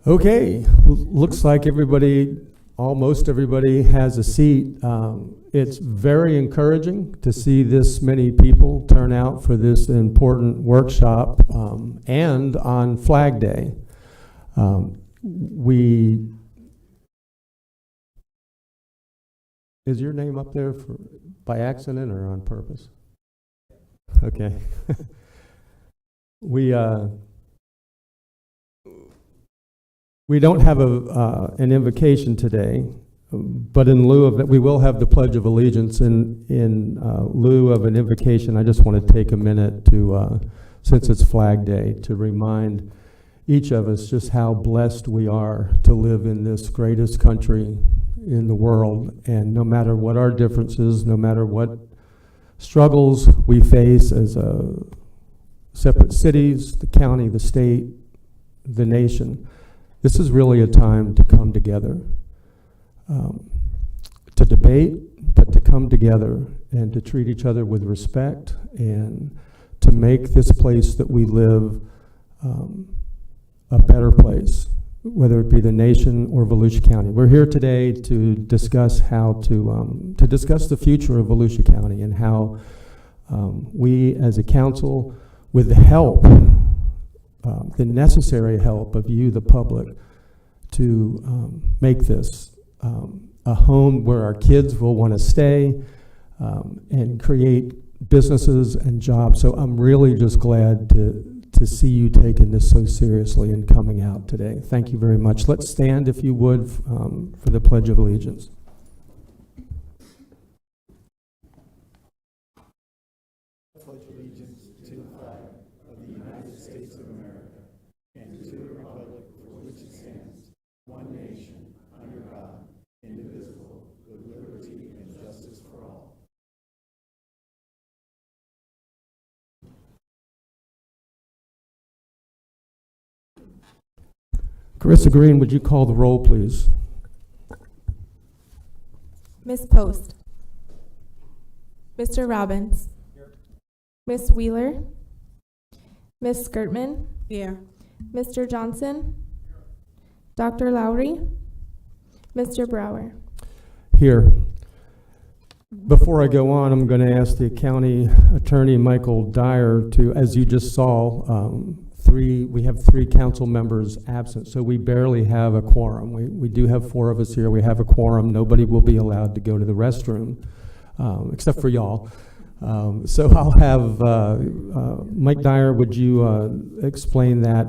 Okay, looks like almost everybody has a seat. It's very encouraging to see this many people turn out for this important workshop and on Flag Day. Is your name up there by accident or on purpose? Okay. We don't have an invocation today, but in lieu of that, we will have the Pledge of Allegiance. In lieu of an invocation, I just want to take a minute to, since it's Flag Day, to remind each of us just how blessed we are to live in this greatest country in the world. And no matter what our differences, no matter what struggles we face as separate cities, the county, the state, the nation, this is really a time to come together, to debate, but to come together and to treat each other with respect and to make this place that we live a better place, whether it be the nation or Volusia County. We're here today to discuss how to discuss the future of Volusia County and how we as a council, with the help, the necessary help of you, the public, to make this a home where our kids will want to stay and create businesses and jobs. So I'm really just glad to see you taking this so seriously and coming out today. Thank you very much. Let's stand, if you would, for the Pledge of Allegiance. Pledge allegiance to the flag of the United States of America and to the republic for which it stands, one nation, under God, indivisible, with liberty and justice for all. Carissa Green, would you call the roll, please? Ms. Post. Mr. Robbins. Here. Ms. Wheeler. Ms. Skirtman. Here. Mr. Johnson. Here. Dr. Lowry. Mr. Brower. Here. Before I go on, I'm going to ask the county attorney, Michael Dyer, to, as you just saw, we have 3 council members absent, so we barely have a quorum. We do have 4 of us here. We have a quorum. Nobody will be allowed to go to the restroom, except for y'all. So I'll have Mike Dyer, would you explain that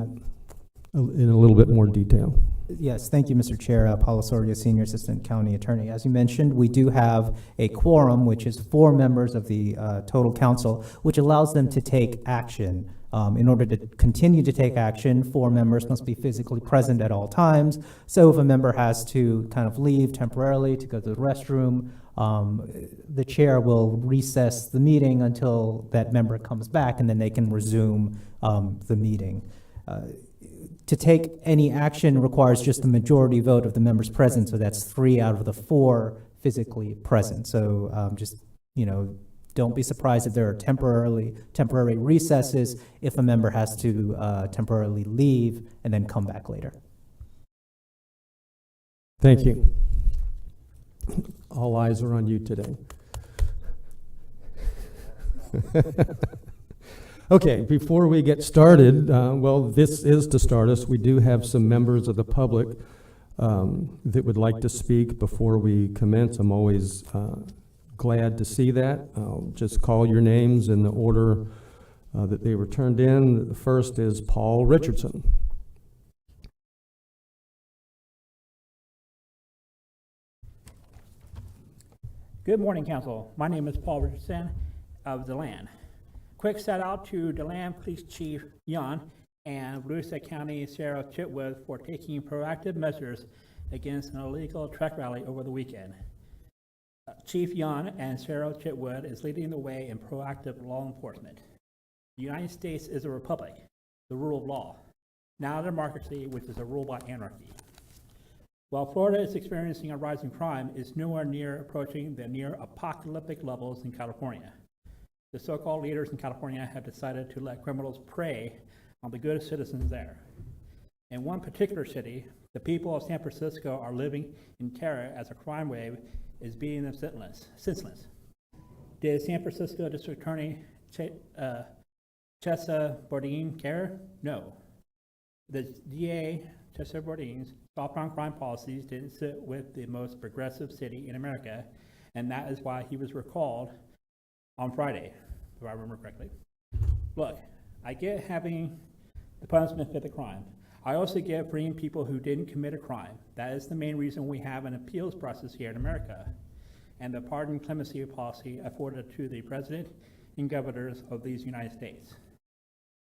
in a little bit more detail? Yes, thank you, Mr. Chair. Paulo Soria, Senior Assistant County Attorney. As you mentioned, we do have a quorum, which is 4 members of the total council, which allows them to take action. In order to continue to take action, 4 members must be physically present at all times. So if a member has to kind of leave temporarily to go to the restroom, the chair will recess the meeting until that member comes back, and then they can resume the meeting. To take any action requires just the majority vote of the members present, so that's 3 out of the 4 physically present. So just, don't be surprised if there are temporary recesses if a member has to temporarily leave and then come back later. Thank you. All eyes are on you today. Okay, before we get started, well, this is to start us. We do have some members of the public that would like to speak before we commence. I'm always glad to see that. I'll just call your names in the order that they were turned in. The first is Paul Richardson. Good morning, Council. My name is Paul Richardson of DeLand. Quick shout out to DeLand Police Chief Yon and Volusia County Sheriff Chitwood for taking proactive measures against an illegal truck rally over the weekend. Chief Yon and Sheriff Chitwood is leading the way in proactive law enforcement. The United States is a republic, the rule of law, not a democracy, which is a rule by anarchy. While Florida is experiencing a rising crime, it's nowhere near approaching the near apocalyptic levels in California. The so-called leaders in California have decided to let criminals prey on the good citizens there. In one particular city, the people of San Francisco are living in terror as a crime wave is beating them senseless. Did San Francisco District Attorney Chesa Boudin care? No. The DA, Chesa Boudin's soft on crime policies didn't sit with the most progressive city in America, and that is why he was recalled on Friday, if I remember correctly. Look, I get having the punishment fit the crime. I also get freeing people who didn't commit a crime. That is the main reason we have an appeals process here in America, and the pardon clemency policy afforded to the president and governors of these United States.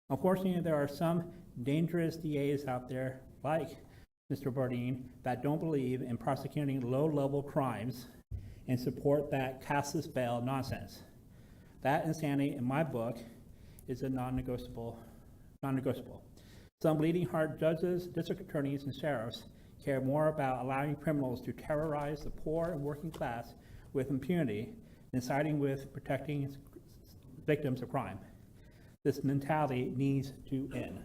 Unfortunately, there are some dangerous DAs out there, like Mr. Boudin, that don't believe in prosecuting low-level crimes and support that casus belli nonsense. That insanity, in my book, is a non-negotiable. Some bleeding heart judges, district attorneys, and sheriffs care more about allowing criminals to terrorize the poor and working class with impunity than siding with protecting victims of crime. This mentality needs to end.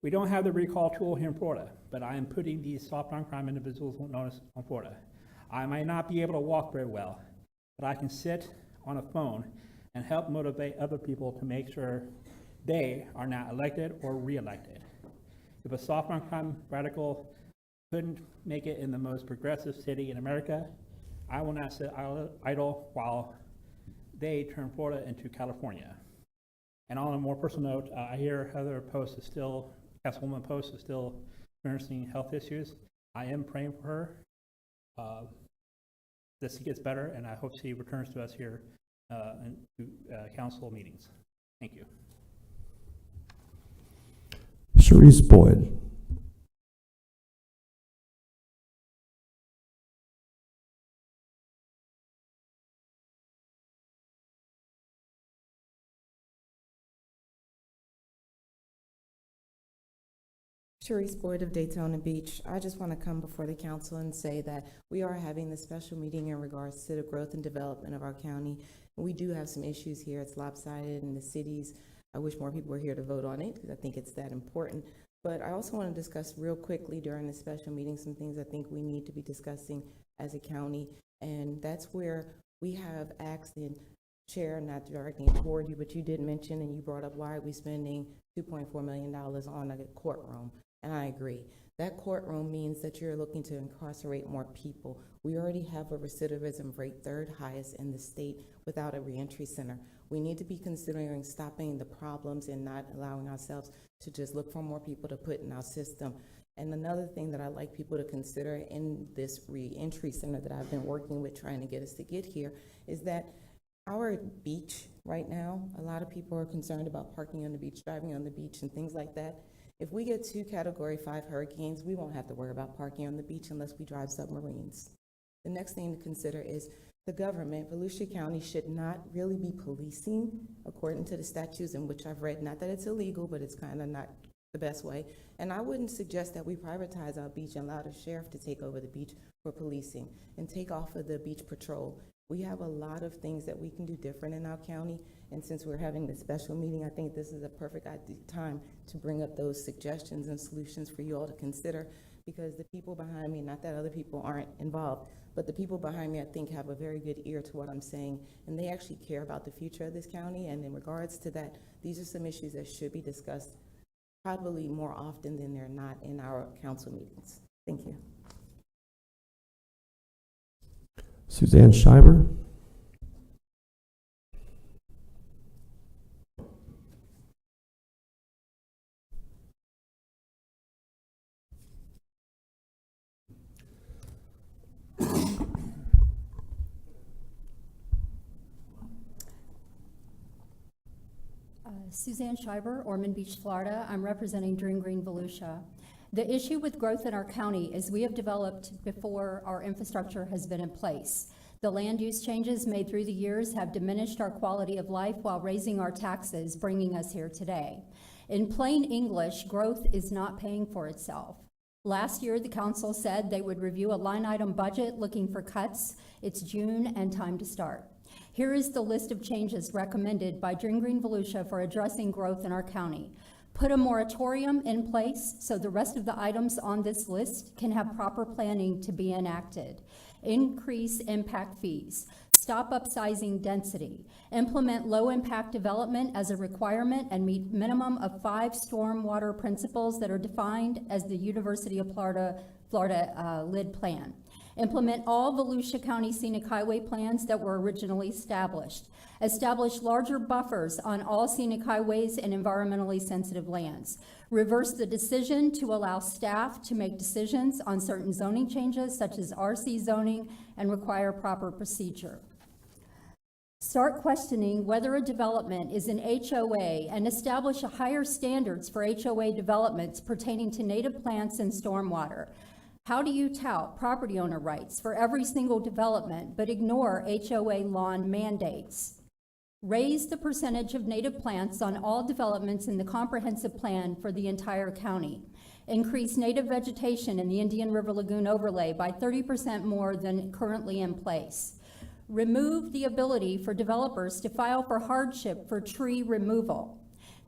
We don't have the recall tool here in Florida, but I am putting these soft on crime individuals on notice on Florida. I might not be able to walk very well, but I can sit on a phone and help motivate other people to make sure they are not elected or reelected. If a soft on crime radical couldn't make it in the most progressive city in America, I will not sit idle while they turn Florida into California. And on a more personal note, I hear Heather Post is still, Councilwoman Post is still experiencing health issues. I am praying for her that she gets better, and I hope she returns to us here to council meetings. Thank you. Sharice Boyd. Sharice Boyd of Daytona Beach. I just want to come before the council and say that we are having this special meeting in regards to the growth and development of our county. We do have some issues here. It's lopsided in the cities. I wish more people were here to vote on it because I think it's that important. But I also want to discuss real quickly during the special meeting some things I think we need to be discussing as a county. And that's where we have asked the chair, not directing toward you, but you did mention and you brought up why are we spending $2.4 million on a courtroom. And I agree. That courtroom means that you're looking to incarcerate more people. We already have a recidivism rate third highest in the state without a reentry center. We need to be considering stopping the problems and not allowing ourselves to just look for more people to put in our system. And another thing that I'd like people to consider in this reentry center that I've been working with trying to get us to get here is that our beach right now, a lot of people are concerned about parking on the beach, driving on the beach and things like that. If we get 2 Category 5 hurricanes, we won't have to worry about parking on the beach unless we drive submarines. The next thing to consider is the government. Volusia County should not really be policing according to the statutes in which I've read. Not that it's illegal, but it's kind of not the best way. And I wouldn't suggest that we privatize our beach and allow the sheriff to take over the beach for policing and take off of the beach patrol. We have a lot of things that we can do different in our county, and since we're having this special meeting, I think this is a perfect time to bring up those suggestions and solutions for you all to consider, because the people behind me, not that other people aren't involved, but the people behind me I think have a very good ear to what I'm saying, and they actually care about the future of this county, and in regards to that, these are some issues that should be discussed probably more often than they're not in our council meetings. Thank you. Suzanne Schreiber. Suzanne Schreiber, Ormond Beach, Florida. I'm representing Dream Green Volusia. The issue with growth in our county is we have developed before our infrastructure has been in place. The land use changes made through the years have diminished our quality of life while raising our taxes, bringing us here today. In plain English, growth is not paying for itself. Last year, the council said they would review a line item budget looking for cuts. It's June and time to start. Here is the list of changes recommended by Dream Green Volusia for addressing growth in our county. Put a moratorium in place so the rest of the items on this list can have proper planning to be enacted. Increase impact fees. Stop upsizing density. Implement low-impact development as a requirement and meet minimum of 5 stormwater principles that are defined as the University of Florida LID plan. Implement all Volusia County scenic highway plans that were originally established. Establish larger buffers on all scenic highways and environmentally sensitive lands. Reverse the decision to allow staff to make decisions on certain zoning changes, such as RC zoning, and require proper procedure. Start questioning whether a development is an HOA and establish higher standards for HOA developments pertaining to native plants and stormwater. How do you tout property owner rights for every single development but ignore HOA lawn mandates? Raise the percentage of native plants on all developments in the comprehensive plan for the entire county. Increase native vegetation in the Indian River Lagoon overlay by 30% more than currently in place. Remove the ability for developers to file for hardship for tree removal.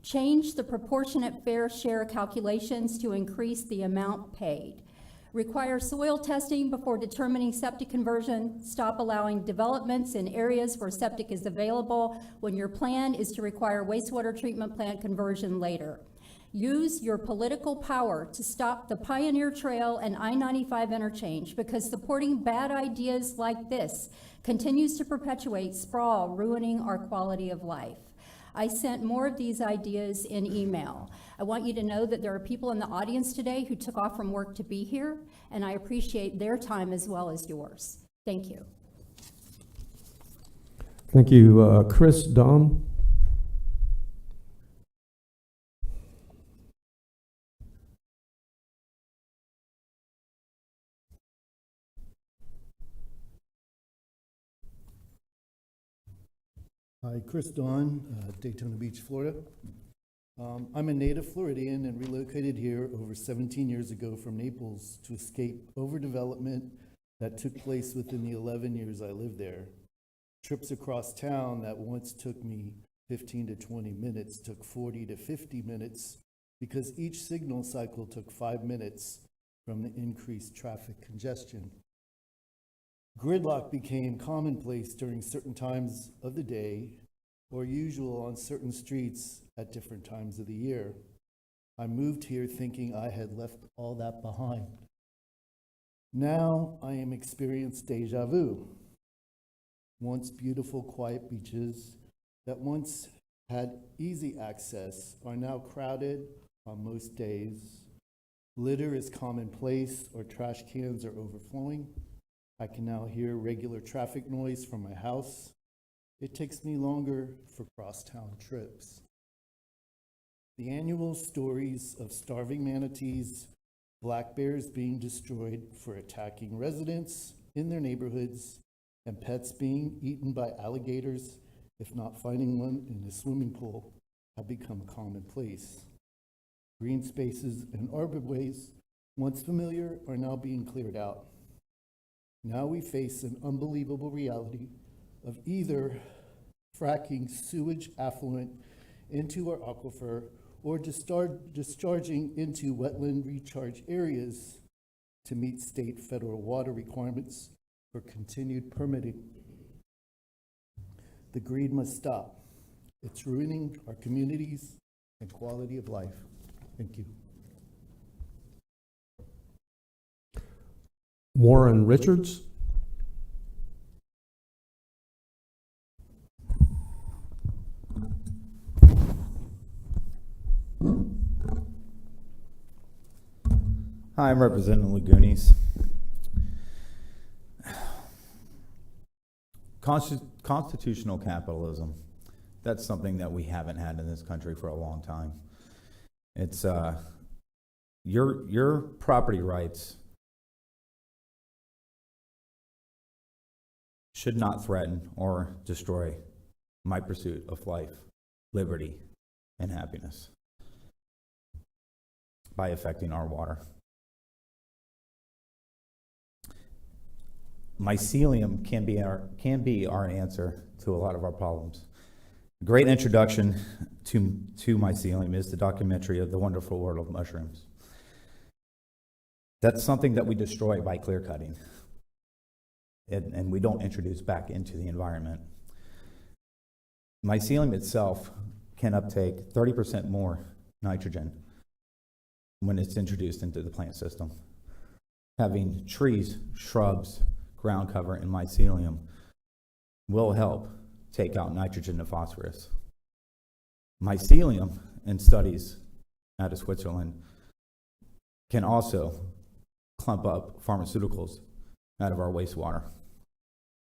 Change the proportionate fair share calculations to increase the amount paid. Require soil testing before determining septic conversion. Stop allowing developments in areas where septic is available when your plan is to require wastewater treatment plant conversion later. Use your political power to stop the Pioneer Trail and I-95 interchange, because supporting bad ideas like this continues to perpetuate sprawl, ruining our quality of life. I sent more of these ideas in email. I want you to know that there are people in the audience today who took off from work to be here, and I appreciate their time as well as yours. Thank you. Thank you. Chris, Dom? Hi, Chris Dawn, Daytona Beach, Florida. I'm a native Floridian and relocated here over 17 years ago from Naples to escape overdevelopment that took place within the 11 years I lived there. Trips across town that once took me 15 to 20 minutes took 40 to 50 minutes because each signal cycle took 5 minutes from the increased traffic congestion. Gridlock became commonplace during certain times of the day or usual on certain streets at different times of the year. I moved here thinking I had left all that behind. Now I am experiencing deja vu. Once beautiful, quiet beaches that once had easy access are now crowded on most days. Litter is commonplace or trash cans are overflowing. I can now hear regular traffic noise from my house. It takes me longer for crosstown trips. The annual stories of starving manatees, black bears being destroyed for attacking residents in their neighborhoods, and pets being eaten by alligators, if not finding one in a swimming pool, have become commonplace. Green spaces and arborways, once familiar, are now being cleared out. Now we face an unbelievable reality of either fracking sewage effluent into our aquifer or discharging into wetland recharge areas to meet state federal water requirements for continued permitting. The greed must stop. It's ruining our communities and quality of life. Thank you. Warren Richards? Hi, I'm representing Lagoonies. Constitutional capitalism, that's something that we haven't had in this country for a long time. It's your property rights should not threaten or destroy my pursuit of life, liberty, and happiness by affecting our water. Mycelium can be our answer to a lot of our problems. Great introduction to mycelium is the documentary of The Wonderful World of Mushrooms. That's something that we destroy by clear cutting, and we don't introduce back into the environment. Mycelium itself can uptake 30% more nitrogen when it's introduced into the plant system. Having trees, shrubs, ground cover, and mycelium will help take out nitrogen and phosphorus. Mycelium, in studies out of Switzerland, can also clump up pharmaceuticals out of our wastewater.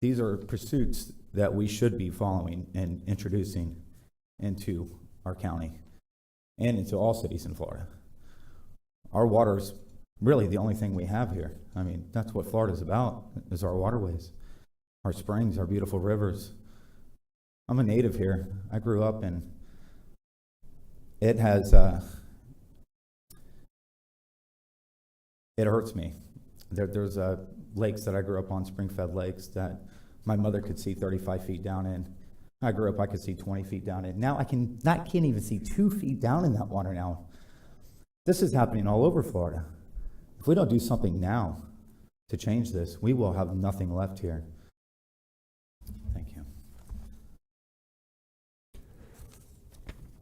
These are pursuits that we should be following and introducing into our county and into all cities in Florida. Our water's really the only thing we have here. I mean, that's what Florida's about, is our waterways, our springs, our beautiful rivers. I'm a native here. I grew up in, it has, it hurts me. There's lakes that I grew up on, spring-fed lakes, that my mother could see 35 feet down in. I grew up, I could see 20 feet down in. Now I can't even see 2 feet down in that water now. This is happening all over Florida. If we don't do something now to change this, we will have nothing left here. Thank you.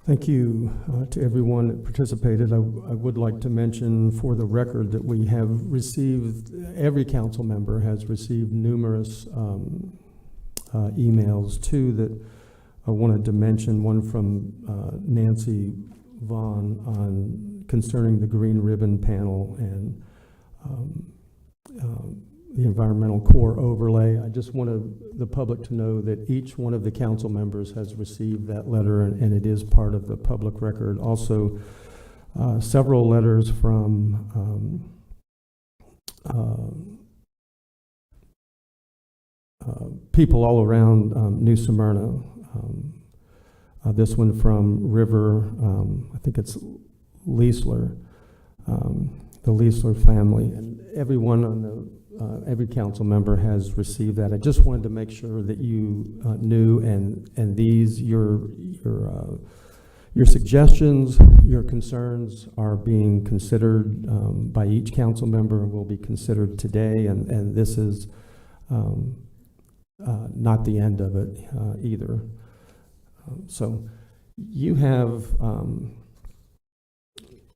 Thank you to everyone that participated. I would like to mention for the record that we have received, every council member has received numerous emails too that I wanted to mention. One from Nancy Vaughn on concerning the Green Ribbon Panel and the environmental core overlay. I just wanted the public to know that each one of the council members has received that letter, and it is part of the public record. Also, several letters from people all around New Smyrna. This one from River, I think it's Leisler, the Leisler family, and everyone on the every council member has received that. I just wanted to make sure that you knew, and these your suggestions, your concerns are being considered by each council member and will be considered today, and this is not the end of it either. So you have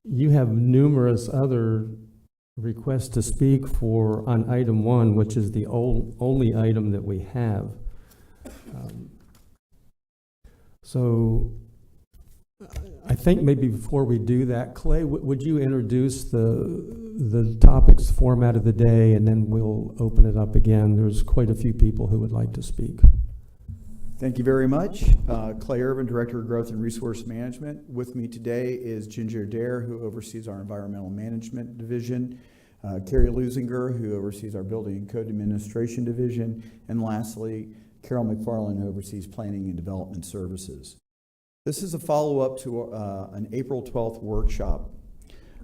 numerous other requests to speak for on item 1, which is the only item that we have. So I think maybe before we do that, Clay, would you introduce the topics format of the day, and then we'll open it up again. There's quite a few people who would like to speak. Thank you very much. Clay Irvin, Director of Growth and Resource Management. With me today is Ginger Dare, who oversees our Environmental Management Division, Carrie Lusinger, who oversees our Building and Code Administration Division, and lastly, Carol McFarland, who oversees Planning and Development Services. This is a follow-up to an April 12th workshop.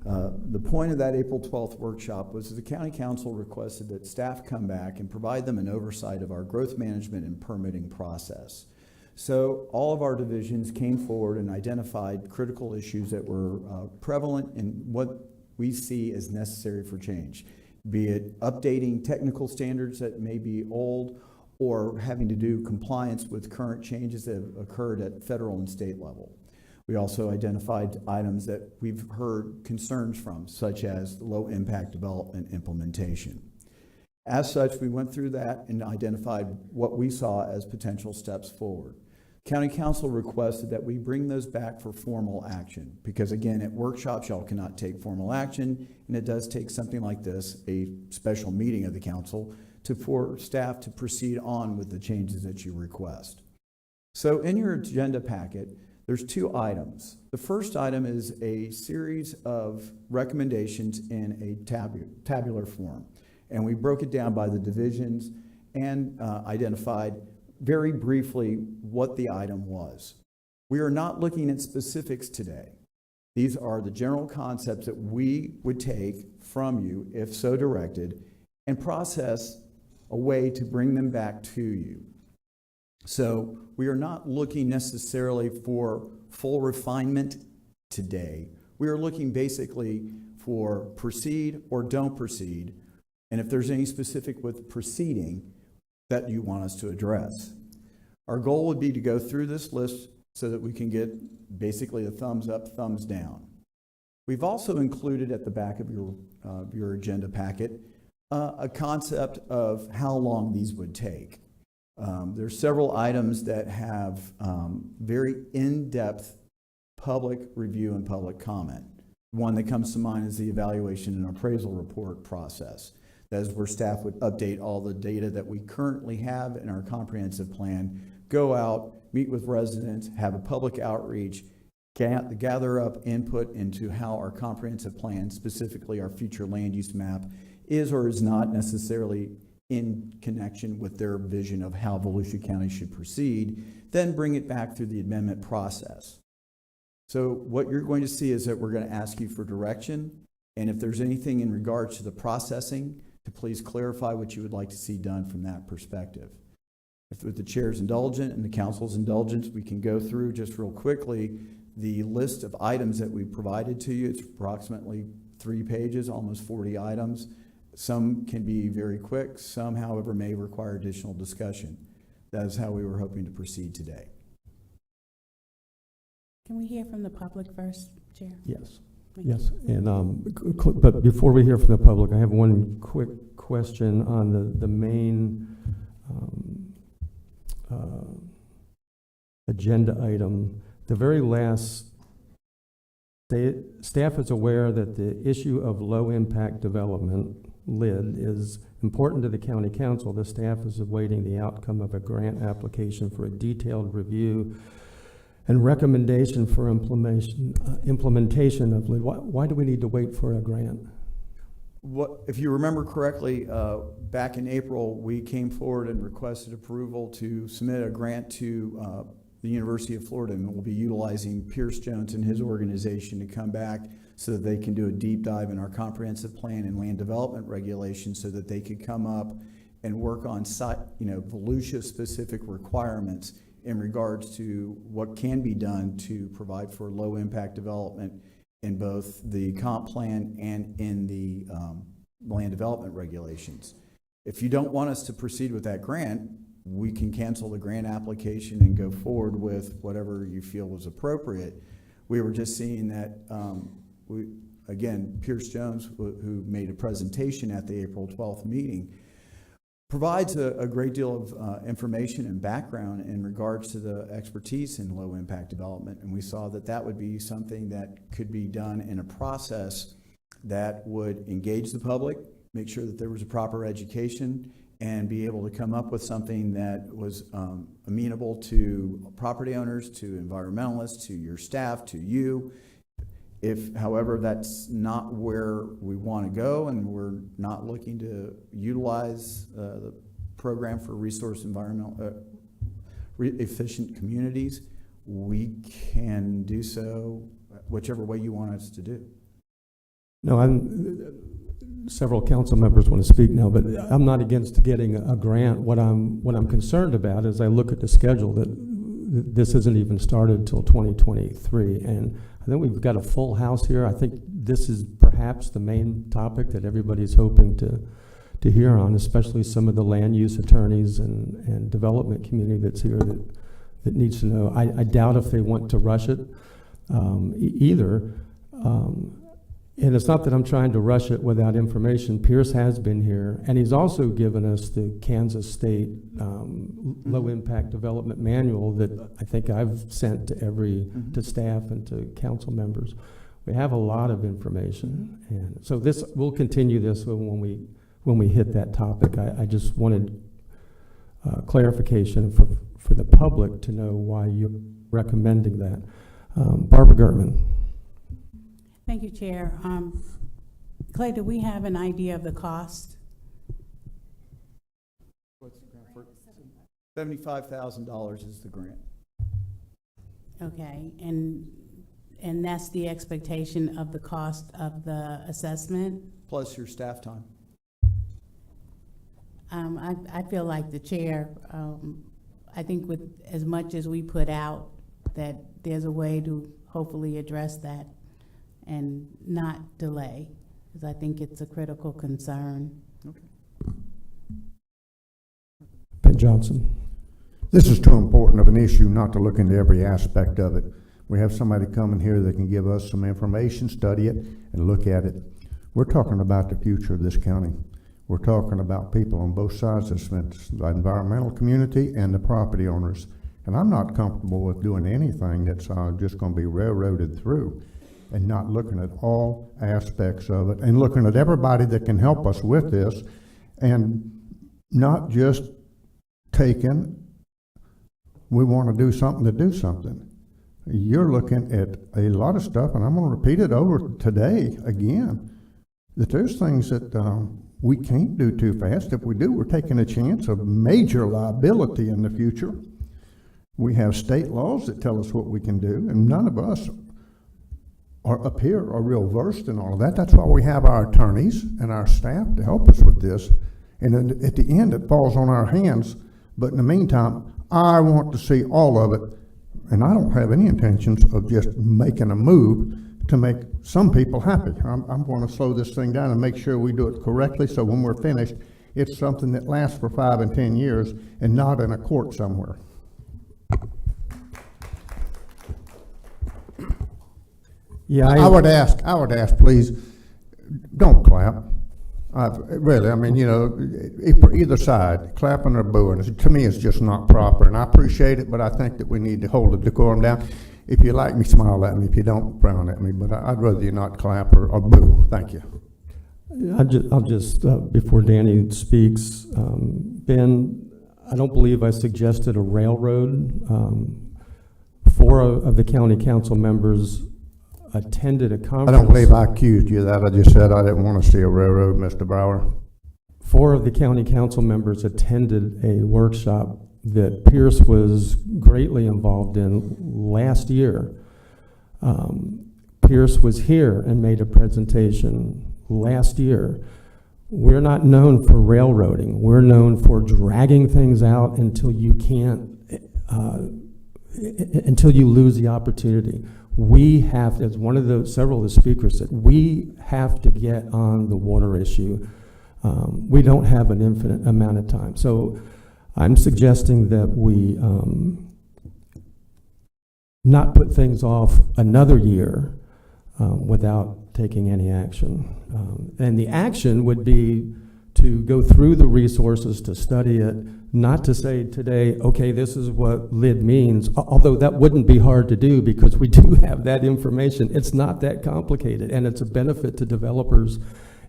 The point of that April 12th workshop was the County Council requested that staff come back and provide them an oversight of our growth management and permitting process. So all of our divisions came forward and identified critical issues that were prevalent in what we see as necessary for change, be it updating technical standards that may be old or having to do compliance with current changes that have occurred at federal and state level. We also identified items that we've heard concerns from, such as low impact development implementation. As such, we went through that and identified what we saw as potential steps forward. County Council requested that we bring those back for formal action, because again, at workshops, y'all cannot take formal action, and it does take something like this, a special meeting of the council, for staff to proceed on with the changes that you request. So in your agenda packet, there's 2 items. The first item is a series of recommendations in a tabular form. And we broke it down by the divisions and identified very briefly what the item was. We are not looking at specifics today. These are the general concepts that we would take from you, if so directed, and process a way to bring them back to you. So we are not looking necessarily for full refinement today. We are looking basically for proceed or don't proceed, and if there's any specific with proceeding that you want us to address. Our goal would be to go through this list so that we can get basically a thumbs up, thumbs down. We've also included at the back of your agenda packet a concept of how long these would take. There's several items that have very in-depth public review and public comment. One that comes to mind is the evaluation and appraisal report process. That is where staff would update all the data that we currently have in our comprehensive plan, go out, meet with residents, have a public outreach, gather up input into how our comprehensive plan, specifically our future land use map, is or is not necessarily in connection with their vision of how Volusia County should proceed, then bring it back through the amendment process. So what you're going to see is that we're going to ask you for direction, and if there's anything in regards to the processing, to please clarify what you would like to see done from that perspective. If with the chair's indulgent and the council's indulgence, we can go through just real quickly the list of items that we provided to you. It's approximately 3 pages, almost 40 items. Some can be very quick, some, however, may require additional discussion. That is how we were hoping to proceed today. Can we hear from the public first, Chair? Yes. Thank Yes, and but before we hear from the public, I have one quick question on the main agenda item. The very last, staff is aware that the issue of low-impact development, LID, is important to the county council. The staff is awaiting the outcome of a grant application for a detailed review and recommendation for implementation of LID. Why do we need to wait for a grant? If you remember correctly, back in April, we came forward and requested approval to submit a grant to the University of Florida, and we'll be utilizing Pierce Jones and his organization to come back so that they can do a deep dive in our comprehensive plan and land development regulations so that they could come up and work on Volusia-specific requirements in regards to what can be done to provide for low-impact development in both the comp plan and in the land development regulations. If you don't want us to proceed with that grant, we can cancel the grant application and go forward with whatever you feel was appropriate. We were just seeing that, again, Pierce Jones, who made a presentation at the April 12th meeting, provides a great deal of information and background in regards to the expertise in low impact development, and we saw that that would be something that could be done in a process that would engage the public, make sure that there was a proper education, and be able to come up with something that was amenable to property owners, to environmentalists, to your staff, to you. If, however, that's not where we want to go and we're not looking to utilize the program for efficient communities, we can do so whichever way you want us to do. No, several council members want to speak now, but I'm not against getting a grant. What I'm concerned about is I look at the schedule that this isn't even started till 2023, and I think we've got a full house here. I think this is perhaps the main topic that everybody's hoping to hear on, especially some of the land use attorneys and development community that's here that needs to know. I doubt if they want to rush it either. And it's not that I'm trying to rush it without information. Pierce has been here, and he's also given us the Kansas State Low Impact Development Manual that I think I've sent to to staff and to council members. We have a lot of information, and so we'll continue this when we hit that topic. I just wanted clarification for the public to know why you're recommending that. Barbara Gertman. Thank you, Chair. Clay, do we have an idea of the cost? What's the grant for? $75,000 is the grant. Okay, and that's the expectation of the cost of the assessment? Plus your staff time. I feel like the chair I think with as much as we put out, that there's a way to hopefully address that and not delay, because I think it's a critical concern. Ben Johnson. This is too important of an issue not to look into every aspect of it. We have somebody coming here that can give us some information, study it, and look at it. We're talking about the future of this county. We're talking about people on both sides of this fence, the environmental community and the property owners. And I'm not comfortable with doing anything that's just going to be railroaded through and not looking at all aspects of it and looking at everybody that can help us with this and not just taking, we want to do something to do something. You're looking at a lot of stuff, and I'm going to repeat it over today again, that there's things that we can't do too fast. If we do, we're taking a chance of major liability in the future. We have state laws that tell us what we can do, and none of us are up here are real versed in all of that. That's why we have our attorneys and our staff to help us with this. And then at the end, it falls on our hands. But in the meantime, I want to see all of it, and I don't have any intentions of just making a move to make some people happy. I'm going to slow this thing down and make sure we do it correctly, so when we're finished, it's something that lasts for 5 and 10 years and not in a court somewhere. Yeah, I would ask, please, don't clap. Really, I mean, you know, for either side, clapping or booing, to me, it's just not proper. And I appreciate it, but I think that we need to hold the decorum down. If you like me, smile at me. If you don't, frown at me. But I'd rather you not clap or boo. Thank you. I'll just before Danny speaks, Ben, I don't believe I suggested a railroad. 4 of the county council members attended a conference. I don't believe I accused you of that. I just said I didn't want to see a railroad, Mr. Brower. 4 of the county council members attended a workshop that Pierce was greatly involved in last year. Pierce was here and made a presentation last year. We're not known for railroading. We're known for dragging things out until you can't, until you lose the opportunity. We have, as one of the several of the speakers said, we have to get on the water issue. We don't have an infinite amount of time. So I'm suggesting that we not put things off another year without taking any action. And the action would be to go through the resources, to study it, not to say today, okay, this is what LID means, although that wouldn't be hard to do because we do have that information. It's not that complicated, and it's a benefit to developers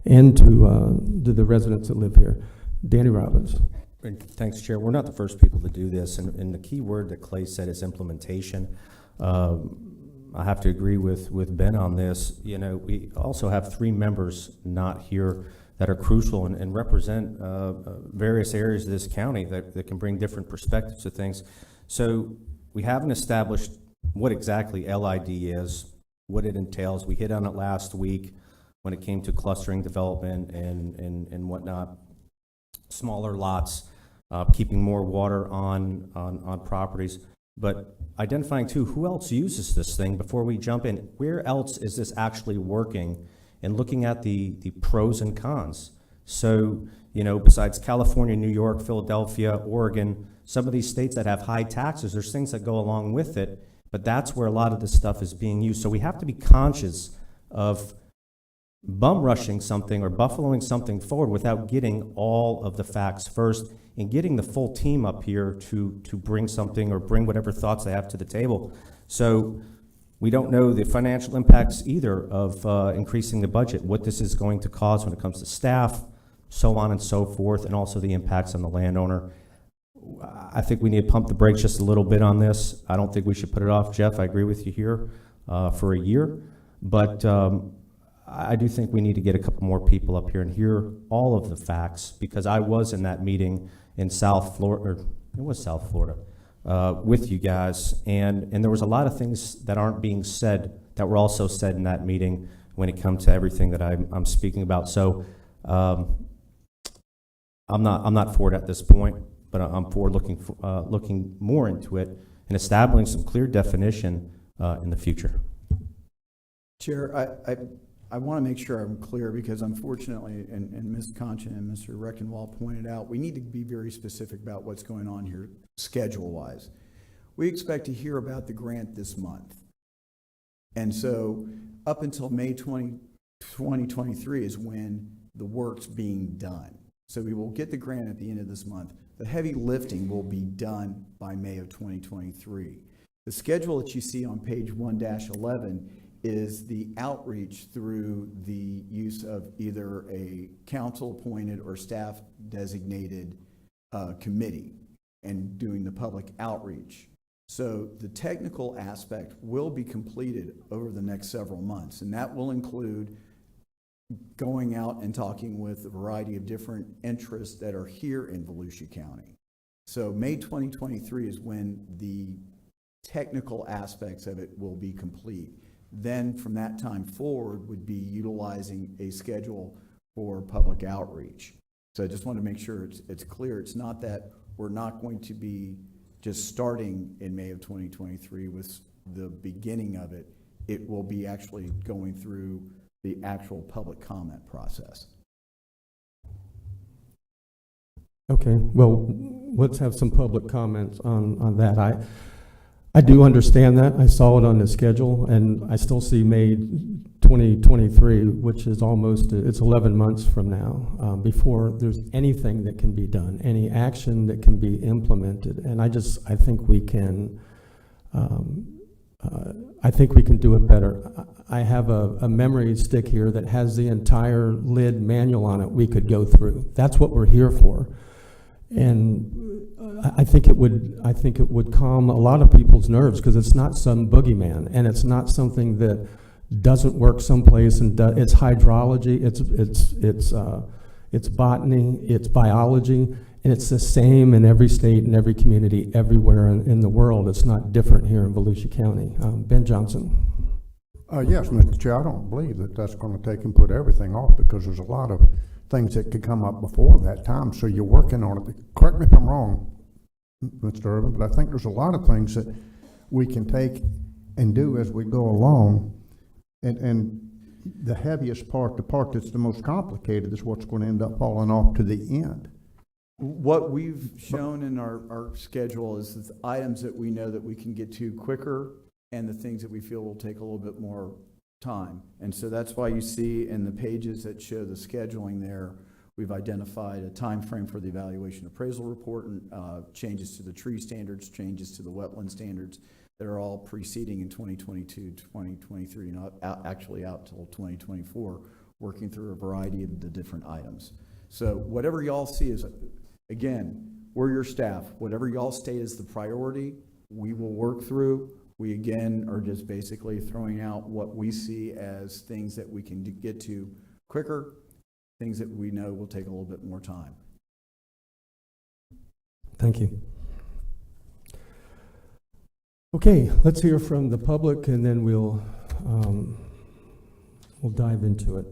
and to the residents that live here. Danny Robbins. Thanks, Chair. We're not the first people to do this, and the key word that Clay said is implementation. I have to agree with Ben on this. You know, we also have 3 members not here that are crucial and represent various areas of this county that can bring different perspectives to things. So we haven't established what exactly LID is, what it entails. We hit on it last week when it came to clustering development and whatnot, smaller lots, keeping more water on properties. But identifying too, who else uses this thing before we jump in? Where else is this actually working? And looking at the pros and cons. So, you know, besides California, New York, Philadelphia, Oregon, some of these states that have high taxes, there's things that go along with it, but that's where a lot of this stuff is being used. So we have to be conscious of bum rushing something or buffaloing something forward without getting all of the facts first and getting the full team up here to bring something or bring whatever thoughts they have to the table. So we don't know the financial impacts either of increasing the budget, what this is going to cause when it comes to staff, so on and so forth, and also the impacts on the landowner. I think we need to pump the brakes just a little bit on this. I don't think we should put it off, Jeff. I agree with you here for a year, but I do think we need to get a couple more people up here and hear all of the facts, because I was in that meeting in South Florida, or it was South Florida, with you guys, and there was a lot of things that aren't being said that were also said in that meeting when it comes to everything that I'm speaking about. So I'm not for it at this point, but I'm for looking more into it and establishing some clear definition in the future. Chair, I want to make sure I'm clear because unfortunately, and Ms. Concha and Mr. Reckenwald pointed out, we need to be very specific about what's going on here schedule-wise. We expect to hear about the grant this month. And so up until May 2023 is when the work's being done. So we will get the grant at the end of this month. The heavy lifting will be done by May of 2023. The schedule that you see on page 1-11 is the outreach through the use of either a council-appointed or staff-designated committee and doing the public outreach. So the technical aspect will be completed over the next several months, and that will include going out and talking with a variety of different interests that are here in Volusia County. So May 2023 is when the technical aspects of it will be complete. Then from that time forward would be utilizing a schedule for public outreach. So I just want to make sure it's clear. It's not that we're not going to be just starting in May of 2023 with the beginning of it. It will be actually going through the actual public comment process. Okay, well, let's have some public comments on that. I do understand that. I saw it on the schedule, and I still see May 2023, which is almost, it's 11 months from now, before there's anything that can be done, any action that can be implemented. And I think we can, do it better. I have a memory stick here that has the entire lid manual on it we could go through. That's what we're here for. And I think it would calm a lot of people's nerves because it's not some boogeyman, and it's not something that doesn't work someplace. And it's hydrology, it's botany, it's biology, and it's the same in every state and every community everywhere in the world. It's not different here in Volusia County. Ben Johnson. Yes, Mr. Chair, I don't believe that that's going to take and put everything off because there's a lot of things that could come up before that time. So you're working on it. Correct me if I'm wrong, Mr. Irvin, but I think there's a lot of things that we can take and do as we go along. And the heaviest part, the part that's the most complicated, is what's going to end up falling off to the end. What we've shown in our schedule is the items that we know that we can get to quicker and the things that we feel will take a little bit more time. And so that's why you see in the pages that show the scheduling there, we've identified a time frame for the evaluation appraisal report and changes to the tree standards, changes to the wetland standards that are all proceeding in 2022, 2023, not actually out till 2024, working through a variety of the different items. So whatever y'all see is, again, we're your staff. Whatever y'all state is the priority, we will work through. We, again, are just basically throwing out what we see as things that we can get to quicker, things that we know will take a little bit more time. Thank you. Okay, let's hear from the public, and then we'll dive into it.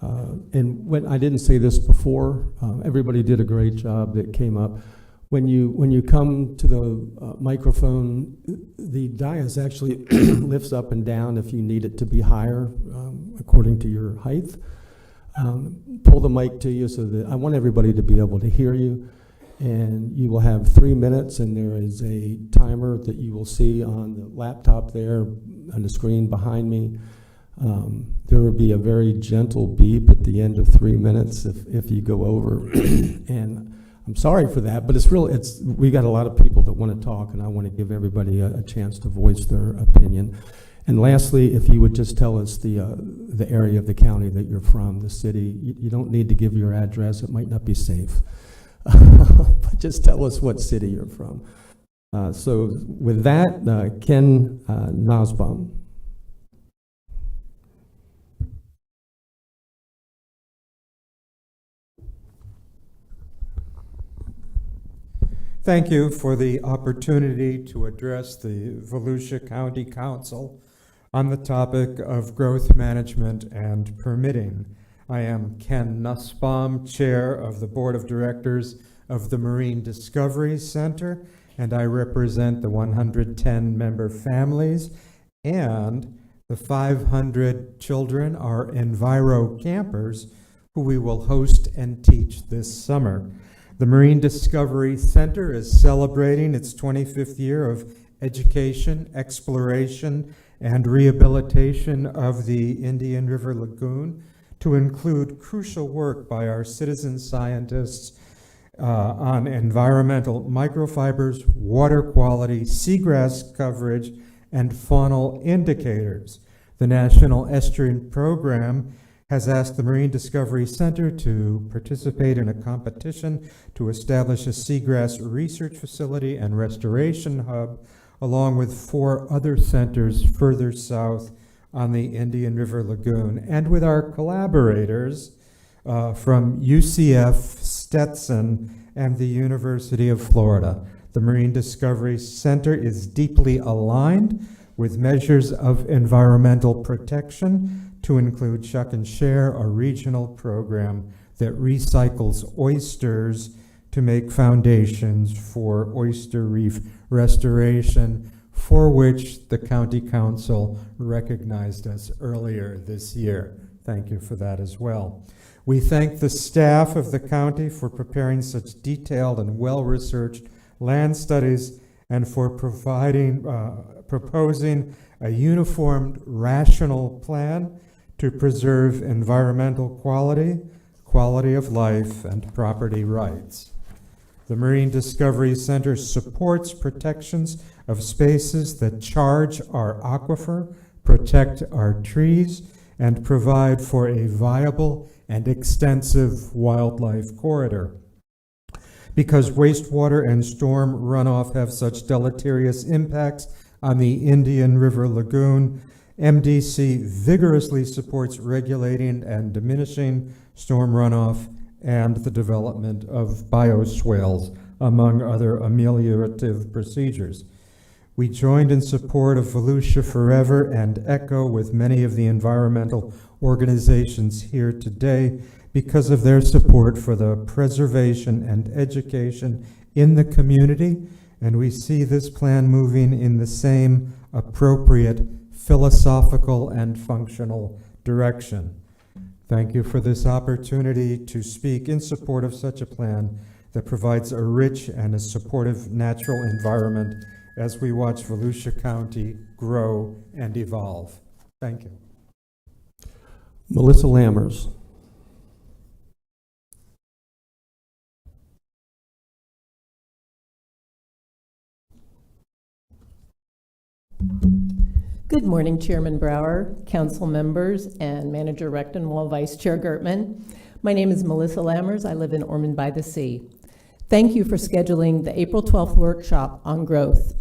And when I didn't say this before, everybody did a great job that came up. When you come to the microphone, the dais actually lifts up and down if you need it to be higher, according to your height. Pull the mic to you so that I want everybody to be able to hear you. And you will have 3 minutes, and there is a timer that you will see on the laptop there on the screen behind me. There will be a very gentle beep at the end of 3 minutes if you go over. And I'm sorry for that, but we got a lot of people that want to talk, and I want to give everybody a chance to voice their opinion. And lastly, if you would just tell us the area of the county that you're from, the city. You don't need to give your address. It might not be safe. But just tell us what city you're from. So with that, Ken Nosbaum. Thank you for the opportunity to address the Volusia County Council on the topic of growth management and permitting. I am Ken Nussbaum, Chair of the Board of Directors of the Marine Discovery Center, and I represent the 110 member families and the 500 children, our Enviro campers, who we will host and teach this summer. The Marine Discovery Center is celebrating its 25th year of education, exploration, and rehabilitation of the Indian River Lagoon, to include crucial work by our citizen scientists on environmental microfibers, water quality, seagrass coverage, and faunal indicators. The National Estuarine Program has asked the Marine Discovery Center to participate in a competition to establish a seagrass research facility and restoration hub, along with 4 other centers further south on the Indian River Lagoon, and with our collaborators from UCF, Stetson, and the University of Florida. The Marine Discovery Center is deeply aligned with measures of environmental protection, to include Shuck and Share, a regional program that recycles oysters to make foundations for oyster reef restoration, for which the County Council recognized us earlier this year. Thank you for that as well. We thank the staff of the county for preparing such detailed and well-researched land studies, and for proposing a uniformed, rational plan to preserve environmental quality, quality of life, and property rights. The Marine Discovery Center supports protections of spaces that charge our aquifer, protect our trees, and provide for a viable and extensive wildlife corridor. Because wastewater and storm runoff have such deleterious impacts on the Indian River Lagoon, MDC vigorously supports regulating and diminishing storm runoff and the development of bioswales, among other ameliorative procedures. We joined in support of Volusia Forever and ECHO with many of the environmental organizations here today because of their support for the preservation and education in the community, and we see this plan moving in the same appropriate philosophical and functional direction. Thank you for this opportunity to speak in support of such a plan that provides a rich and a supportive natural environment as we watch Volusia County grow and evolve. Thank you. Melissa Lammers. Good morning, Chairman Brower, council members, and Manager Rechtenwald, Vice Chair Gertman. My name is Melissa Lammers. I live in Ormond by the Sea. Thank you for scheduling the April 12th workshop on growth.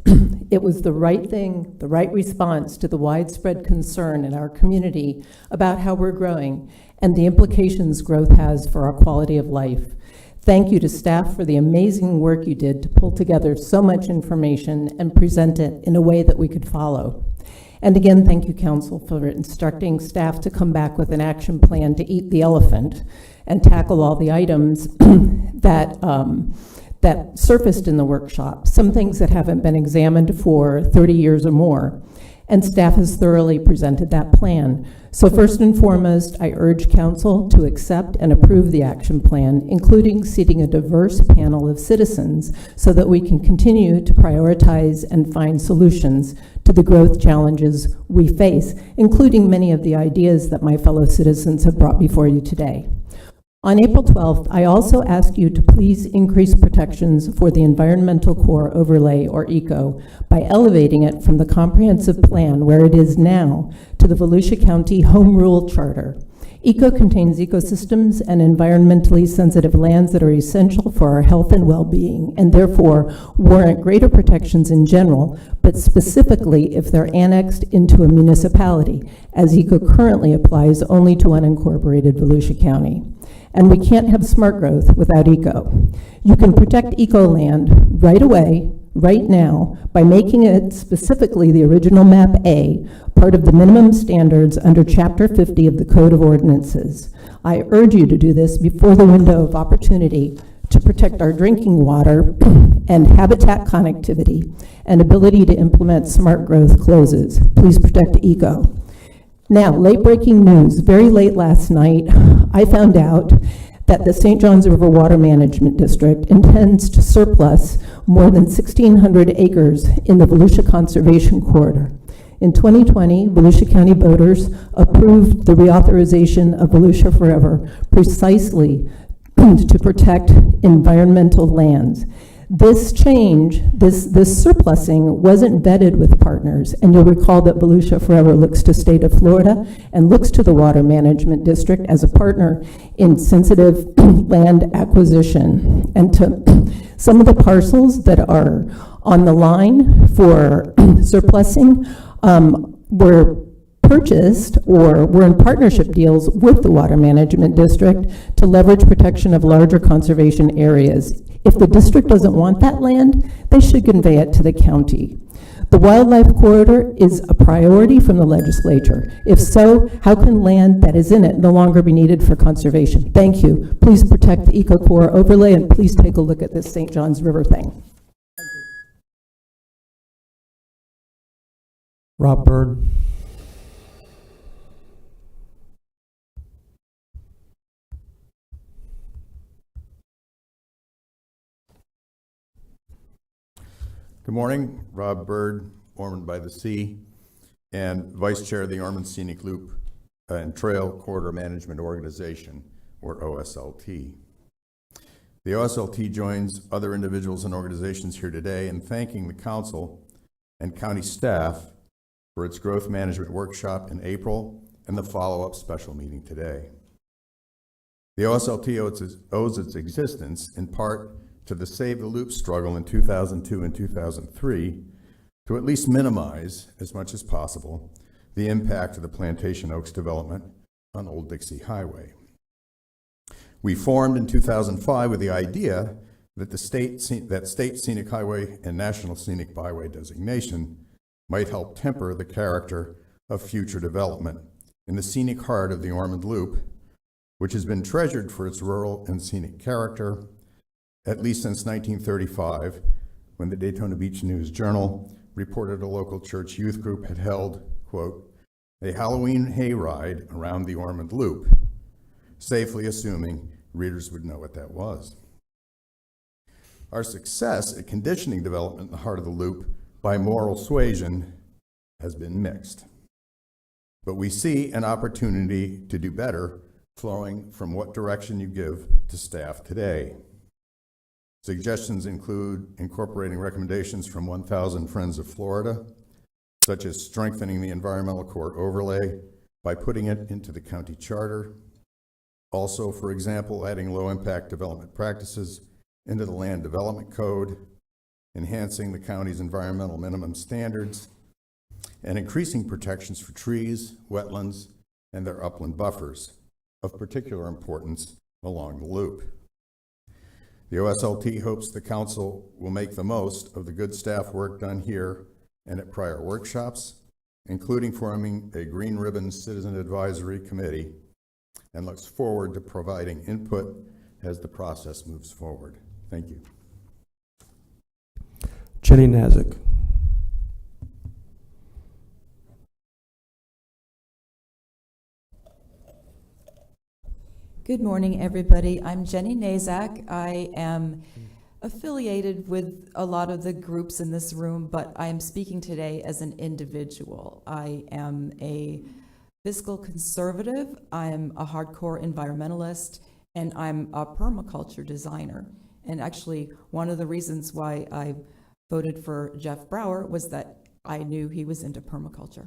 It was the right thing, the right response to the widespread concern in our community about how we're growing and the implications growth has for our quality of life. Thank you to staff for the amazing work you did to pull together so much information and present it in a way that we could follow. And again, thank you, Council, for instructing staff to come back with an action plan to eat the elephant and tackle all the items that surfaced in the workshop, some things that haven't been examined for 30 years or more. And staff has thoroughly presented that plan. So first and foremost, I urge Council to accept and approve the action plan, including seating a diverse panel of citizens so that we can continue to prioritize and find solutions to the growth challenges we face, including many of the ideas that my fellow citizens have brought before you today. On April 12th, I also ask you to please increase protections for the Environmental Core Overlay, or ECO, by elevating it from the comprehensive plan where it is now to the Volusia County Home Rule Charter. ECO contains ecosystems and environmentally sensitive lands that are essential for our health and well-being, and therefore warrant greater protections in general, but specifically if they're annexed into a municipality, as ECO currently applies only to unincorporated Volusia County. And we can't have smart growth without ECO. You can protect ECO land right away, right now, by making it, specifically the original Map A, part of the minimum standards under Chapter 50 of the Code of Ordinances. I urge you to do this before the window of opportunity to to protect our drinking water and habitat connectivity and ability to implement smart growth closes. Please protect eco. Now, late-breaking news. Very late last night, I found out that the St. Johns River Water Management District intends to surplus more than 1,600 acres in the Volusia Conservation Corridor. In 2020, Volusia County voters approved the reauthorization of Volusia Forever precisely to protect environmental lands. This change, this surplusing wasn't vetted with partners, and you'll recall that Volusia Forever looks to state of Florida and looks to the Water Management District as a partner in sensitive land acquisition. And to some of the parcels that are on the line for surplusing were purchased or were in partnership deals with the Water Management District to leverage protection of larger conservation areas. If the district doesn't want that land, they should convey it to the county. The wildlife corridor is a priority from the legislature. If so, how can land that is in it no longer be needed for conservation? Thank you. Please protect the EcoCore overlay, and please take a look at this St. Johns River thing. Rob Byrd. Good morning, Rob Byrd, Ormond by the Sea, and Vice Chair of the Ormond Scenic Loop and Trail Corridor Management Organization, or OSLT. The OSLT joins other individuals and organizations here today in thanking the Council and County staff for its growth management workshop in April and the follow-up special meeting today. The OSLT owes its existence in part to the Save the Loop struggle in 2002 and 2003 to at least minimize, as much as possible, the impact of the Plantation Oaks development on Old Dixie Highway. We formed in 2005 with the idea that state scenic highway and national scenic byway designation might help temper the character of future development in the scenic heart of the Ormond Loop, which has been treasured for its rural and scenic character at least since 1935, when the Daytona Beach News Journal reported a local church youth group had held, quote, a Halloween hayride around the Ormond Loop, safely assuming readers would know what that was. Our success at conditioning development in the heart of the loop by moral suasion has been mixed. But we see an opportunity to do better flowing from what direction you give to staff today. Suggestions include incorporating recommendations from 1,000 Friends of Florida, such as strengthening the environmental court overlay by putting it into the county charter. Also, for example, adding low-impact development practices into the land development code, enhancing the county's environmental minimum standards, and increasing protections for trees, wetlands, and their upland buffers of particular importance along the loop. The OSLT hopes the Council will make the most of the good staff work done here and at prior workshops, including forming a Green Ribbon Citizen Advisory Committee, and looks forward to providing input as the process moves forward. Thank you. Jenny Nazik. Good morning, everybody. I'm Jenny Nazak. I am affiliated with a lot of the groups in this room, but I am speaking today as an individual. I am a fiscal conservative, I'm a hardcore environmentalist, and I'm a permaculture designer. And actually, one of the reasons why I voted for Jeff Brower was that I knew he was into permaculture.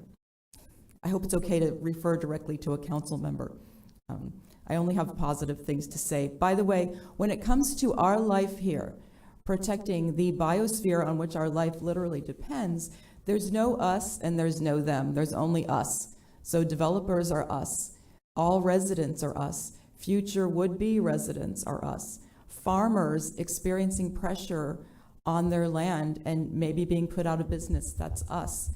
I hope it's okay to refer directly to a council member. I only have positive things to say. By the way, when it comes to our life here, protecting the biosphere on which our life literally depends, there's no us and there's no them. There's only us. So developers are us. All residents are us. Future would-be residents are us. Farmers experiencing pressure on their land and maybe being put out of business, that's us.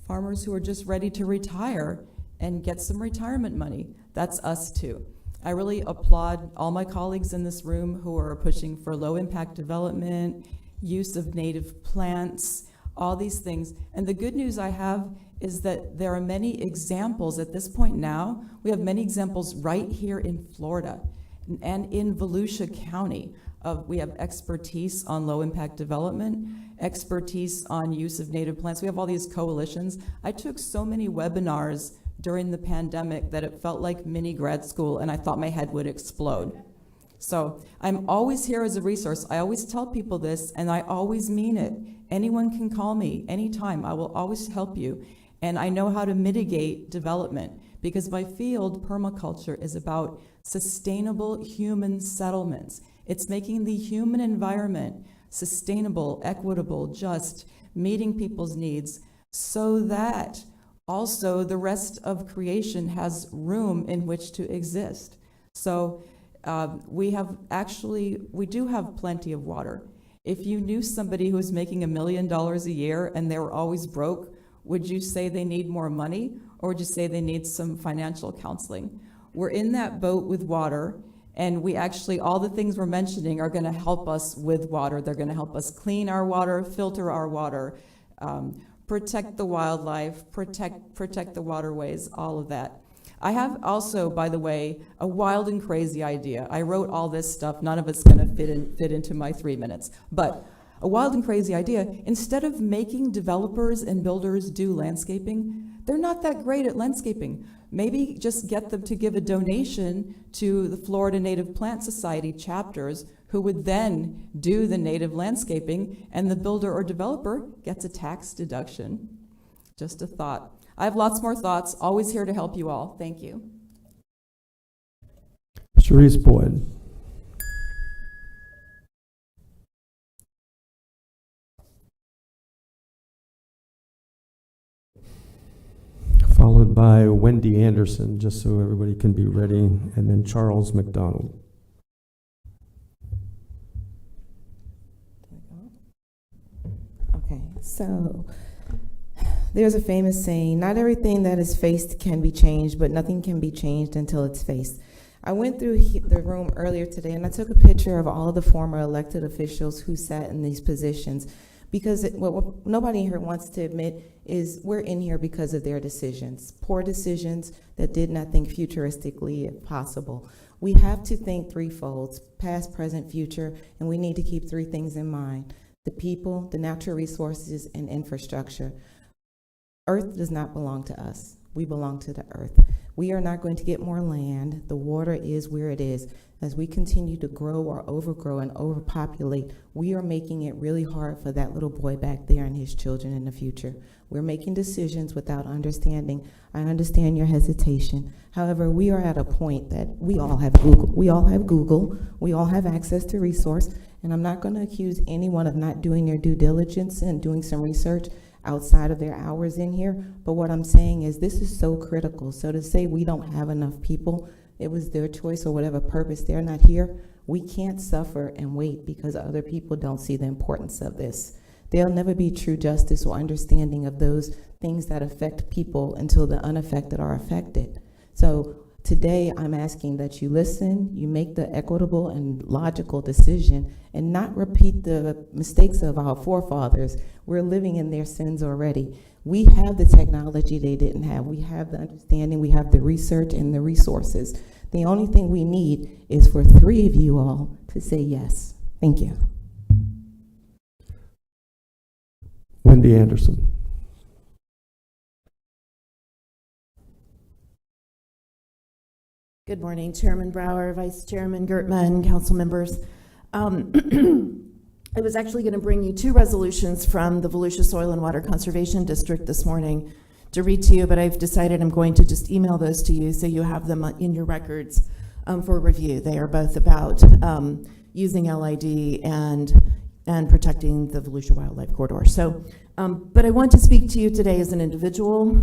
Farmers who are just ready to retire and get some retirement money, that's us too. I really applaud all my colleagues in this room who are pushing for low-impact development, use of native plants, all these things. And the good news I have is that there are many examples at this point now. We have many examples right here in Florida and in Volusia County. We have expertise on low-impact development, expertise on use of native plants. We have all these coalitions. I took so many webinars during the pandemic that it felt like mini grad school, and I thought my head would explode. So I'm always here as a resource. I always tell people this, and I always mean it. Anyone can call me anytime. I will always help you. And I know how to mitigate development, because my field, permaculture, is about sustainable human settlements. It's making the human environment sustainable, equitable, just, meeting people's needs, so that also the rest of creation has room in which to exist. So we do have plenty of water. If you knew somebody who was making $1 million a year and they were always broke, would you say they need more money, or would you say they need some financial counseling? We're in that boat with water, and we actually, all the things we're mentioning are going to help us with water. They're going to help us clean our water, filter our water, protect the wildlife, protect the waterways, all of that. I have also, by the way, a wild and crazy idea. I wrote all this stuff. None of it's going to fit into my 3 minutes. But a wild and crazy idea, instead of making developers and builders do landscaping, they're not that great at landscaping. Maybe just get them to give a donation to the Florida Native Plant Society chapters, who would then do the native landscaping, and the builder or developer gets a tax deduction. Just a thought. I have lots more thoughts, always here to help you all. Thank you. Sharice Boyd. Followed by Wendy Anderson, just so everybody can be ready, and then Charles McDonald. Okay, so there's a famous saying, not everything that is faced can be changed, but nothing can be changed until it's faced. I went through the room earlier today and I took a picture of all of the former elected officials who sat in these positions, because what nobody here wants to admit is we're in here because of their decisions, poor decisions that did not think futuristically if possible. We have to think threefold, past, present, future, and we need to keep three things in mind: the people, the natural resources, and infrastructure. Earth does not belong to us. We belong to the earth. We are not going to get more land. The water is where it is. As we continue to grow or overgrow and overpopulate, we are making it really hard for that little boy back there and his children in the future. We're making decisions without understanding. I understand your hesitation. However, we are at a point that we all have Google. We all have Google. We all have access to resource. And I'm not going to accuse anyone of not doing their due diligence and doing some research outside of their hours in here. But what I'm saying is this is so critical. So to say we don't have enough people, it was their choice or whatever purpose, they're not here. We can't suffer and wait because other people don't see the importance of this. There'll never be true justice or understanding of those things that affect people until the unaffected are affected. So today I'm asking that you listen, you make the equitable and logical decision, and not repeat the mistakes of our forefathers. We're living in their sins already. We have the technology they didn't have. We have the understanding, we have the research and the resources. The only thing we need is for three of you all to say yes. Thank you. Wendy Anderson. Good morning, Chairman Brower, Vice Chairman Gertman, council members. I was actually going to bring you two resolutions from the Volusia Soil and Water Conservation District this morning to read to you, but I've decided I'm going to just email those to you so you have them in your records for review. They are both about using LID and protecting the Volusia Wildlife Corridor. So, but I want to speak to you today as an individual,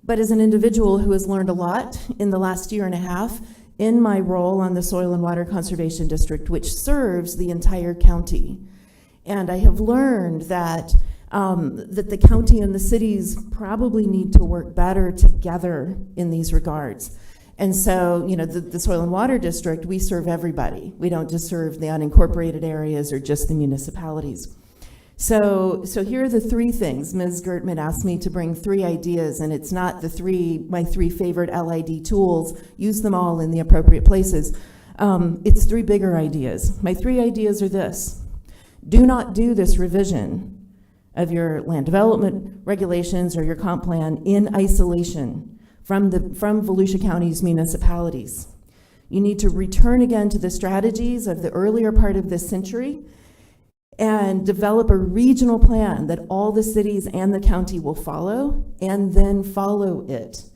but as an individual who has learned a lot in the last year and a half in my role on the Soil and Water Conservation District, which serves the entire county. And I have learned that that the county and the cities probably need to work better together in these regards. And so, you know, the Soil and Water District, we serve everybody. We don't just serve the unincorporated areas or just the municipalities. So here are the three things. Ms. Gertman asked me to bring 3 ideas, and it's not my three favorite LID tools. Use them all in the appropriate places. It's 3 bigger ideas. My 3 ideas are this. Do not do this revision of your land development regulations or your comp plan in isolation from Volusia County's municipalities. You need to return again to the strategies of the earlier part of this century and develop a regional plan that all the cities and the county will follow, and then follow it.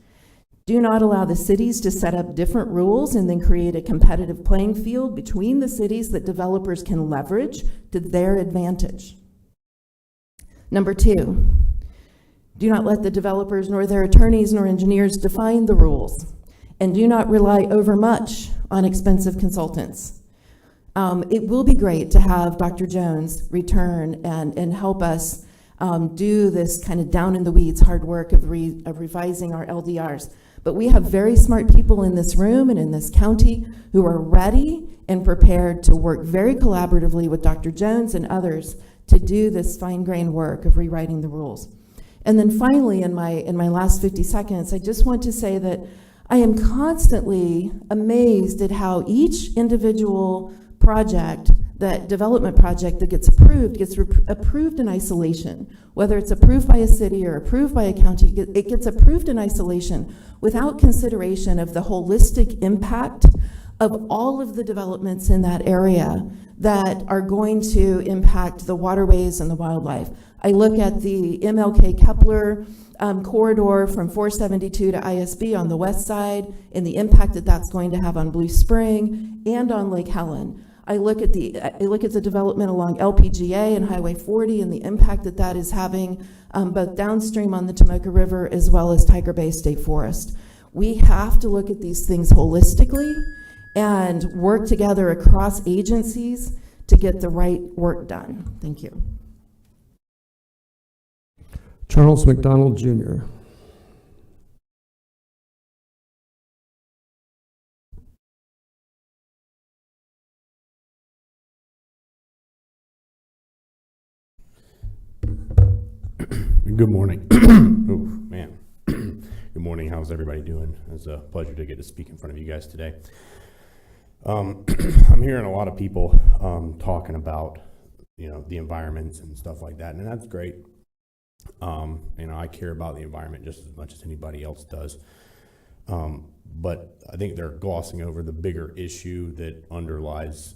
Do not allow the cities to set up different rules and then create a competitive playing field between the cities that developers can leverage to their advantage. Number 2, do not let the developers nor their attorneys nor engineers define the rules, and do not rely overmuch on expensive consultants. It will be great to have Dr. Jones return and help us do this kind of down in the weeds hard work of revising our LDRs. But we have very smart people in this room and in this county who are ready and prepared to work very collaboratively with Dr. Jones and others to do this fine-grained work of rewriting the rules. And then finally, in my last 50 seconds, I just want to say that I am constantly amazed at how each individual project, that development project that gets approved in isolation. Whether it's approved by a city or approved by a county, it gets approved in isolation without consideration of the holistic impact of all of the developments in that area that are going to impact the waterways and the wildlife. I look at the MLK Kepler corridor from 472 to ISB on the west side and the impact that that's going to have on Blue Spring and on Lake Helen. I look at the development along LPGA and Highway 40 and the impact that that is having both downstream on the Tomoka River as well as Tiger Bay State Forest. We have to look at these things holistically and work together across agencies to get the right work done. Thank you. Charles McDonald Jr. Good morning. Oh, man. Good morning. How's everybody doing? It's a pleasure to get to speak in front of you guys today. I'm hearing a lot of people talking about, the environments and stuff like that, and that's great. I care about the environment just as much as anybody else does. But I think they're glossing over the bigger issue that underlies,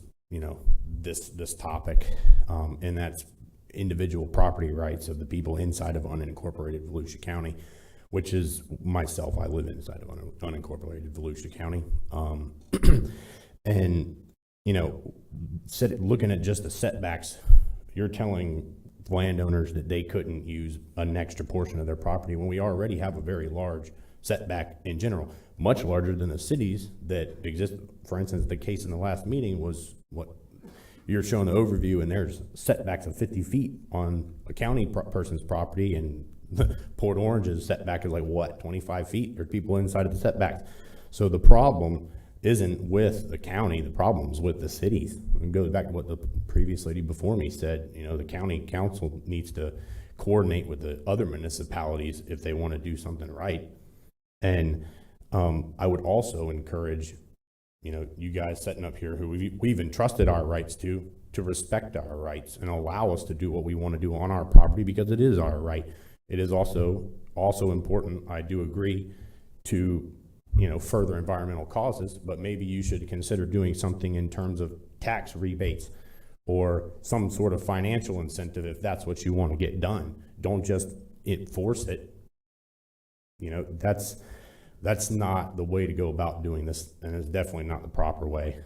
this topic, and that's individual property rights of the people inside of unincorporated Volusia County, which is myself. I live inside of unincorporated Volusia County. And, looking at just the setbacks, you're telling landowners that they couldn't use an extra portion of their property when we already have a very large setback in general, much larger than the cities that exist. For instance, the case in the last meeting was what you're showing the overview, and there's setbacks of 50 feet on a county person's property, and Port Orange's setback is like what, 25 feet? There's people inside of the setbacks. So the problem isn't with the county, the problem's with the cities. It goes back to what the previous lady before me said. The county council needs to coordinate with the other municipalities if they want to do something right. And I would also encourage you guys sitting up here who we've entrusted our rights to respect our rights and allow us to do what we want to do on our property, because it is our right. It is also important, I do agree, to further environmental causes, but maybe you should consider doing something in terms of tax rebates or some sort of financial incentive if that's what you want to get done. Don't just enforce it. That's not the way to go about doing this, and it's definitely not the proper way.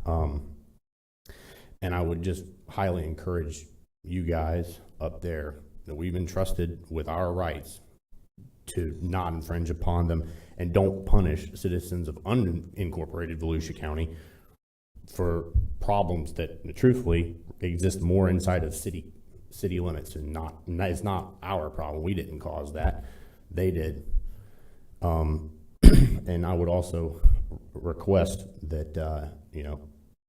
And I would just highly encourage you guys up there that we've entrusted with our rights to not infringe upon them, and don't punish citizens of unincorporated Volusia County for problems that truthfully exist more inside of city limits, and it's not our problem. We didn't cause that. They did. And I would also request that,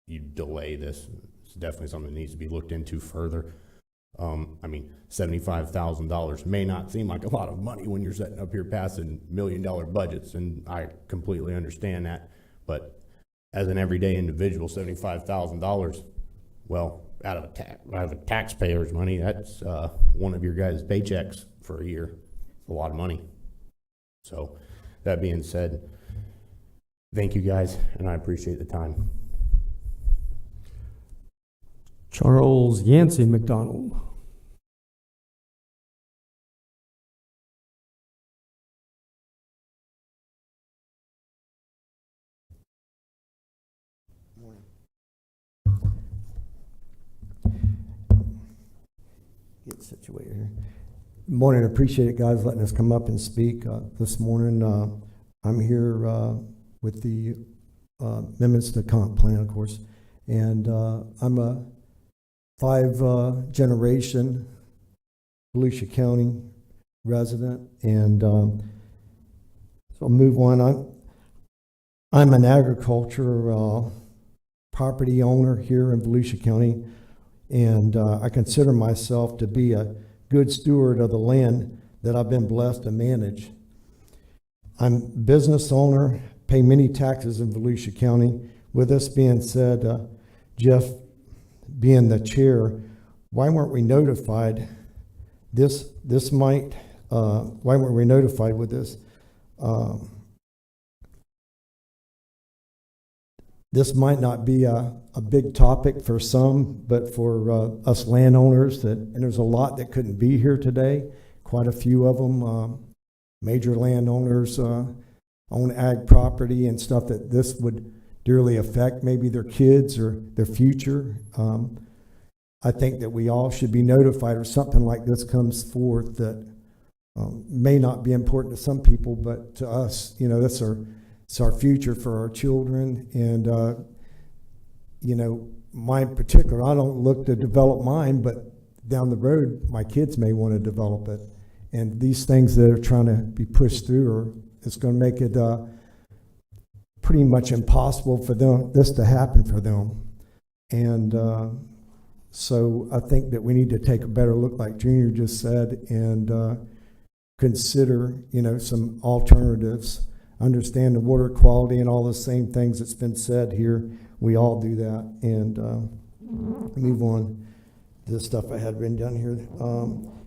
you delay this. It's definitely something that needs to be looked into further. I mean, $75,000 may not seem like a lot of money when you're setting up here passing $1 million budgets, and I completely understand that. But as an everyday individual, $75,000, well, out of a taxpayer's money, that's one of your guys' paychecks for a year. A lot of money. So, that being said, thank you guys, and I appreciate the time. Charles Yancey McDonald. Get situated here. Morning, appreciate it, guys, letting us come up and speak this morning. I'm here with the amendments to the comp plan, of course, and I'm a 5-generation Volusia County resident, and so I'll move on. I'm an agriculture property owner here in Volusia County, and I consider myself to be a good steward of the land that I've been blessed to manage. I'm a business owner, pay many taxes in Volusia County. With this being said, Jeff being the chair, why weren't we notified? Why weren't we notified with this? This might not be a big topic for some, but for us landowners, and there's a lot that couldn't be here today. Quite a few of them, major landowners own ag property and stuff that this would dearly affect, maybe their kids or their future. I think that we all should be notified if something like this comes forth that may not be important to some people, but to us, it's our future for our children. And, mine particular, I don't look to develop mine, but down the road, my kids may want to develop it. And these things that are trying to be pushed through, it's going to make it pretty much impossible for this to happen for them. And so I think that we need to take a better look, like Junior just said, and consider, some alternatives. Understand the water quality and all the same things that's been said here. We all do that. And move on to the stuff I had written down here.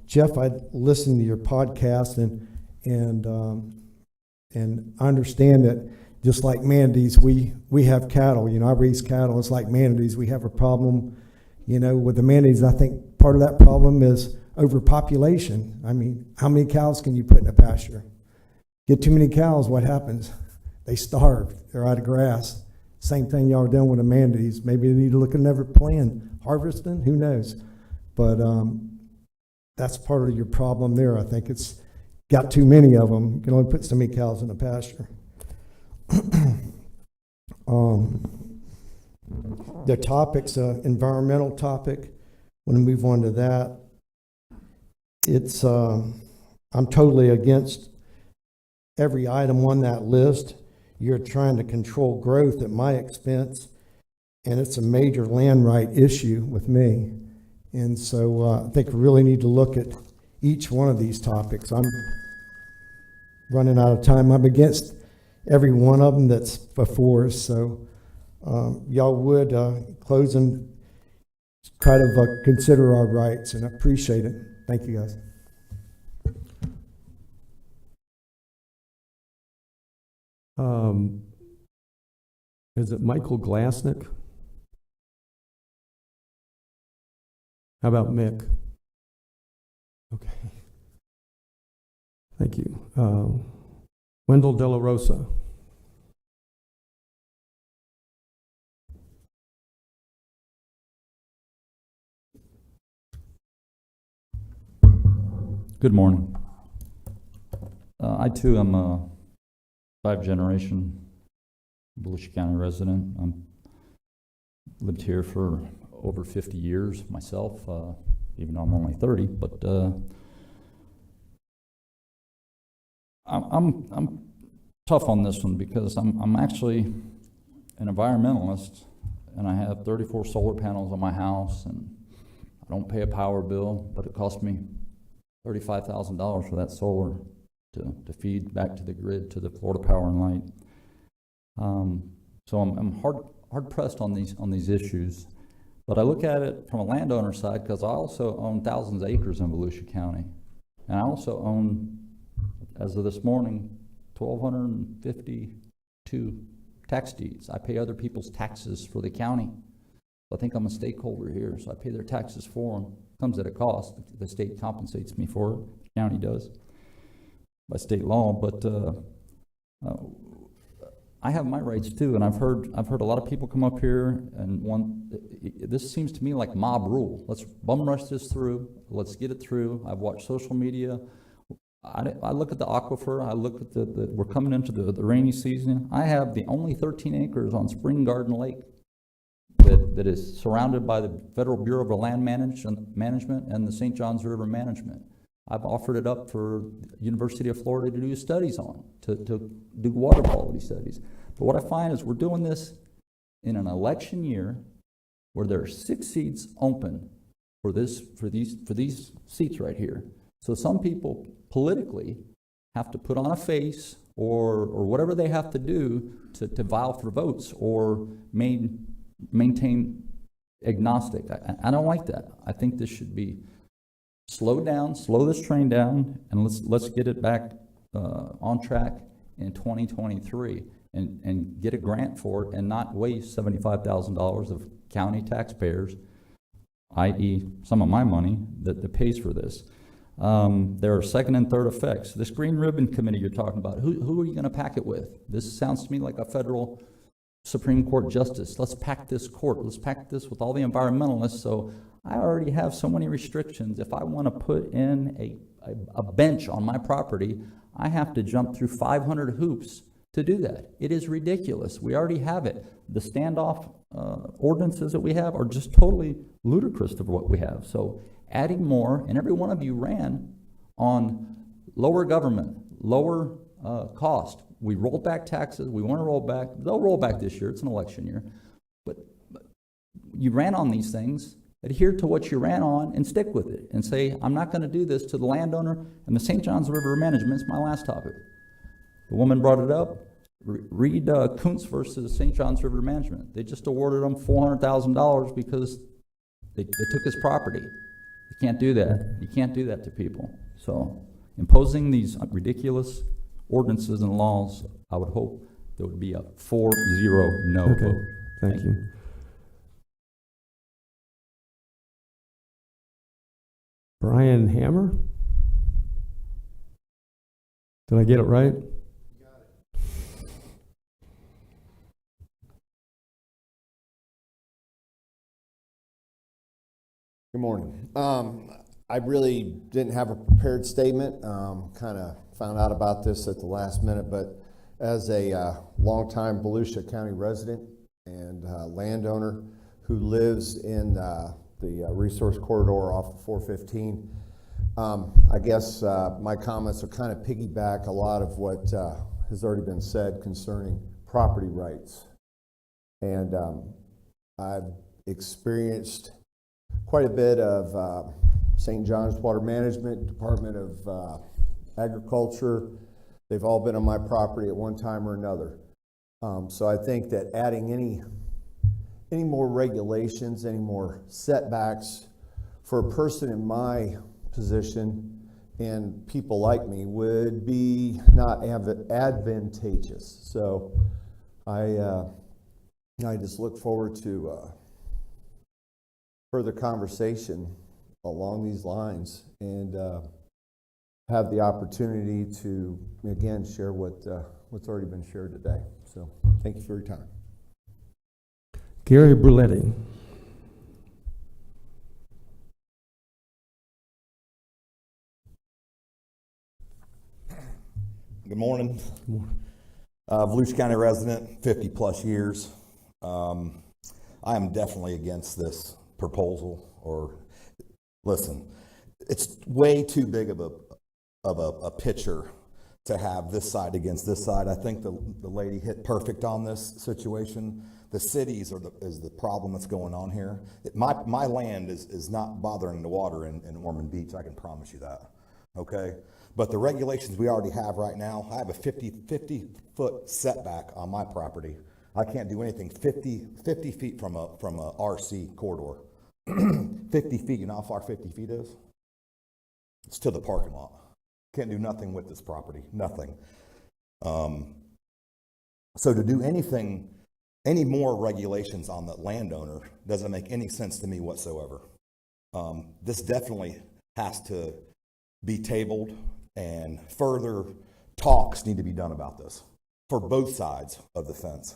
Jeff, I listened to your podcast and I understand that just like manatees, we have cattle. I raise cattle. It's like manatees. We have a problem, with the manatees. I think part of that problem is overpopulation. I mean, how many cows can you put in a pasture? Get too many cows, what happens? They starve. They're out of grass. Same thing y'all are doing with the manatees. Maybe they need to look at another plan. Harvesting, who knows? But that's part of your problem there. I think it's got too many of them. You can only put so many cows in the pasture. The topic's an environmental topic. When we move on to that, it's I'm totally against every item on that list. You're trying to control growth at my expense, and it's a major land right issue with me. And so I think we really need to look at each one of these topics. I'm running out of time. I'm against every one of them that's before us. So y'all would close and try to consider our rights, and I appreciate it. Thank you, guys. Is it Michael Glasnick? How about Mick? Okay. Thank you. Wendell De La Rosa. Good morning. I too am a 5-generation Volusia County resident. Lived here for over 50 years myself, even though I'm only 30. But I'm tough on this one because I'm actually an environmentalist, and I have 34 solar panels on my house, and I don't pay a power bill, but it cost me $35,000 for that solar to feed back to the grid, to the Florida Power and Light. So I'm hard pressed on these issues, but I look at it from a landowner side because I also own thousands of acres in Volusia County, and I also own, as of this morning, 1,252 tax deeds. I pay other people's taxes for the county. I think I'm a stakeholder here, so I pay their taxes for them. It comes at a cost. The state compensates me for it. The county does by state law, but I have my rights too, and I've heard a lot of people come up here and this seems to me like mob rule. Let's bum rush this through. Let's get it through. I've watched social media. I look at the aquifer. I look at we're coming into the rainy season. I have the only 13 acres on Spring Garden Lake that is surrounded by the Federal Bureau of Land Management and the St. Johns River Management. I've offered it up for University of Florida to do studies on, to do water quality studies. But what I find is we're doing this in an election year where there are 6 seats open for these seats right here. So some people politically have to put on a face or whatever they have to do to vie for votes or maintain agnostic. I don't like that. I think this should be slow this train down, and let's get it back on track in 2023 and get a grant for it and not waste $75,000 of county taxpayers, i.e. some of my money that pays for this. There are second and third effects. This green ribbon committee you're talking about, who are you going to pack it with? This sounds to me like a federal Supreme Court justice. Let's pack this court. Let's pack this with all the environmentalists. So I already have so many restrictions. If I want to put in a bench on my property, I have to jump through 500 hoops to do that. It is ridiculous. We already have it. The standoff ordinances that we have are just totally ludicrous of what we have. So adding more, and every one of you ran on lower government, lower cost. We rolled back taxes. We want to roll back. They'll roll back this year. It's an election year. But you ran on these things. Adhere to what you ran on and stick with it and say, I'm not going to do this to the landowner and the St. Johns River Management is my last topic. The woman brought it up. Read Kuntz versus St. Johns River Management. They just awarded him $400,000 because they took his property. You can't do that. You can't do that to people. So imposing these ridiculous ordinances and laws, I would hope there would be a 4-0 no vote. Thank you. Brian Hammer? Did I get it right? Good morning. I really didn't have a prepared statement. Kind of found out about this at the last minute, but as a longtime Volusia County resident and landowner who lives in the resource corridor off of 415, I guess my comments will kind of piggyback a lot of what has already been said concerning property rights. And I've experienced quite a bit of St. John's Water Management, Department of Agriculture. They've all been on my property at one time or another. So I think that adding any more regulations, any more setbacks for a person in my position and people like me would be not advantageous. So I just look forward to further conversation along these lines and have the opportunity to again share what's already been shared today. So thank you for your time. Gary Bruletti. Good morning. Good morning. Volusia County resident, 50 plus years. I am definitely against this proposal. Or listen, it's way too big of a picture to have this side against this side. I think the lady hit perfect on this situation. The cities is the problem that's going on here. My land is not bothering the water in Ormond Beach, I can promise you that, okay? But the regulations we already have right now, I have a 50-foot setback on my property. I can't do anything 50 feet from a RC corridor. 50 feet, you know how far 50 feet is? It's to the parking lot. Can't do nothing with this property, nothing. So to do anything, any more regulations on the landowner doesn't make any sense to me whatsoever. This definitely has to be tabled, and further talks need to be done about this for both sides of the fence.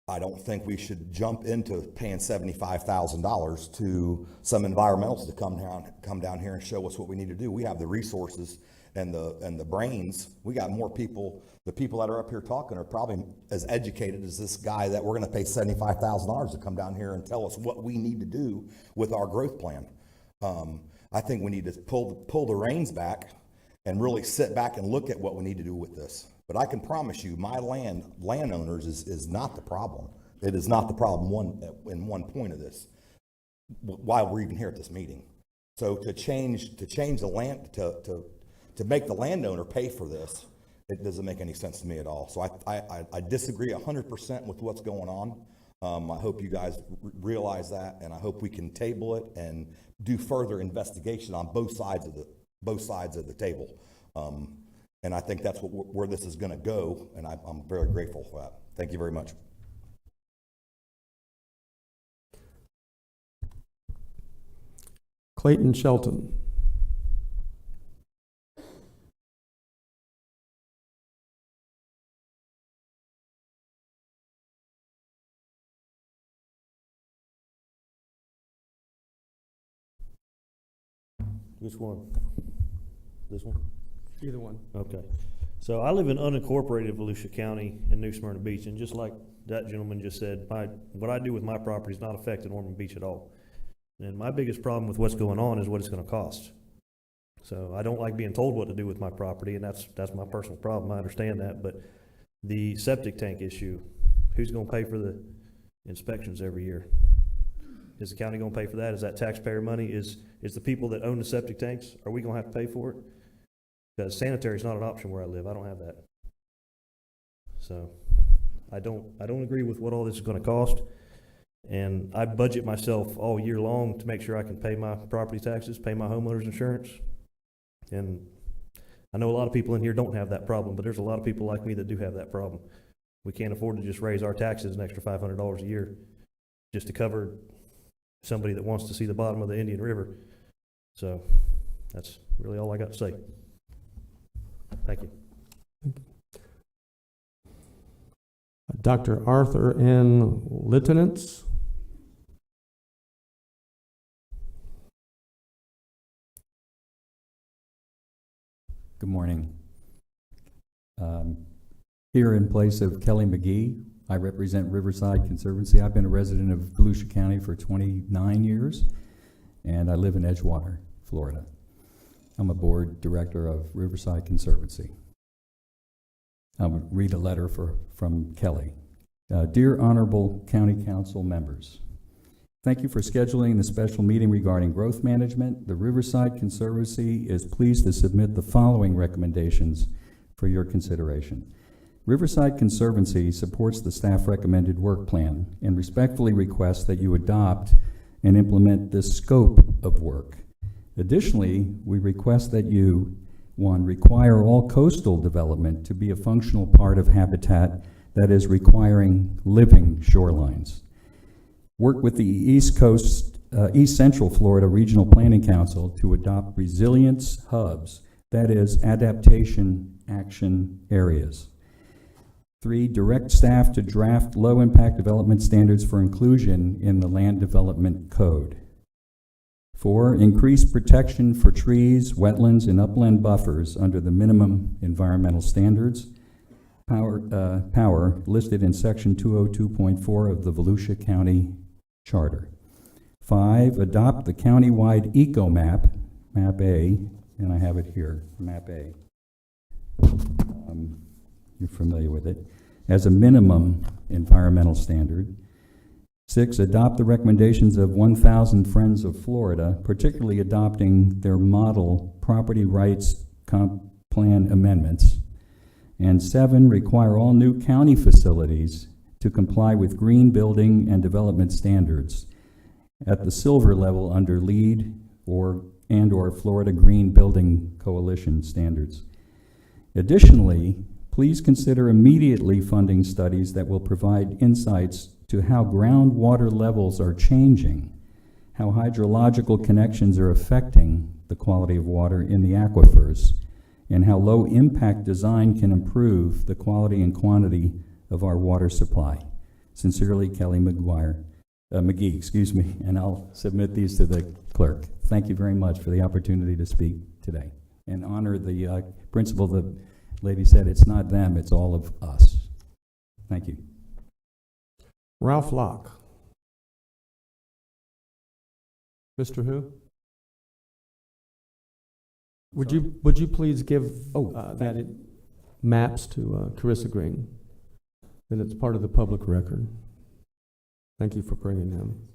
I don't think we should jump into paying $75,000 to some environmentalists to come down here and show us what we need to do. We have the resources and the brains. We got more people. The people that are up here talking are probably as educated as this guy that we're going to pay $75,000 to come down here and tell us what we need to do with our growth plan. I think we need to pull the reins back and really sit back and look at what we need to do with this. But I can promise you, my landowners is not the problem. It is not the problem in one point of this, while we're even here at this meeting. So to change the land, to make the landowner pay for this, it doesn't make any sense to me at all. So I disagree 100% with what's going on. I hope you guys realize that, and I hope we can table it and do further investigation on both sides of the table. And I think that's where this is going to go, and I'm very grateful for that. Thank you very much. Clayton Shelton. Which one? This one? Either one. Okay. So I live in unincorporated Volusia County in New Smyrna Beach, and just like that gentleman just said, what I do with my property is not affected Ormond Beach at all. And my biggest problem with what's going on is what it's going to cost. So I don't like being told what to do with my property, and that's my personal problem. I understand that, but the septic tank issue, who's going to pay for the inspections every year? Is the county going to pay for that? Is that taxpayer money? Is the people that own the septic tanks, are we going to have to pay for it? Because sanitary is not an option where I live. I don't have that. So I don't agree with what all this is going to cost. And I budget myself all year long to make sure I can pay my property taxes, pay my homeowner's insurance. And I know a lot of people in here don't have that problem, but there's a lot of people like me that do have that problem. We can't afford to just raise our taxes an extra $500 a year just to cover somebody that wants to see the bottom of the Indian River. So that's really all I got to say. Thank you. Dr. Arthur N. Littenitz. Good morning. Here in place of Kelly McGee, I represent Riverside Conservancy. I've been a resident of Volusia County for 29 years, and I live in Edgewater, Florida. I'm a board director of Riverside Conservancy. I'll read a letter from Kelly. Dear Honorable County Council members, thank you for scheduling the special meeting regarding growth management. The Riverside Conservancy is pleased to submit the following recommendations for your consideration. Riverside Conservancy supports the staff recommended work plan and respectfully requests that you adopt and implement this scope of work. Additionally, we request that you, 1, require all coastal development to be a functional part of habitat that is requiring living shorelines. Work with the East Central Florida Regional Planning Council to adopt resilience hubs, that is, adaptation action areas. 3, direct staff to draft low-impact development standards for inclusion in the Land Development Code. 4, increase protection for trees, wetlands, and upland buffers under the minimum environmental standards power listed in Section 202.4 of the Volusia County Charter. 5, adopt the countywide eco map, Map A, and I have it here, map A. You're familiar with it. As a minimum environmental standard. 6, adopt the recommendations of 1,000 Friends of Florida, particularly adopting their model property rights comp plan amendments. And 7, require all new county facilities to comply with green building and development standards at the silver level under LEED or Florida Green Building Coalition standards. Additionally, please consider immediately funding studies that will provide insights to how groundwater levels are changing, how hydrological connections are affecting the quality of water in the aquifers, and how low-impact design can improve the quality and quantity of our water supply. Sincerely, Kelly McGee, and I'll submit these to the clerk. Thank you very much for the opportunity to speak today, and honor the principle the lady said, it's not them, it's all of us. Thank you. Ralph Locke. Mr. Who? Would you please give maps to Carissa Green? Then it's part of the public record. Thank you for bringing them.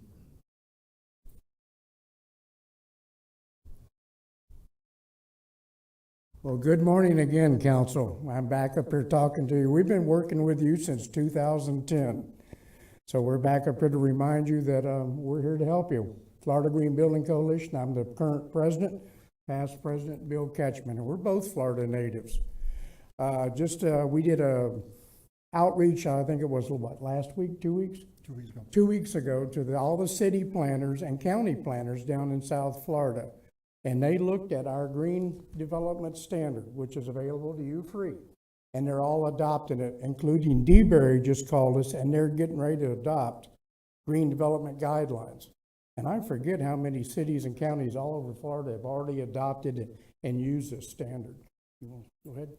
Well, good morning again, Council. I'm back up here talking to you. We've been working with you since 2010. So we're back up here to remind you that we're here to help you. Florida Green Building Coalition, I'm the current president, past president Bill Ketchman, and we're both Florida natives. We did a outreach, I think it was last week, 2 weeks? 2 weeks ago. 2 weeks ago to all the city planners and county planners down in South Florida. And they looked at our green development standard, which is available to you free. And they're all adopting it, including DeBerry just called us, and they're getting ready to adopt green development guidelines. And I forget how many cities and counties all over Florida have already adopted it and used this standard. You want to go ahead?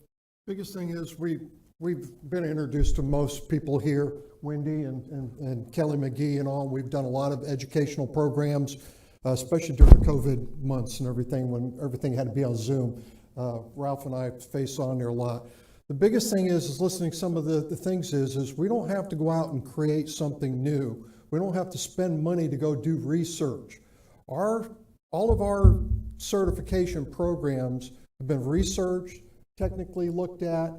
Biggest thing is we've been introduced to most people here, Wendy and Kelly McGee and all. We've done a lot of educational programs, especially during the COVID months and everything, when everything had to be on Zoom. Ralph and I face on there a lot. The biggest thing is listening to some of the things is we don't have to go out and create something new. We don't have to spend money to go do research. All of our certification programs have been researched, technically looked at,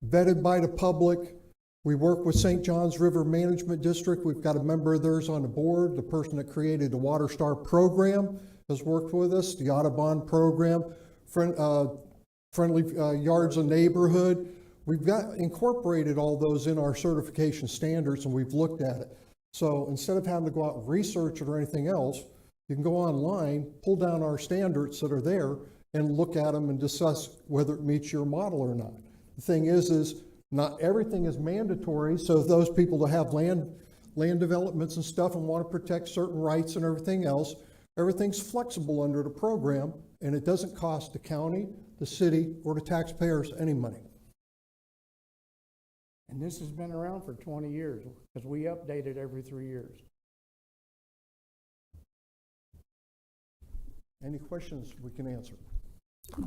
vetted by the public. We work with St. Johns River Management District. We've got a member of theirs on the board. The person that created the Water Star program has worked with us, the Audubon program, Friendly Yards and Neighborhood. We've got incorporated all those in our certification standards, and we've looked at it. So instead of having to go out and research it or anything else, you can go online, pull down our standards that are there, and look at them and discuss whether it meets your model or not. The thing is not everything is mandatory, so those people that have land developments and stuff and want to protect certain rights and everything else, everything's flexible under the program, and it doesn't cost the county, the city, or the taxpayers any money. And this has been around for 20 years because we update it every 3 years. Any questions we can answer?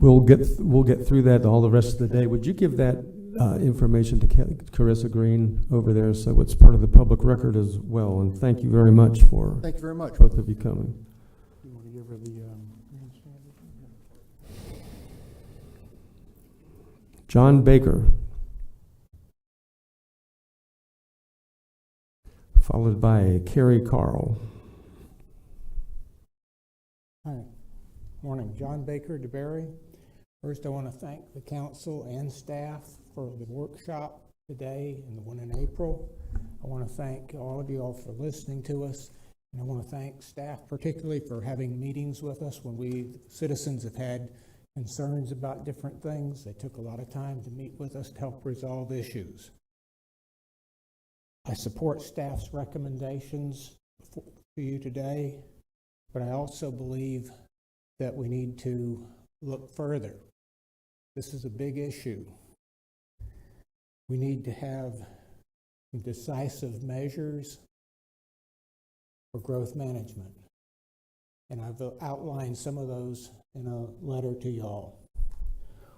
We'll get through that all the rest of the day. Would you give that information to Carissa Green over there so it's part of the public record as well? And thank you very much for thank you very much. Both of you coming. You want to give her the green standard? John Baker, followed by Carrie Carl. Hi. Morning. John Baker, DeBerry. First, I want to thank the council and staff for the workshop today and the one in April. I want to thank all of you all for listening to us. And I want to thank staff particularly for having meetings with us when we citizens have had concerns about different things. They took a lot of time to meet with us to help resolve issues. I support staff's recommendations for you today, but I also believe that we need to look further. This is a big issue. We need to have decisive measures for growth management. and I've outlined some of those in a letter to y'all.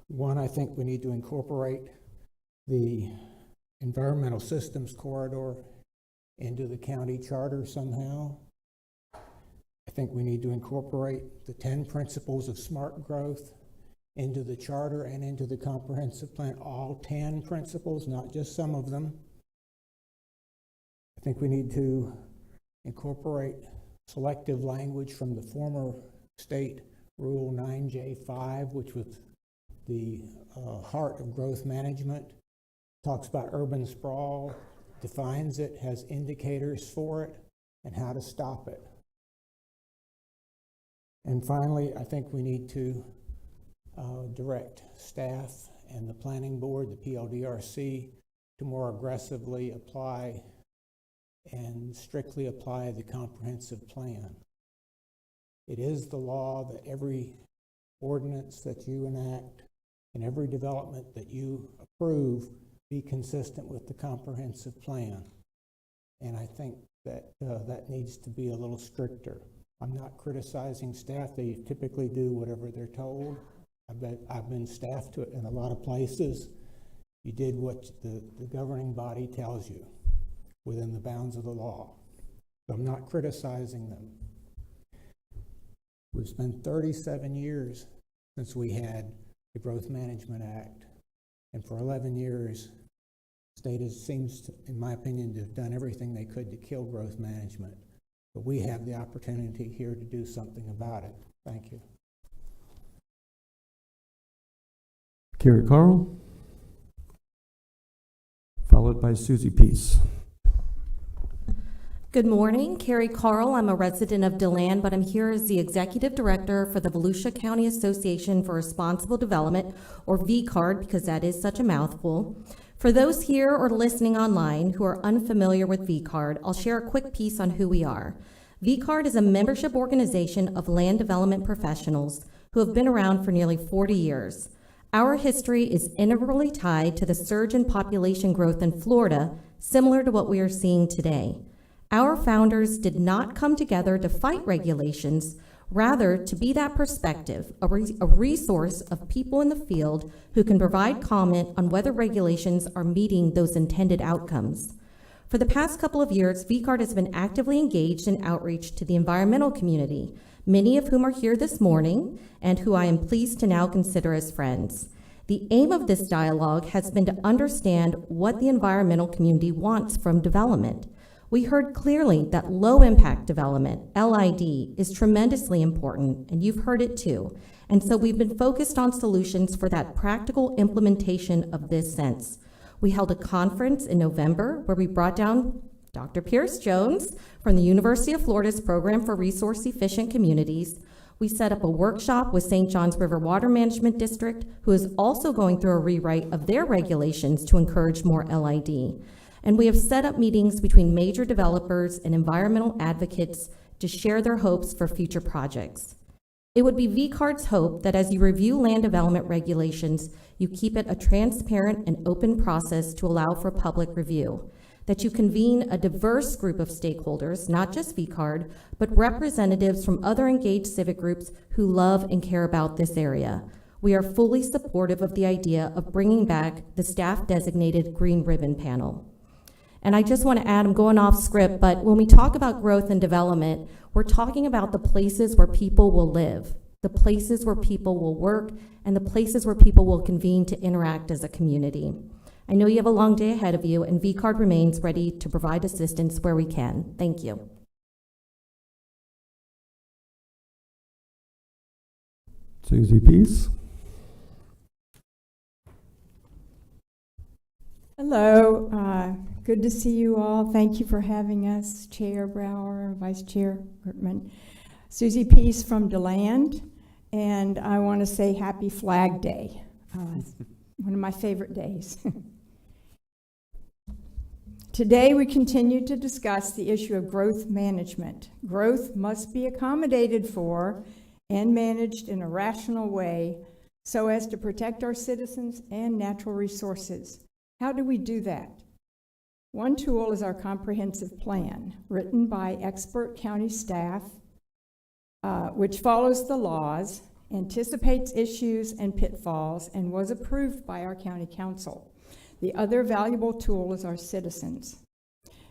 One, I think we need to incorporate the environmental systems corridor into the county charter somehow. I think we need to incorporate the 10 principles of smart growth into the charter and into the comprehensive plan, all 10 principles, not just some of them. I think we need to incorporate selective language from the former state Rule 9J5, which was the heart of growth management. Talks about urban sprawl, defines it, has indicators for it, and how to stop it. And finally, I think we need to direct staff and the planning board, the PLDRC, to more aggressively apply and strictly apply the comprehensive plan. It is the law that every ordinance that you enact and every development that you approve be consistent with the comprehensive plan. And I think that that needs to be a little stricter. I'm not criticizing staff. They typically do whatever they're told. I've been staff to it in a lot of places. You did what the governing body tells you within the bounds of the law. So I'm not criticizing them. It's been 37 years since we had the Growth Management Act. And for 11 years, the state seems, in my opinion, to have done everything they could to kill growth management. But we have the opportunity here to do something about it. Thank you. Carrie Carl, followed by Susie Peace. Good morning, Carrie Carl. I'm a resident of DeLand, but I'm here as the Executive Director for the Volusia County Association for Responsible Development, or VCARD, because that is such a mouthful. For those here or listening online who are unfamiliar with VCARD, I'll share a quick piece on who we are. VCARD is a membership organization of land development professionals who have been around for nearly 40 years. Our history is integrally tied to the surge in population growth in Florida, similar to what we are seeing today. Our founders did not come together to fight regulations, rather to be that perspective, a resource of people in the field who can provide comment on whether regulations are meeting those intended outcomes. For the past couple of years, VCARD has been actively engaged in outreach to the environmental community, many of whom are here this morning and who I am pleased to now consider as friends. The aim of this dialogue has been to understand what the environmental community wants from development. We heard clearly that low-impact development, LID, is tremendously important, and you've heard it too. And so we've been focused on solutions for that practical implementation of this sense. We held a conference in November where we brought down Dr. Pierce Jones from the University of Florida's Program for Resource-Efficient Communities. We set up a workshop with St. Johns River Water Management District, who is also going through a rewrite of their regulations to encourage more LID. And we have set up meetings between major developers and environmental advocates to share their hopes for future projects. It would be VCARD's hope that as you review land development regulations, you keep it a transparent and open process to allow for public review, that you convene a diverse group of stakeholders, not just VCARD, but representatives from other engaged civic groups who love and care about this area. We are fully supportive of the idea of bringing back the staff-designated Green Ribbon Panel. And I just want to add, I'm going off script, but when we talk about growth and development, we're talking about the places where people will live, the places where people will work, and the places where people will convene to interact as a community. I know you have a long day ahead of you, and VCARD remains ready to provide assistance where we can. Thank you. Susie Peace. Hello, good to see you all. Thank you for having us, Chair Brower, Vice Chair Gertman. Susie Peace from DeLand, and I want to say Happy Flag Day, one of my favorite days. Today we continue to discuss the issue of growth management. Growth must be accommodated for and managed in a rational way so as to protect our citizens and natural resources. How do we do that? One tool is our comprehensive plan, written by expert county staff which follows the laws, anticipates issues and pitfalls, and was approved by our county council. The other valuable tool is our citizens.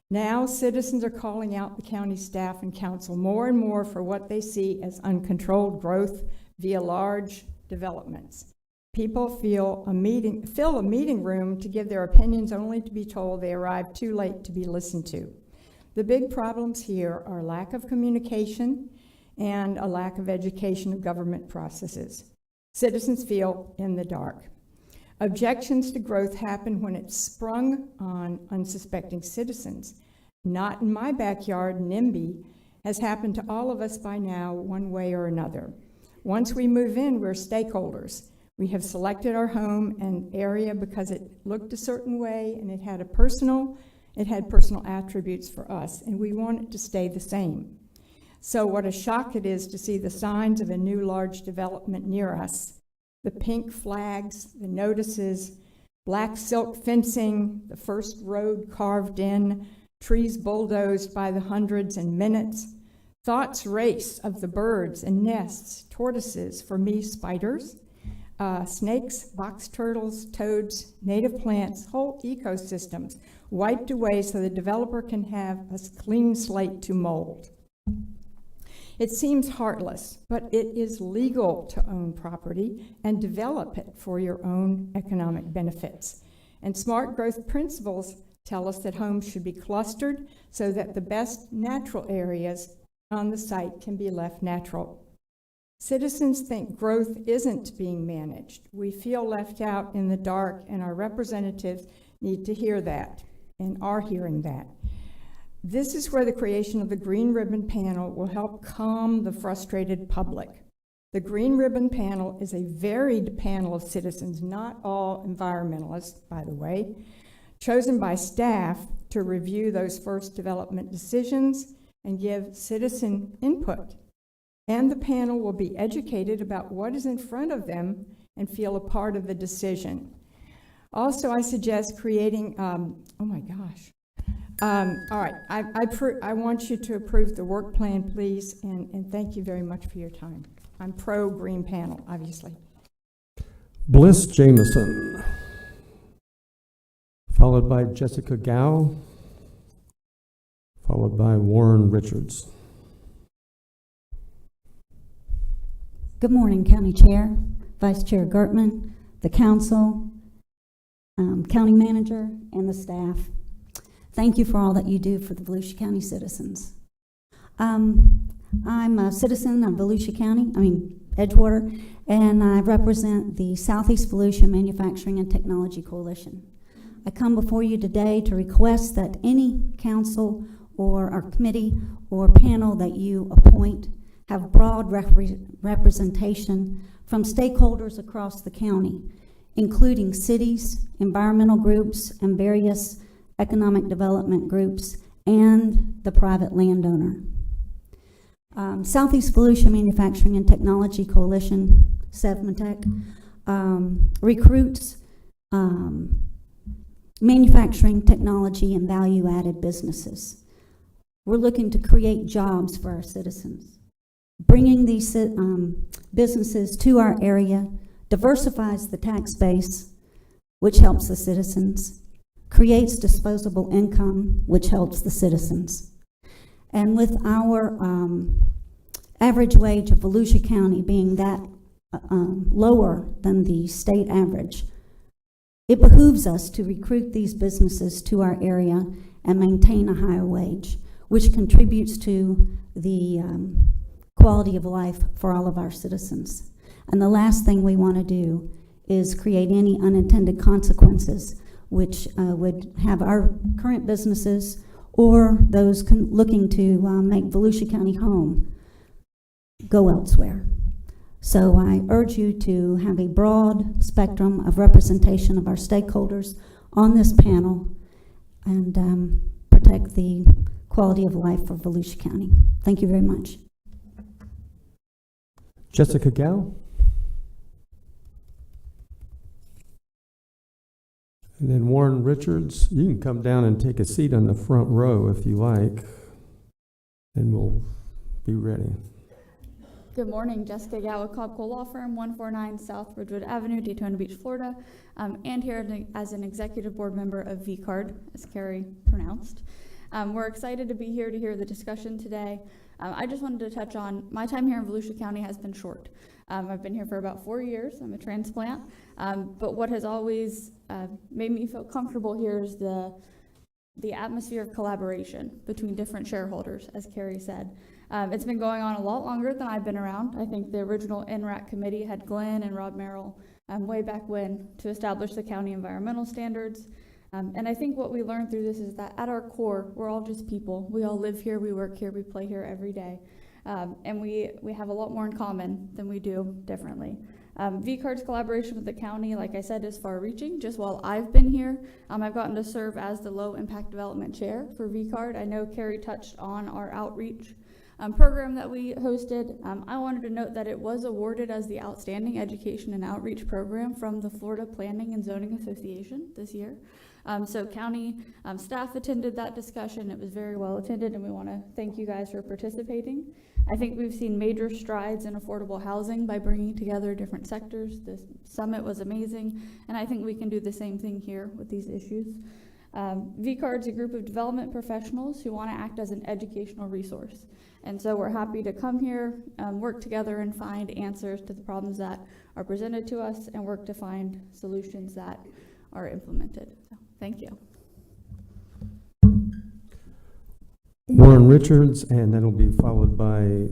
Now, citizens are calling out the county staff and council more and more for what they see as uncontrolled growth via large developments. People fill a meeting room to give their opinions only to be told they arrived too late to be listened to. The big problems here are lack of communication and a lack of education of government processes. Citizens feel in the dark. Objections to growth happen when it's sprung on unsuspecting citizens. Not in my backyard, NIMBY has happened to all of us by now, one way or another. Once we move in, we're stakeholders. We have selected our home and area because it looked a certain way and it had personal attributes for us, and we want it to stay the same. So what a shock it is to see the signs of a new large development near us. The pink flags, the notices, black silk fencing, the first road carved in, trees bulldozed by the hundreds in minutes. Thoughts race of the birds and nests, tortoises, for me, spiders, snakes, box turtles, toads, native plants, whole ecosystems wiped away so the developer can have a clean slate to mold. It seems heartless, but it is legal to own property and develop it for your own economic benefits. And smart growth principles tell us that homes should be clustered so that the best natural areas on the site can be left natural. Citizens think growth isn't being managed. We feel left out in the dark, and our representatives need to hear that and are hearing that. This is where the creation of the Green Ribbon Panel will help calm the frustrated public. The Green Ribbon Panel is a varied panel of citizens, not all environmentalists, by the way, chosen by staff to review those first development decisions and give citizen input. And the panel will be educated about what is in front of them and feel a part of the decision. Also, I suggest creating, oh my gosh. All right, I want you to approve the work plan, please, and thank you very much for your time. I'm pro-Green Panel, obviously. Bliss Jameson, followed by Jessica Gow, followed by Warren Richards. Good morning, County Chair, Vice Chair Gertman, the Council, County Manager, and the staff. Thank you for all that you do for the Volusia County citizens. I'm a citizen of Volusia County, Edgewater, and I represent the Southeast Volusia Manufacturing and Technology Coalition. I come before you today to request that any council or our committee or panel that you appoint have broad representation from stakeholders across the county, including cities, environmental groups, and various economic development groups, and the private landowner. Southeast Volusia Manufacturing and Technology Coalition, SEVMATEC, recruits manufacturing, technology, and value-added businesses. We're looking to create jobs for our citizens. Bringing these businesses to our area diversifies the tax base, which helps the citizens, creates disposable income, which helps the citizens. And with our average wage of Volusia County being that lower than the state average, it behooves us to recruit these businesses to our area and maintain a higher wage, which contributes to the quality of life for all of our citizens. And the last thing we want to do is create any unintended consequences which would have our current businesses or those looking to make Volusia County home go elsewhere. So I urge you to have a broad spectrum of representation of our stakeholders on this panel and protect the quality of life for Volusia County. Thank you very much. Jessica Gow. And then Warren Richards, you can come down and take a seat on the front row if you like, and we'll be ready. Good morning, Jessica Gowa, Cobb Cole Law Firm, 149 South Ridgewood Avenue, Daytona Beach, Florida, and here as an executive board member of VCARD, as Carrie pronounced. We're excited to be here to hear the discussion today. I just wanted to touch on my time here in Volusia County has been short. I've been here for about 4 years. I'm a transplant, but what has always made me feel comfortable here is the atmosphere of collaboration between different shareholders, as Carrie said. It's been going on a lot longer than I've been around. I think the original NRAC committee had Glenn and Rob Merrill way back when to establish the county environmental standards. And I think what we learned through this is that at our core, we're all just people. We all live here, we work here, we play here every day. And we have a lot more in common than we do differently. VCARD's collaboration with the county, like I said, is far-reaching. Just while I've been here, I've gotten to serve as the Low Impact Development Chair for VCARD. I know Carrie touched on our outreach program that we hosted. I wanted to note that it was awarded as the Outstanding Education and Outreach Program from the Florida Planning and Zoning Association this year. So county staff attended that discussion. It was very well attended, and we want to thank you guys for participating. I think we've seen major strides in affordable housing by bringing together different sectors. The summit was amazing, and I think we can do the same thing here with these issues. VCARD's a group of development professionals who want to act as an educational resource. And so we're happy to come here, work together and find answers to the problems that are presented to us and work to find solutions that are implemented. So, thank you. Warren Richards, and then will be followed by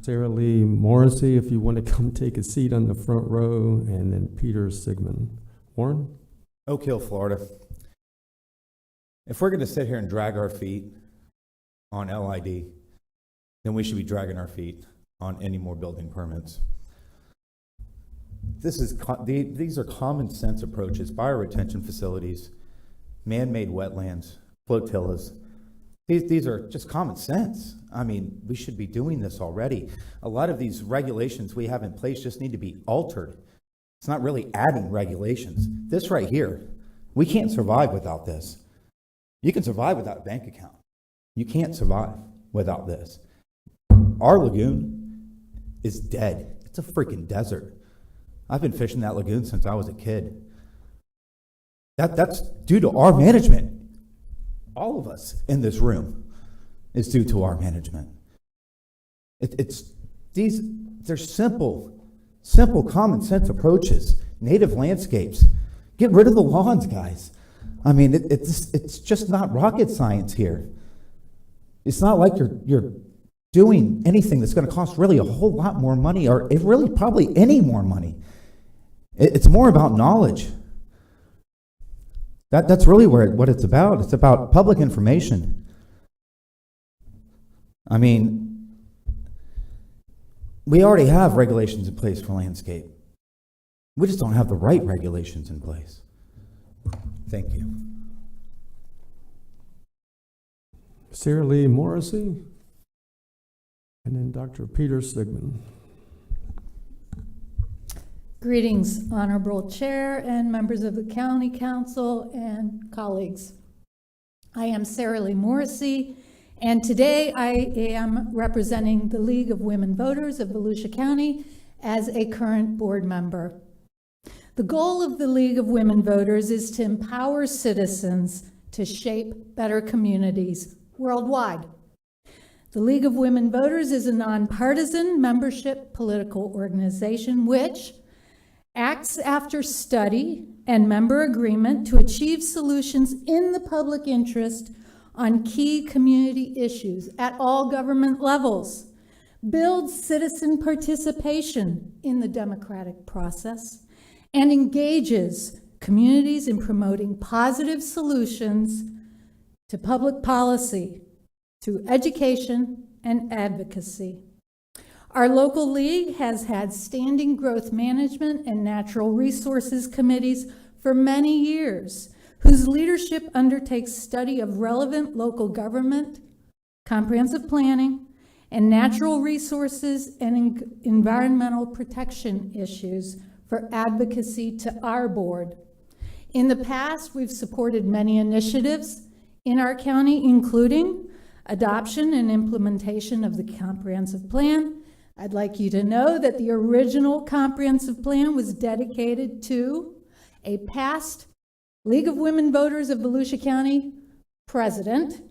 Sarah Lee Morrissey, if you want to come take a seat on the front row, and then Peter Sigmund. Warren? Oak Hill, Florida. If we're going to sit here and drag our feet on LID, then we should be dragging our feet on any more building permits. These are common sense approaches. Bioretention facilities, man-made wetlands, flotillas. These are just common sense. I mean, we should be doing this already. A lot of these regulations we have in place just need to be altered. It's not really adding regulations. This right here, we can't survive without this. You can survive without a bank account. You can't survive without this. Our lagoon is dead. It's a freaking desert. I've been fishing that lagoon since I was a kid. That's due to our management. All of us in this room is due to our management. They're simple common sense approaches. Native landscapes. Get rid of the lawns, guys. I mean, it's just not rocket science here. It's not like you're doing anything that's going to cost really a whole lot more money, or really probably any more money. It's more about knowledge. That's really what it's about. It's about public information. I mean, we already have regulations in place for landscape. We just don't have the right regulations in place. Thank you. Sarah Lee Morrissey, and then Dr. Peter Sigmund. Greetings, Honorable Chair and members of the County Council and colleagues. I am Sarah Lee Morrissey, and today I am representing the League of Women Voters of Volusia County as a current board member. The goal of the League of Women Voters is to empower citizens to shape better communities worldwide. The League of Women Voters is a nonpartisan membership political organization which acts after study and member agreement to achieve solutions in the public interest on key community issues at all government levels, builds citizen participation in the democratic process, and engages communities in promoting positive solutions to public policy through education and advocacy. Our local league has had standing growth management and natural resources committees for many years, whose leadership undertakes study of relevant local government, comprehensive planning, and natural resources and environmental protection issues for advocacy to our board. In the past, we've supported many initiatives in our county, including adoption and implementation of the comprehensive plan, I'd like you to know that the original comprehensive plan was dedicated to a past League of Women Voters of Volusia County president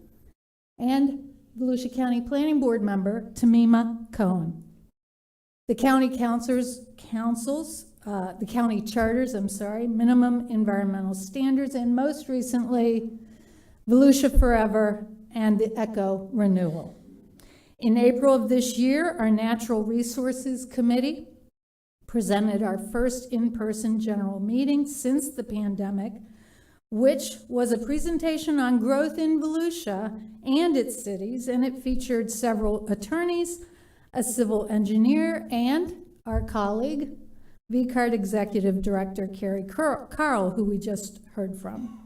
and Volusia County Planning Board member Tamima Cohen. The county the county charters, minimum environmental standards, and most recently, Volusia Forever and the Eco Renewal. In April of this year, our Natural Resources Committee presented our first in-person general meeting since the pandemic, which was a presentation on growth in Volusia and its cities, and it featured several attorneys, a civil engineer, and our colleague, VCARD Executive Director Carrie Carl, who we just heard from.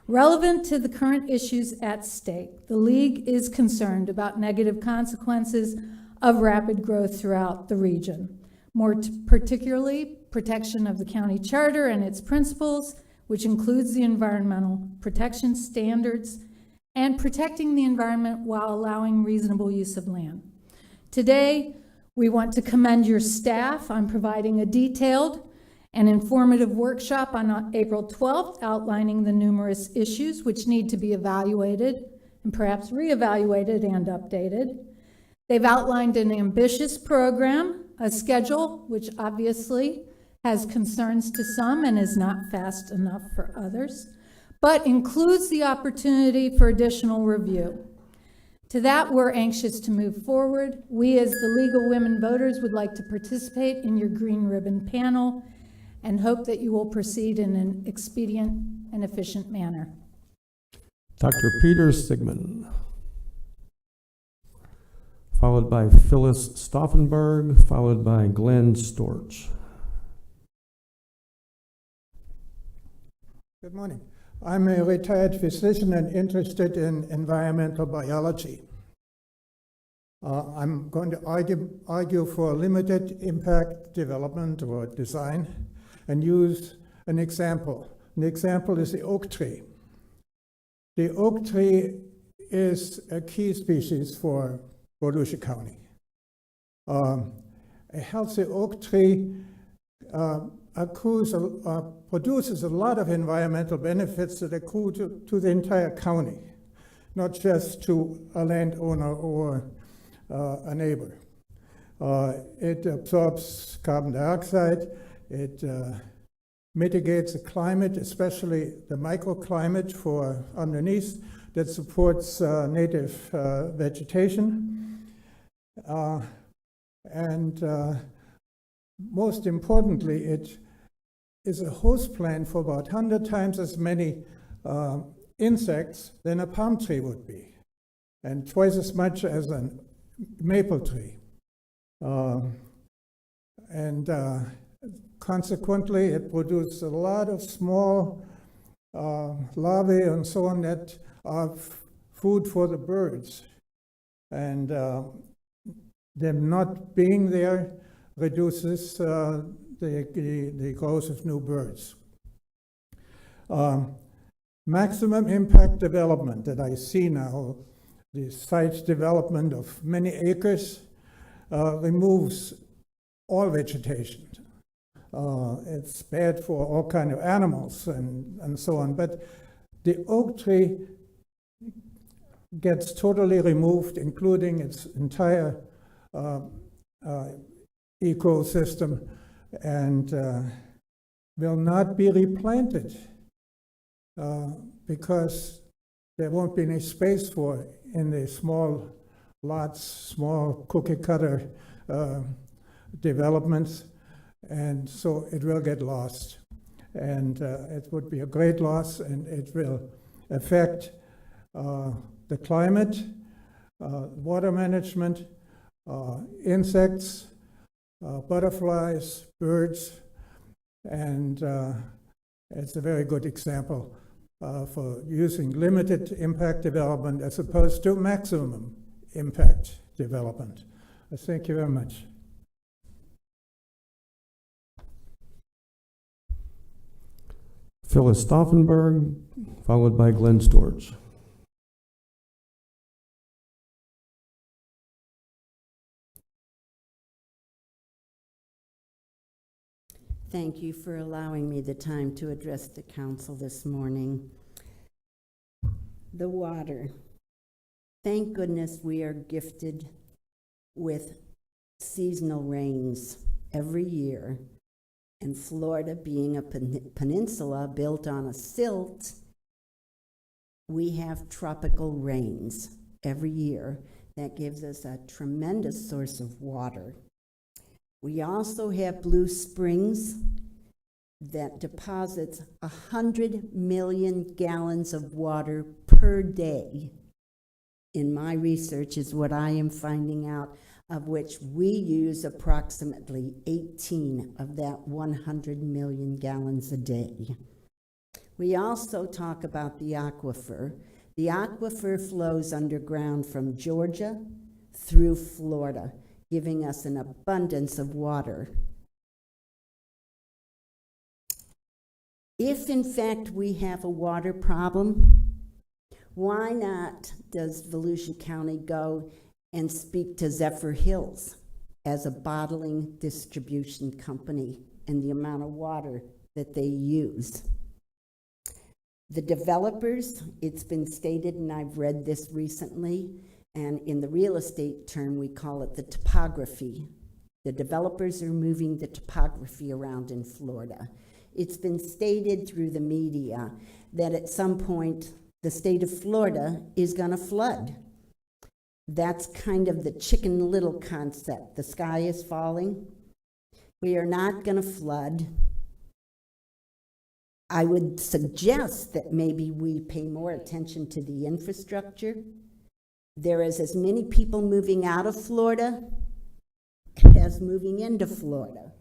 Relevant to the current issues at stake, the League is concerned about negative consequences of rapid growth throughout the region, more particularly protection of the county charter and its principles, which includes the environmental protection standards, and protecting the environment while allowing reasonable use of land. Today, we want to commend your staff on providing a detailed and informative workshop on April 12th, outlining the numerous issues which need to be evaluated and perhaps reevaluated and updated. They've outlined an ambitious program, a schedule which obviously has concerns to some and is not fast enough for others, but includes the opportunity for additional review. To that, we're anxious to move forward. We, as the League of Women Voters, would like to participate in your green ribbon panel and hope that you will proceed in an expedient and efficient manner. Dr. Peter Sigmund, followed by Phyllis Stauffenberg, followed by Glenn Storch. Good morning. I'm a retired physician and interested in environmental biology. I'm going to argue for limited impact development or design and use an example. An example is the oak tree. The oak tree is a key species for Volusia County. A healthy oak tree produces a lot of environmental benefits that accrue to the entire county, not just to a landowner or a neighbor. It absorbs carbon dioxide, it mitigates the climate, especially the microclimate for underneath that supports native vegetation. Most importantly, it is a host plant for about 100 times as many insects than a palm tree would be, and twice as much as a maple tree. Consequently, it produces a lot of small larvae and so on that are food for the birds. And them not being there reduces the growth of new birds. Maximum impact development that I see now, the site development of many acres, removes all vegetation. It's bad for all kinds of animals and so on, but the oak tree gets totally removed, including its entire ecosystem, and will not be replanted because there won't be any space for it in the small lots, small cookie cutter developments, and so it will get lost. And it would be a great loss, and it will affect the climate, water management, insects, butterflies, birds, and it's a very good example for using limited impact development as opposed to maximum impact development. Thank you very much. Phyllis Stauffenberg, followed by Glenn Storch. Thank you for allowing me the time to address the council this morning. The water. Thank goodness we are gifted with seasonal rains every year. And Florida being a peninsula built on a silt, we have tropical rains every year. That gives us a tremendous source of water. We also have Blue Springs that deposits 100 million gallons of water per day. In my research is what I am finding out, of which we use approximately 18 of that 100 million gallons a day. We also talk about the aquifer. The aquifer flows underground from Georgia through Florida, giving us an abundance of water. If in fact we have a water problem, why not does Volusia County go and speak to Zephyr Hills as a bottling distribution company and the amount of water that they use? The developers, it's been stated, and I've read this recently, and in the real estate term, we call it the topography. The developers are moving the topography around in Florida. It's been stated through the media that at some point, the state of Florida is gonna flood. That's kind of the Chicken Little concept. The sky is falling. We are not gonna flood. I would suggest that maybe we pay more attention to the infrastructure. There is as many people moving out of Florida as moving into Florida.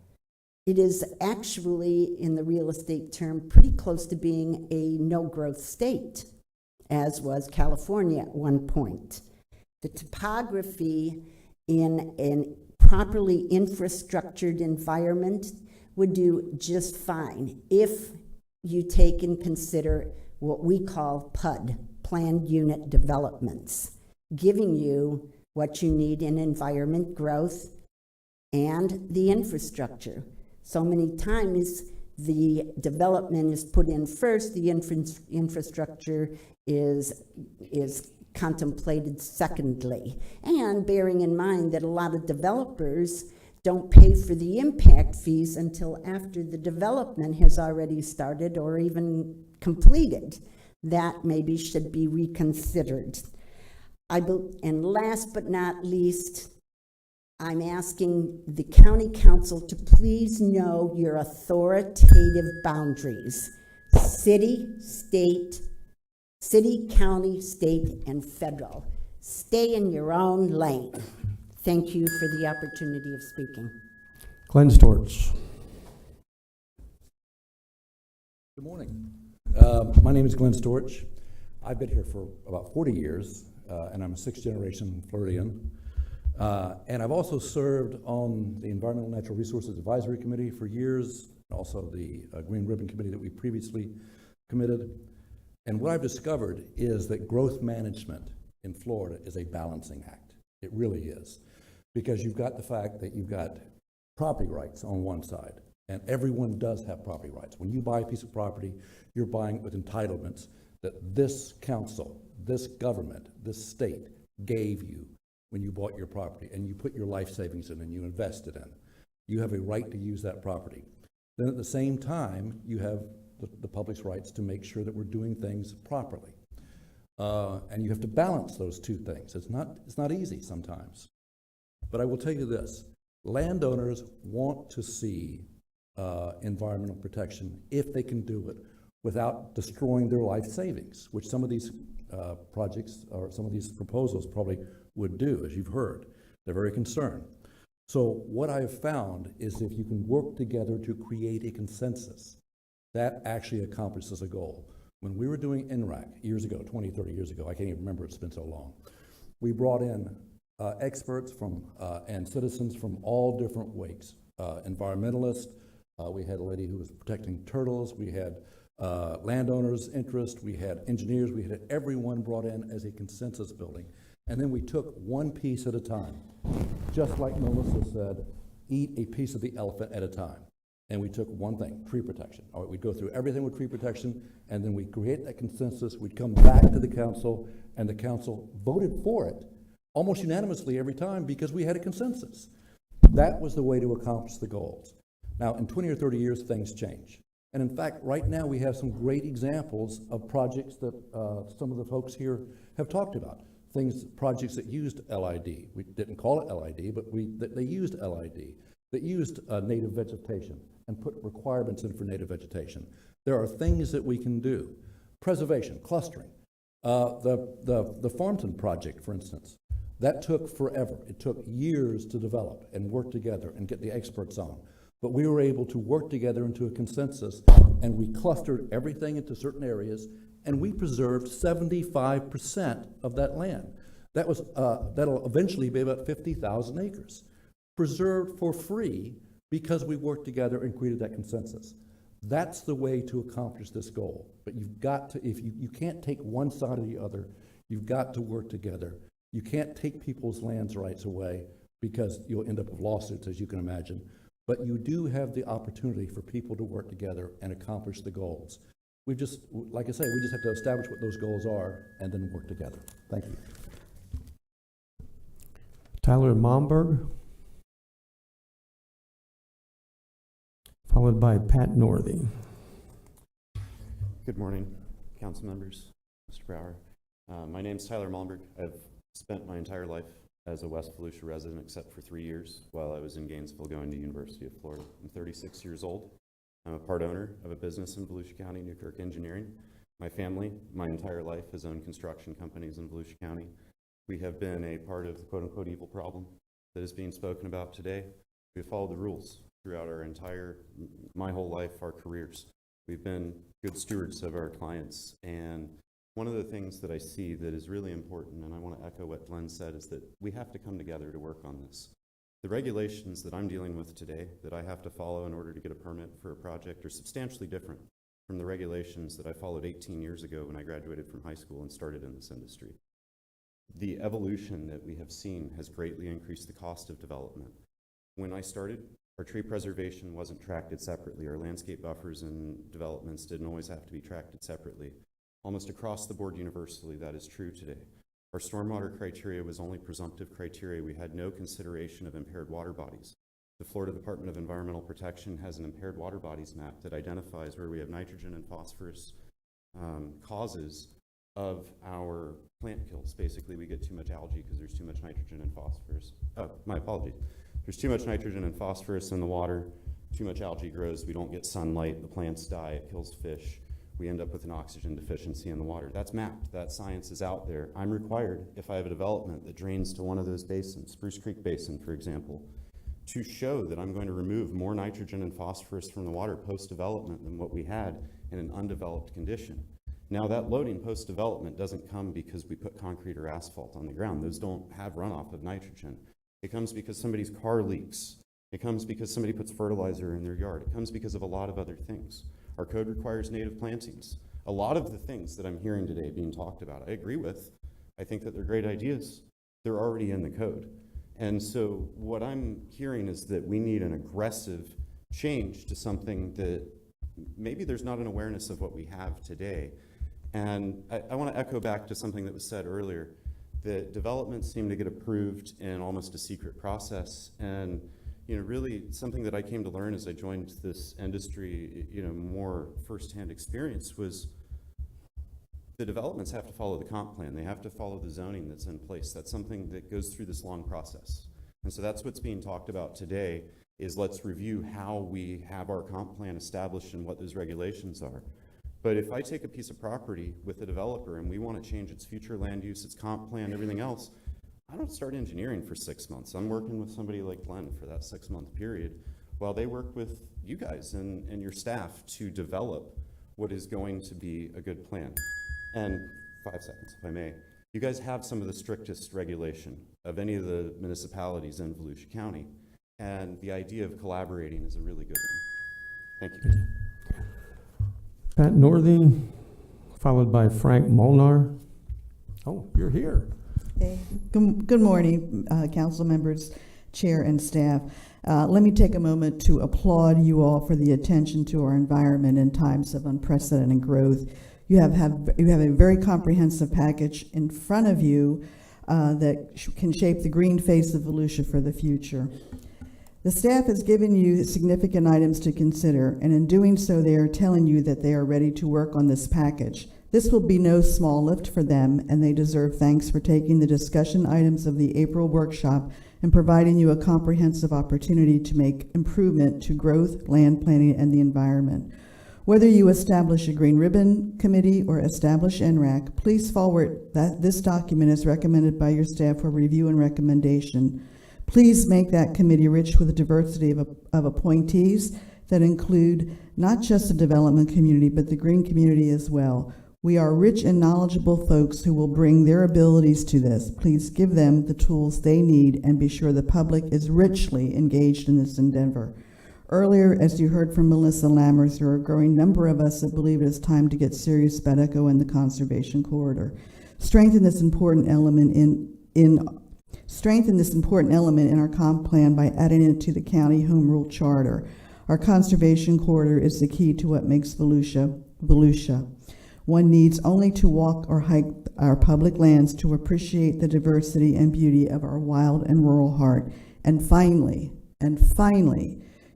It is actually, in the real estate term, pretty close to being a no-growth state, as was California at one point. The topography in a properly infrastructured environment would do just fine if you take and consider what we call PUD, planned unit developments, giving you what you need in environment growth and the infrastructure. So many times the development is put in first, the infrastructure is contemplated secondly. And bearing in mind that a lot of developers don't pay for the impact fees until after the development has already started or even completed. That maybe should be reconsidered. And last but not least, I'm asking the county council to please know your authoritative boundaries. City, county, state, and federal. Stay in your own lane. Thank you for the opportunity of speaking. Glenn Storch. Good morning. My name is Glenn Storch. I've been here for about 40 years, and I'm a sixth-generation Floridian. And I've also served on the Environmental Natural Resources Advisory Committee for years, and also the Green Ribbon Committee that we previously committed. And what I've discovered is that growth management in Florida is a balancing act. It really is. Because you've got the fact that you've got property rights on one side, and everyone does have property rights. When you buy a piece of property, you're buying it with entitlements that this council, this government, this state gave you when you bought your property, and you put your life savings in and you invested in. You have a right to use that property. Then at the same time, you have the public's rights to make sure that we're doing things properly. And you have to balance those two things. It's not easy sometimes. But I will tell you this, landowners want to see environmental protection if they can do it without destroying their life savings, which some of these projects or some of these proposals probably would do, as you've heard. They're very concerned. So what I have found is if you can work together to create a consensus, that actually accomplishes a goal. When we were doing NRAC years ago, 20, 30 years ago, I can't even remember, it's been so long, we brought in experts from and citizens from all different wakes. Environmentalists, we had a lady who was protecting turtles, we had landowners' interest, we had engineers, we had everyone brought in as a consensus building. And then we took one piece at a time. Just like Melissa said, eat a piece of the elephant at a time. and we took one thing, tree protection. All right, we'd go through everything with tree protection, and then we'd create that consensus. We'd come back to the council, and the council voted for it almost unanimously every time because we had a consensus. That was the way to accomplish the goals. Now, in 20 or 30 years, things change. And in fact, right now, we have some great examples of projects that some of the folks here have talked about. Projects that used LID. We didn't call it LID, but they used LID, that used native vegetation and put requirements in for native vegetation. There are things that we can do. Preservation, clustering. The Farmton project, for instance, that took forever. It took years to develop and work together and get the experts on. But we were able to work together into a consensus, and we clustered everything into certain areas, and we preserved 75% of that land. That'll eventually be about 50,000 acres, preserved for free because we worked together and created that consensus. That's the way to accomplish this goal. But you've got to, if you can't take one side or the other, you've got to work together. You can't take people's lands rights away because you'll end up with lawsuits, as you can imagine. But you do have the opportunity for people to work together and accomplish the goals. We just, like I say, we just have to establish what those goals are and then work together. Thank you. Tyler Mullenberg, followed by Pat Northey. Good morning, council members, Mr. Brower. My name is Tyler Mullenberg. I've spent my entire life as a West Volusia resident except for 3 years while I was in Gainesville going to University of Florida. I'm 36 years old. I'm a part owner of a business in Volusia County, Newkirk Engineering. My family, my entire life, has owned construction companies in Volusia County. We have been a part of the quote-unquote evil problem that is being spoken about today. We've followed the rules throughout my whole life, our careers. We've been good stewards of our clients, and one of the things that I see that is really important, and I want to echo what Glenn said, is that we have to come together to work on this. The regulations that I'm dealing with today that I have to follow in order to get a permit for a project are substantially different from the regulations that I followed 18 years ago when I graduated from high school and started in this industry. The evolution that we have seen has greatly increased the cost of development. When I started, our tree preservation wasn't tracked separately. Our landscape buffers and developments didn't always have to be tracked separately. Almost across the board universally, that is true today. Our stormwater criteria was only presumptive criteria. We had no consideration of impaired water bodies. The Florida Department of Environmental Protection has an impaired water bodies map that identifies where we have nitrogen and phosphorus causes of our plant kills. Basically, we get too much algae because there's too much nitrogen and phosphorus. Oh, my apologies. There's too much nitrogen and phosphorus in the water. Too much algae grows. We don't get sunlight. The plants die. It kills fish. We end up with an oxygen deficiency in the water. That's mapped. That science is out there. I'm required, if I have a development that drains to one of those basins, Spruce Creek Basin, for example, to show that I'm going to remove more nitrogen and phosphorus from the water post-development than what we had in an undeveloped condition. Now, that loading post-development doesn't come because we put concrete or asphalt on the ground. Those don't have runoff of nitrogen. It comes because somebody's car leaks. It comes because somebody puts fertilizer in their yard. It comes because of a lot of other things. Our code requires native plantings. A lot of the things that I'm hearing today being talked about, I agree with. I think that they're great ideas. They're already in the code. And so what I'm hearing is that we need an aggressive change to something that maybe there's not an awareness of what we have today. And I want to echo back to something that was said earlier, that developments seem to get approved in almost a secret process. And really something that I came to learn as I joined this industry, more firsthand experience was the developments have to follow the comp plan. They have to follow the zoning that's in place. That's something that goes through this long process. And so that's what's being talked about today is let's review how we have our comp plan established and what those regulations are. But if I take a piece of property with a developer and we want to change its future land use, its comp plan, everything else, I don't start engineering for 6 months. I'm working with somebody like Glenn for that 6-month period while they work with you guys and your staff to develop what is going to be a good plan. And 5 seconds, if I may. You guys have some of the strictest regulation of any of the municipalities in Volusia County, and the idea of collaborating is a really good one. Thank you. Pat Northey, followed by Frank Molnar. Oh, you're here. Good morning, council members, chair, and staff. Let me take a moment to applaud you all for the attention to our environment in times of unprecedented growth. You have a very comprehensive package in front of you that can shape the green face of Volusia for the future. The staff has given you significant items to consider, and in doing so, they are telling you that they are ready to work on this package. This will be no small lift for them, and they deserve thanks for taking the discussion items of the April workshop and providing you a comprehensive opportunity to make improvement to growth, land planning, and the environment. Whether you establish a Green Ribbon Committee or establish NRAC, please forward this document as recommended by your staff for review and recommendation. Please make that committee rich with a diversity of appointees that include not just the development community, but the green community as well. We are rich and knowledgeable folks who will bring their abilities to this. Please give them the tools they need and be sure the public is richly engaged in this endeavor. Earlier, as you heard from Melissa Lammers, there are a growing number of us that believe it is time to get serious about ECHO and the conservation corridor. Strengthen this important element in our comp plan by adding it to the county home rule charter. Our conservation corridor is the key to what makes Volusia, Volusia. One needs only to walk or hike our public lands to appreciate the diversity and beauty of our wild and rural heart. And finally,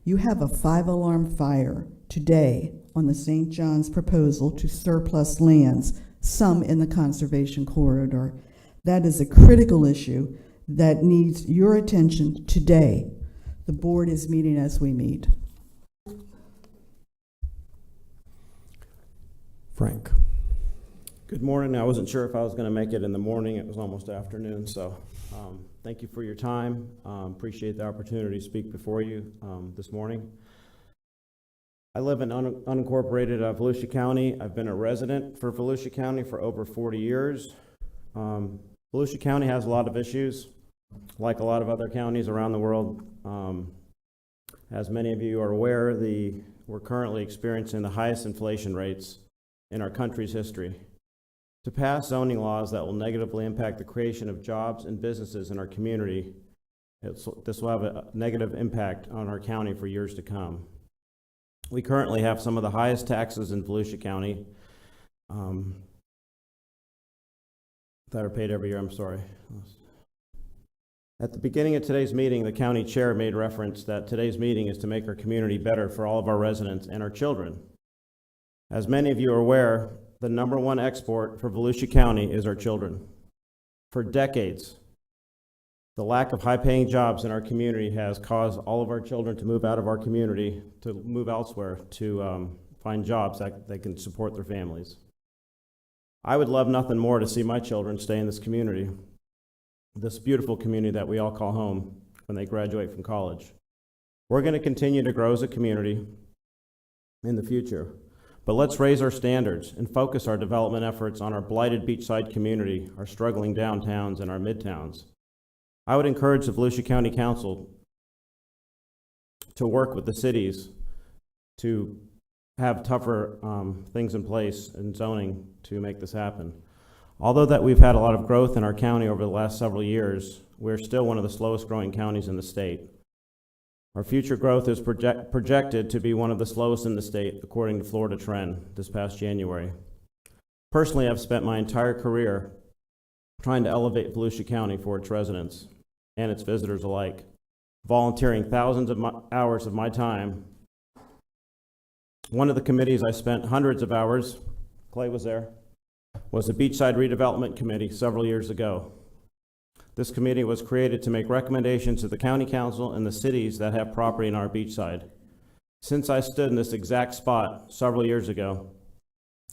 you have a 5-alarm fire today on the St. John's proposal to surplus lands, some in the conservation corridor. That is a critical issue that needs your attention today. The board is meeting as we meet. Frank. Good morning. I wasn't sure if I was going to make it in the morning. It was almost afternoon, so thank you for your time. Appreciate the opportunity to speak before you this morning. I live in unincorporated Volusia County. I've been a resident for Volusia County for over 40 years. Volusia County has a lot of issues, like a lot of other counties around the world. As many of you are aware, we're currently experiencing the highest inflation rates in our country's history. To pass zoning laws that will negatively impact the creation of jobs and businesses in our community, this will have a negative impact on our county for years to come. We currently have some of the highest taxes in Volusia County that are paid every year. I'm sorry. At the beginning of today's meeting, the county chair made reference that today's meeting is to make our community better for all of our residents and our children. As many of you are aware, the #1 export for Volusia County is our children. For decades, the lack of high-paying jobs in our community has caused all of our children to move out of our community, to move elsewhere, to find jobs that they can support their families. I would love nothing more to see my children stay in this community, this beautiful community that we all call home, when they graduate from college. We're going to continue to grow as a community in the future. But let's raise our standards and focus our development efforts on our blighted beachside community, our struggling downtowns, and our midtowns. I would encourage the Volusia County Council to work with the cities to have tougher things in place in zoning to make this happen. Although that we've had a lot of growth in our county over the last several years, we're still one of the slowest growing counties in the state. Our future growth is projected to be one of the slowest in the state, according to Florida Trend this past January. Personally, I've spent my entire career trying to elevate Volusia County for its residents and its visitors alike, volunteering thousands of hours of my time. One of the committees I spent hundreds of hours, Clay was there, was the Beachside Redevelopment Committee several years ago. This committee was created to make recommendations to the county council and the cities that have property in our beachside. Since I stood in this exact spot several years ago,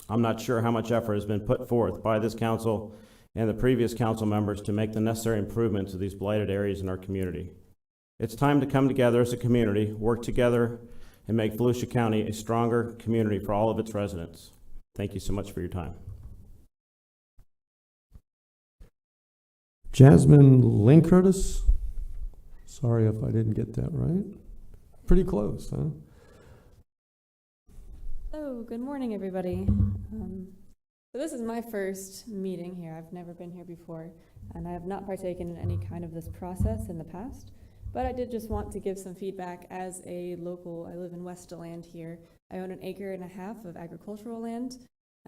I'm not sure how much effort has been put forth by this council and the previous council members to make the necessary improvements to these blighted areas in our community. It's time to come together as a community, work together, and make Volusia County a stronger community for all of its residents. Thank you so much for your time. Jasmine Lincurtis. Sorry if I didn't get that right. Pretty close, huh? Oh, good morning, everybody. So this is my first meeting here. I've never been here before, and I have not partaken in any kind of this process in the past. But I did just want to give some feedback as a local. I live in West DeLand here. I own 1.5 acres of agricultural land.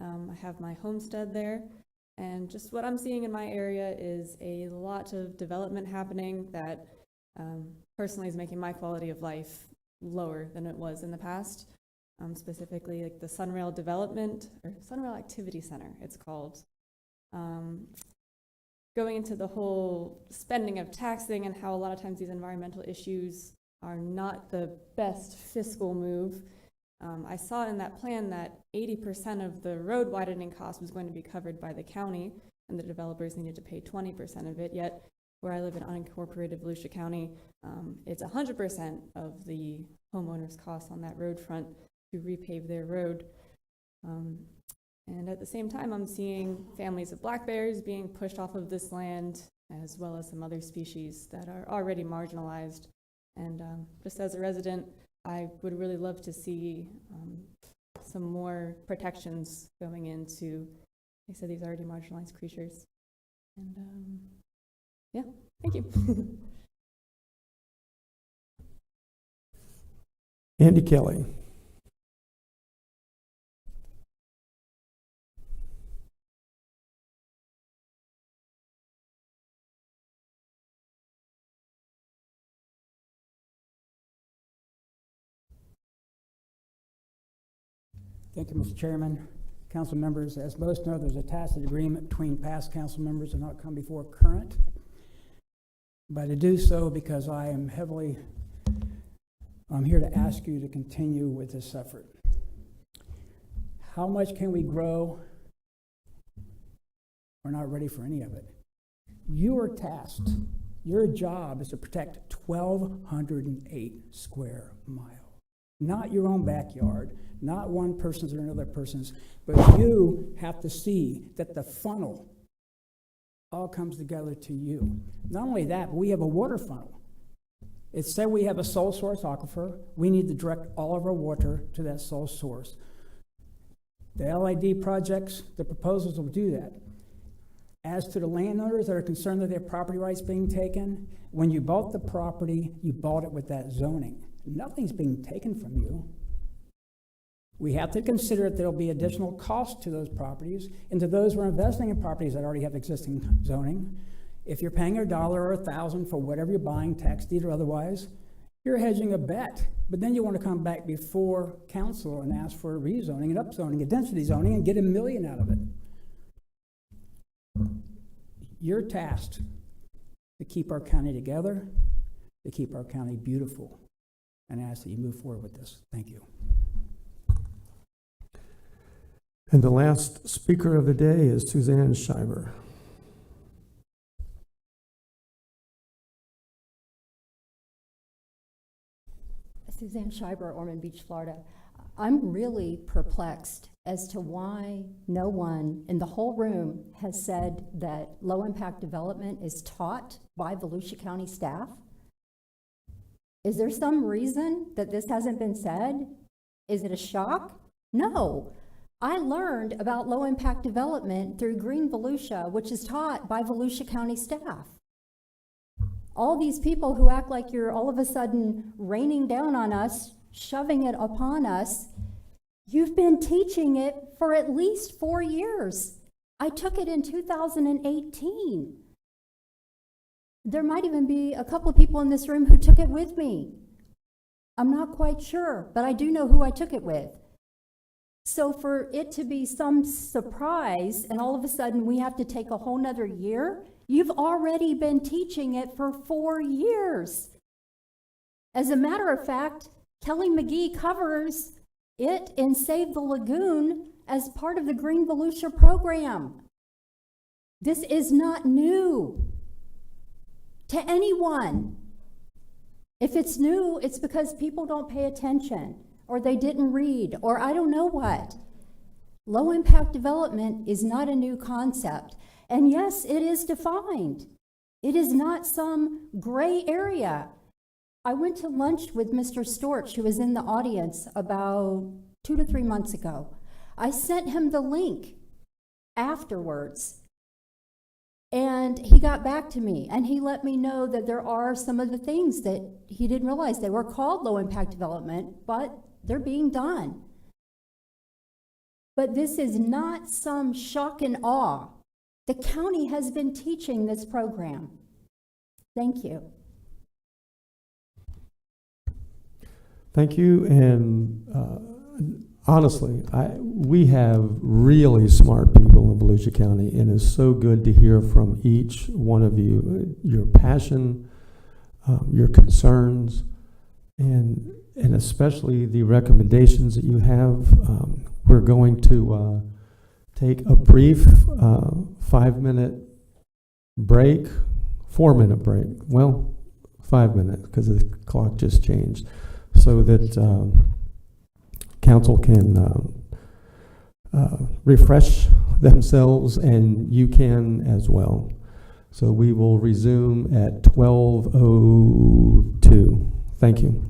I have my homestead there. And just what I'm seeing in my area is a lot of development happening that personally is making my quality of life lower than it was in the past. Specifically like the Sunrail Development, or Sunrail Activity Center, it's called. Going into the whole spending of taxing and how a lot of times these environmental issues are not the best fiscal move. I saw in that plan that 80% of the road widening cost was going to be covered by the county, and the developers needed to pay 20% of it, yet where I live in unincorporated Volusia County, it's 100% of the homeowner's costs on that road front to repave their road. And at the same time, I'm seeing families of black bears being pushed off of this land, as well as some other species that are already marginalized. And just as a resident, I would really love to see some more protections going into, like I said, these already marginalized creatures. And yeah, thank you. Andy Kelly. Thank you, Mr. Chairman. Council members, as most know, there's a tacit agreement between past council members to not come before current. But I do so because I'm here to ask you to continue with this effort. How much can we grow? We're not ready for any of it. You are tasked, your job is to protect 1,208 square miles. Not your own backyard, not one person's or another person's, but you have to see that the funnel all comes together to you. Not only that, but we have a water funnel. It's said we have a sole source aquifer. We need to direct all of our water to that sole source. The LID projects, the proposals will do that. As to the landowners that are concerned that their property rights being taken, when you bought the property, you bought it with that zoning. Nothing's being taken from you. We have to consider that there will be additional costs to those properties and to those who are investing in properties that already have existing zoning. If you're paying $1 or $1,000 for whatever you're buying, tax deed or otherwise, you're hedging a bet. But then you want to come back before council and ask for a rezoning, an upzoning, a density zoning, and get $1 million out of it. You're tasked to keep our county together, to keep our county beautiful, and I ask that you move forward with this. Thank you. And the last speaker of the day is Suzanne Schreiber. Suzanne Schreiber, Ormond Beach, Florida. I'm really perplexed as to why no one in the whole room has said that low-impact development is taught by Volusia County staff. Is there some reason that this hasn't been said? Is it a shock? No. I learned about low-impact development through Green Volusia, which is taught by Volusia County staff. All these people who act like you're all of a sudden raining down on us, shoving it upon us, you've been teaching it for at least 4 years. I took it in 2018. There might even be a couple of people in this room who took it with me. I'm not quite sure, but I do know who I took it with. So for it to be some surprise and all of a sudden we have to take a whole nother year, you've already been teaching it for 4 years. As a matter of fact, Kelly McGee covers it in Save the Lagoon as part of the Green Volusia program. This is not new to anyone. If it's new, it's because people don't pay attention, or they didn't read, or I don't know what. Low impact development is not a new concept. And yes, it is defined. It is not some gray area. I went to lunch with Mr. Storch, who was in the audience about 2 to 3 months ago. I sent him the link afterwards. And he got back to me, and he let me know that there are some of the things that he didn't realize. They were called low-impact development, but they're being done. But this is not some shock and awe. The county has been teaching this program. Thank you. Thank you, and honestly, we have really smart people in Volusia County, and it's so good to hear from each one of you, your passion, your concerns, and especially the recommendations that you have. We're going to take a brief 5-minute break, 4-minute break. Well, 5 minutes, because the clock just changed, so that council can refresh themselves, and you can as well. So we will resume at 12:02. Thank you.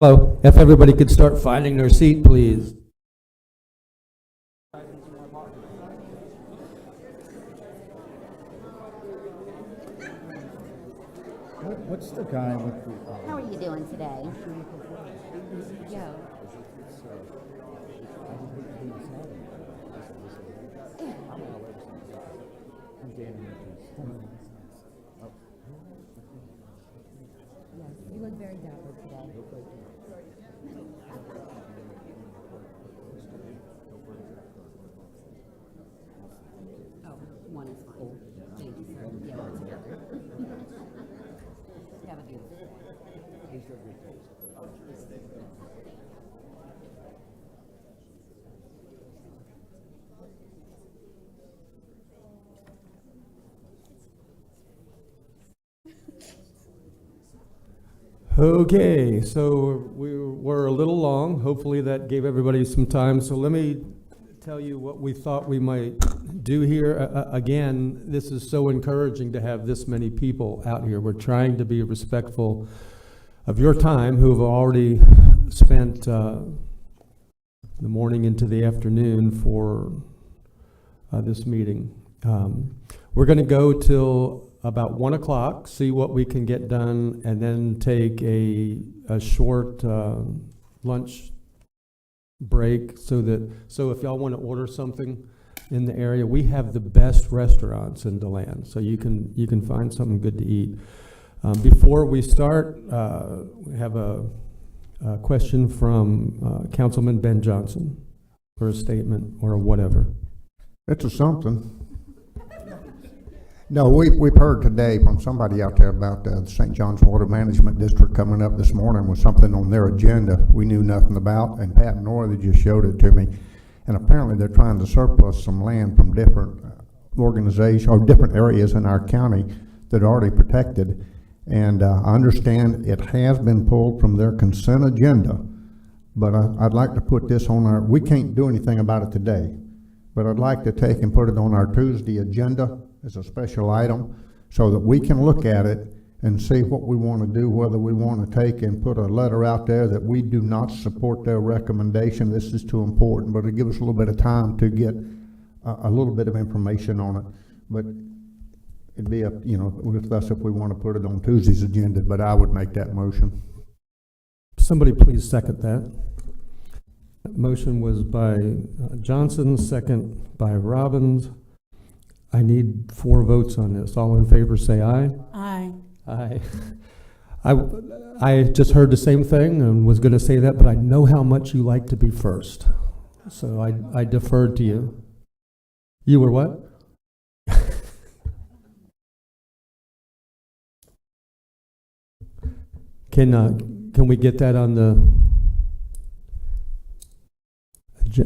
Hello, if everybody could start finding their seat, please. What's the guy with the? How are you doing today? Joe. Yes, you look very dapper today. Oh, one is fine. Thank you, sir. Yeah, one together. Have a beautiful day. Okay, so we're a little long. Hopefully that gave everybody some time. So let me tell you what we thought we might do here. Again, this is so encouraging to have this many people out here. We're trying to be respectful of your time, who have already spent the morning into the afternoon for this meeting. We're going to go till about 1 o'clock, see what we can get done, and then take a short lunch break so if y'all want to order something in the area, we have the best restaurants in DeLand, so you can find something good to eat. Before we start, we have a question from Councilman Ben Johnson for a statement or whatever. It's a something. No, we've heard today from somebody out there about the St. John's Water Management District coming up this morning with something on their agenda we knew nothing about, and Pat and Nora, they just showed it to me. And apparently they're trying to surplus some land from different organizations or different areas in our county that are already protected. And I understand it has been pulled from their consent agenda, but I'd like to put this on our, we can't do anything about it today, but I'd like to take and put it on our Tuesday agenda as a special item so that we can look at it and see what we want to do, whether we want to take and put a letter out there that we do not support their recommendation. This is too important, but it'll give us a little bit of time to get a little bit of information on it. But it'd be up, with us if we want to put it on Tuesday's agenda, but I would make that motion. Somebody please second that. That motion was by Johnson, second by Robbins. I need 4 votes on this. All in favor say aye. Aye. Aye. I just heard the same thing and was going to say that, but I know how much you like to be first. So I deferred to you. You were what? Can we get that on the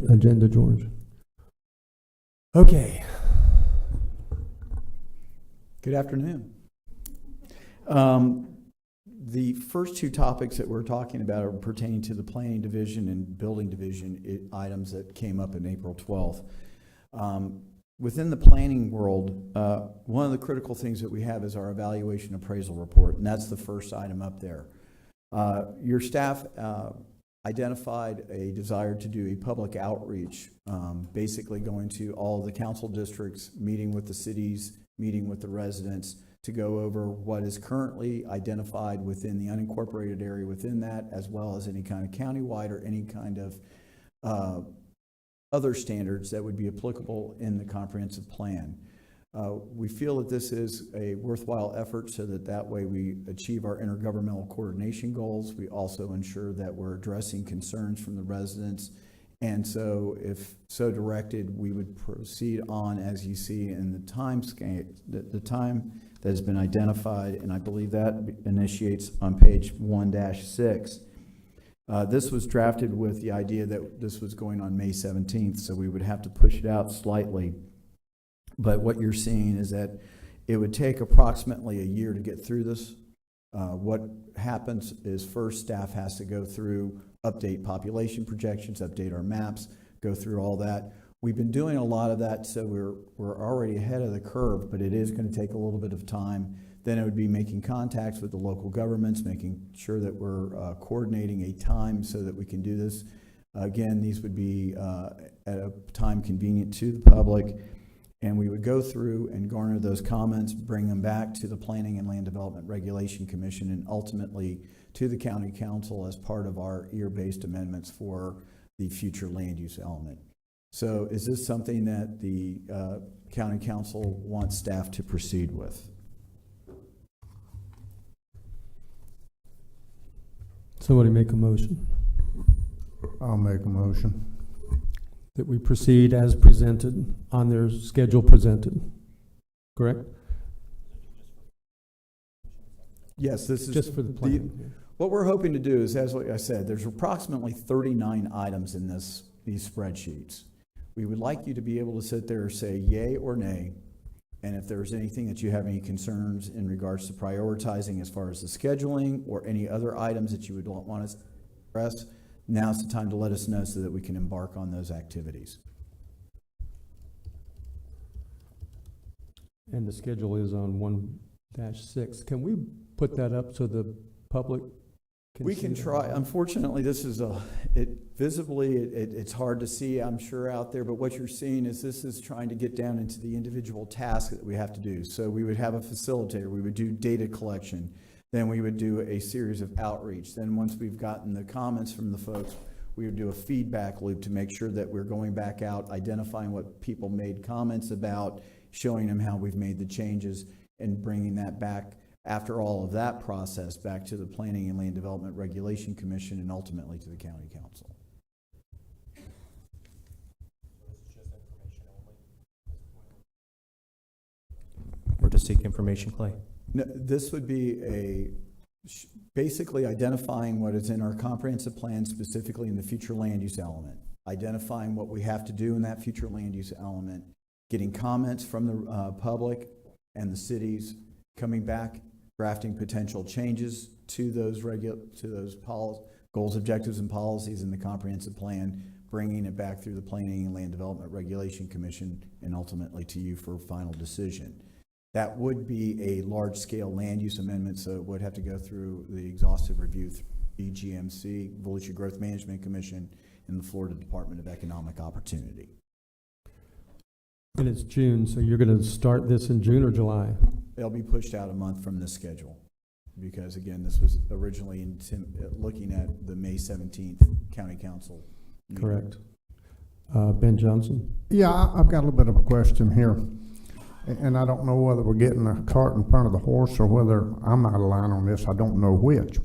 agenda, George? Okay. Good afternoon. The first 2 topics that we're talking about are pertaining to the planning division and building division items that came up in April 12th. Within the planning world, one of the critical things that we have is our evaluation appraisal report, and that's the first item up there. Your staff identified a desire to do a public outreach, basically going to all the council districts, meeting with the cities, meeting with the residents to go over what is currently identified within the unincorporated area within that, as well as any kind of countywide or any kind of other standards that would be applicable in the comprehensive plan. We feel that this is a worthwhile effort so that way we achieve our intergovernmental coordination goals. We also ensure that we're addressing concerns from the residents. And so if so directed, we would proceed on, as you see in the time scale, the time that has been identified, and I believe that initiates on page 1-6. This was drafted with the idea that this was going on May 17th, so we would have to push it out slightly. But what you're seeing is that it would take approximately a year to get through this. What happens is first staff has to go through, update population projections, update our maps, go through all that. We've been doing a lot of that, so we're already ahead of the curve, but it is going to take a little bit of time. Then it would be making contacts with the local governments, making sure that we're coordinating a time so that we can do this. Again, these would be at a time convenient to the public, and we would go through and garner those comments, bring them back to the Planning and Land Development Regulation Commission, and ultimately to the County Council as part of our ear-based amendments for the future land use element. So is this something that the County Council wants staff to proceed with? Somebody make a motion I'll make a motion. that we proceed as presented on their schedule presented. Correct? Yes, this is Just for the plan. What we're hoping to do is, as I said, there's approximately 39 items in these spreadsheets. We would like you to be able to sit there and say yay or nay, and if there's anything that you have any concerns in regards to prioritizing as far as the scheduling or any other items that you would want us to address, now's the time to let us know so that we can embark on those activities. And the schedule is on 1-6. Can we put that up so the public can We see can it? try. Unfortunately, this is it's hard to see, I'm sure, out there, but what you're seeing is this is trying to get down into the individual tasks that we have to do. So we would have a facilitator, we would do data collection, then we would do a series of outreach. Then once we've gotten the comments from the folks, we would do a feedback loop to make sure that we're going back out, identifying what people made comments about, showing them how we've made the changes, and bringing that back after all of that process back to the Planning and Land Development Regulation Commission and ultimately to the County Council. Or to seek information, Clay? No, this would be basically identifying what is in our comprehensive plan, specifically in the future land use element, identifying what we have to do in that future land use element, getting comments from the public and the cities, coming back, drafting potential changes to those goals, objectives, and policies in the comprehensive plan, bringing it back through the Planning and Land Development Regulation Commission, and ultimately to you for final decision. That would be a large-scale land use amendment, so it would have to go through the exhaustive review through EGMC, Volusia Growth Management Commission, and the Florida Department of Economic Opportunity. And it's June, so you're going to start this in June or July? They'll be pushed out a month from this schedule because, again, this was originally looking at the May 17th County Council meeting. Correct. Ben Johnson? Yeah, I've got a little bit of a question here. And I don't know whether we're getting the cart in front of the horse or whether I'm out of line on this. I don't know which.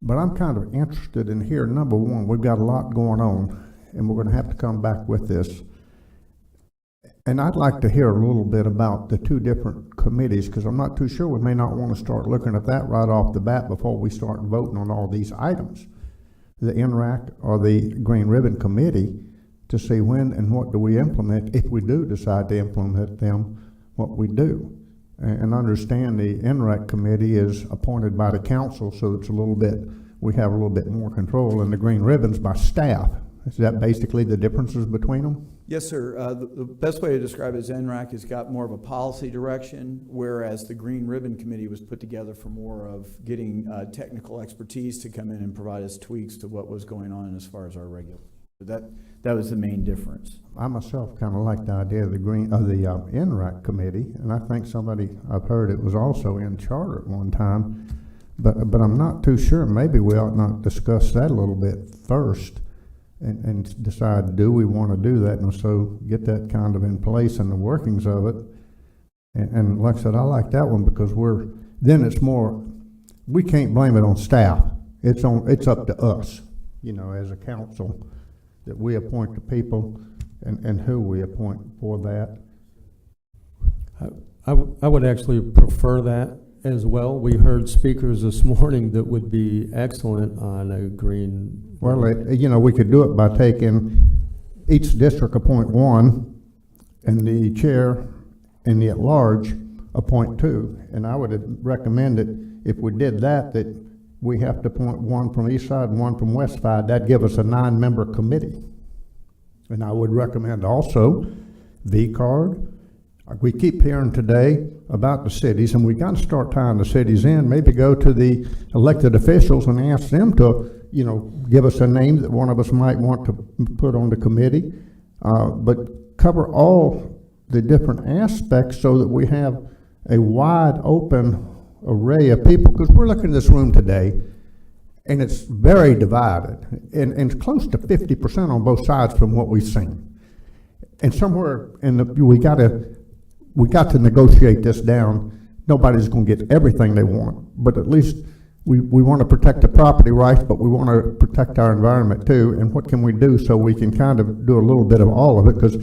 But I'm kind of interested in here. Number one, we've got a lot going on, and we're going to have to come back with this. And I'd like to hear a little bit about the two different committees, because I'm not too sure we may not want to start looking at that right off the bat before we start voting on all these items. The NRAC or the Green Ribbon Committee, to see when and what do we implement, if we do decide to implement them, what we do. And understand the NRAC committee is appointed by the council, so it's a little bit, we have a little bit more control, and the Green Ribbon's by staff. Is that basically the differences between them? Yes, sir. The best way to describe it is NRAC has got more of a policy direction, whereas the Green Ribbon Committee was put together for more of getting technical expertise to come in and provide us tweaks to what was going on as far as our regulations. That was the main difference. I myself kind of like the idea of the NRAC committee, and I think I've heard it was also in charter at one time, but I'm not too sure. Maybe we ought not discuss that a little bit first and decide, do we want to do that, and so get that kind of in place and the workings of it. And like I said, I like that one because then it's more, we can't blame it on staff. It's up to us, as a council, that we appoint the people and who we appoint for that. I would actually prefer that as well. We heard speakers this morning that would be excellent on a green. Well, we could do it by taking each district appoint one, and the chair and the at-large appoint two. And I would recommend that if we did that we have to appoint one from east side and one from west side. That'd give us a 9-member committee. And I would recommend also V-Card. We keep hearing today about the cities, and we got to start tying the cities in, maybe go to the elected officials and ask them to, you know, give us a name that one of us might want to put on the committee, but cover all the different aspects so that we have a wide open array of people, because we're looking at this room today, and it's very divided, and it's close to 50% on both sides from what we've seen. And somewhere in the, we got to negotiate this down. Nobody's going to get everything they want, but at least we want to protect the property rights, but we want to protect our environment too. And what can we do so we can kind of do a little bit of all of it, because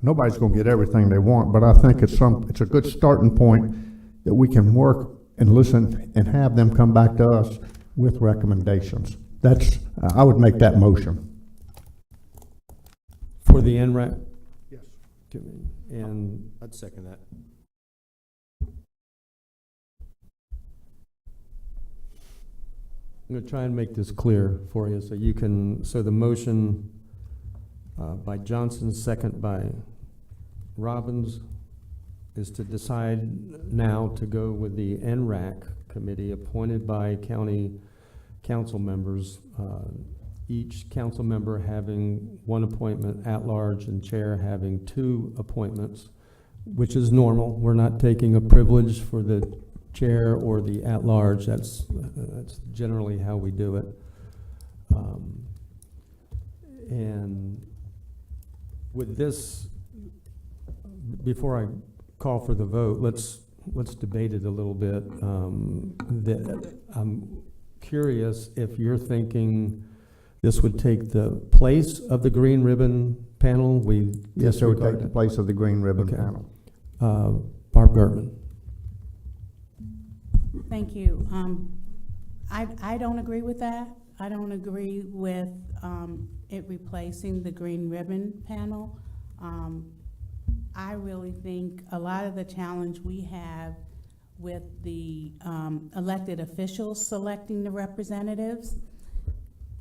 nobody's going to get everything they want. But I think it's a good starting point that we can work and listen and have them come back to us with recommendations. That's, I would make that motion. For the NRAC? Yes. And I'd second that. I'm going to try and make this clear for you so you can, so the motion by Johnson, second by Robbins, is to decide now to go with the NRAC committee appointed by county council members, each council member having one appointment at large and chair having 2 appointments, which is normal. We're not taking a privilege for the chair or the at large. That's generally how we do it. And with this, before I call for the vote, let's debate it a little bit. I'm curious if you're thinking this would take the place of the green ribbon panel. Yes, it would take the place of the green ribbon panel. Barb Gertman. Thank you. I don't agree with that. I don't agree with it replacing the green ribbon panel. I really think a lot of the challenge we have with the elected officials selecting the representatives,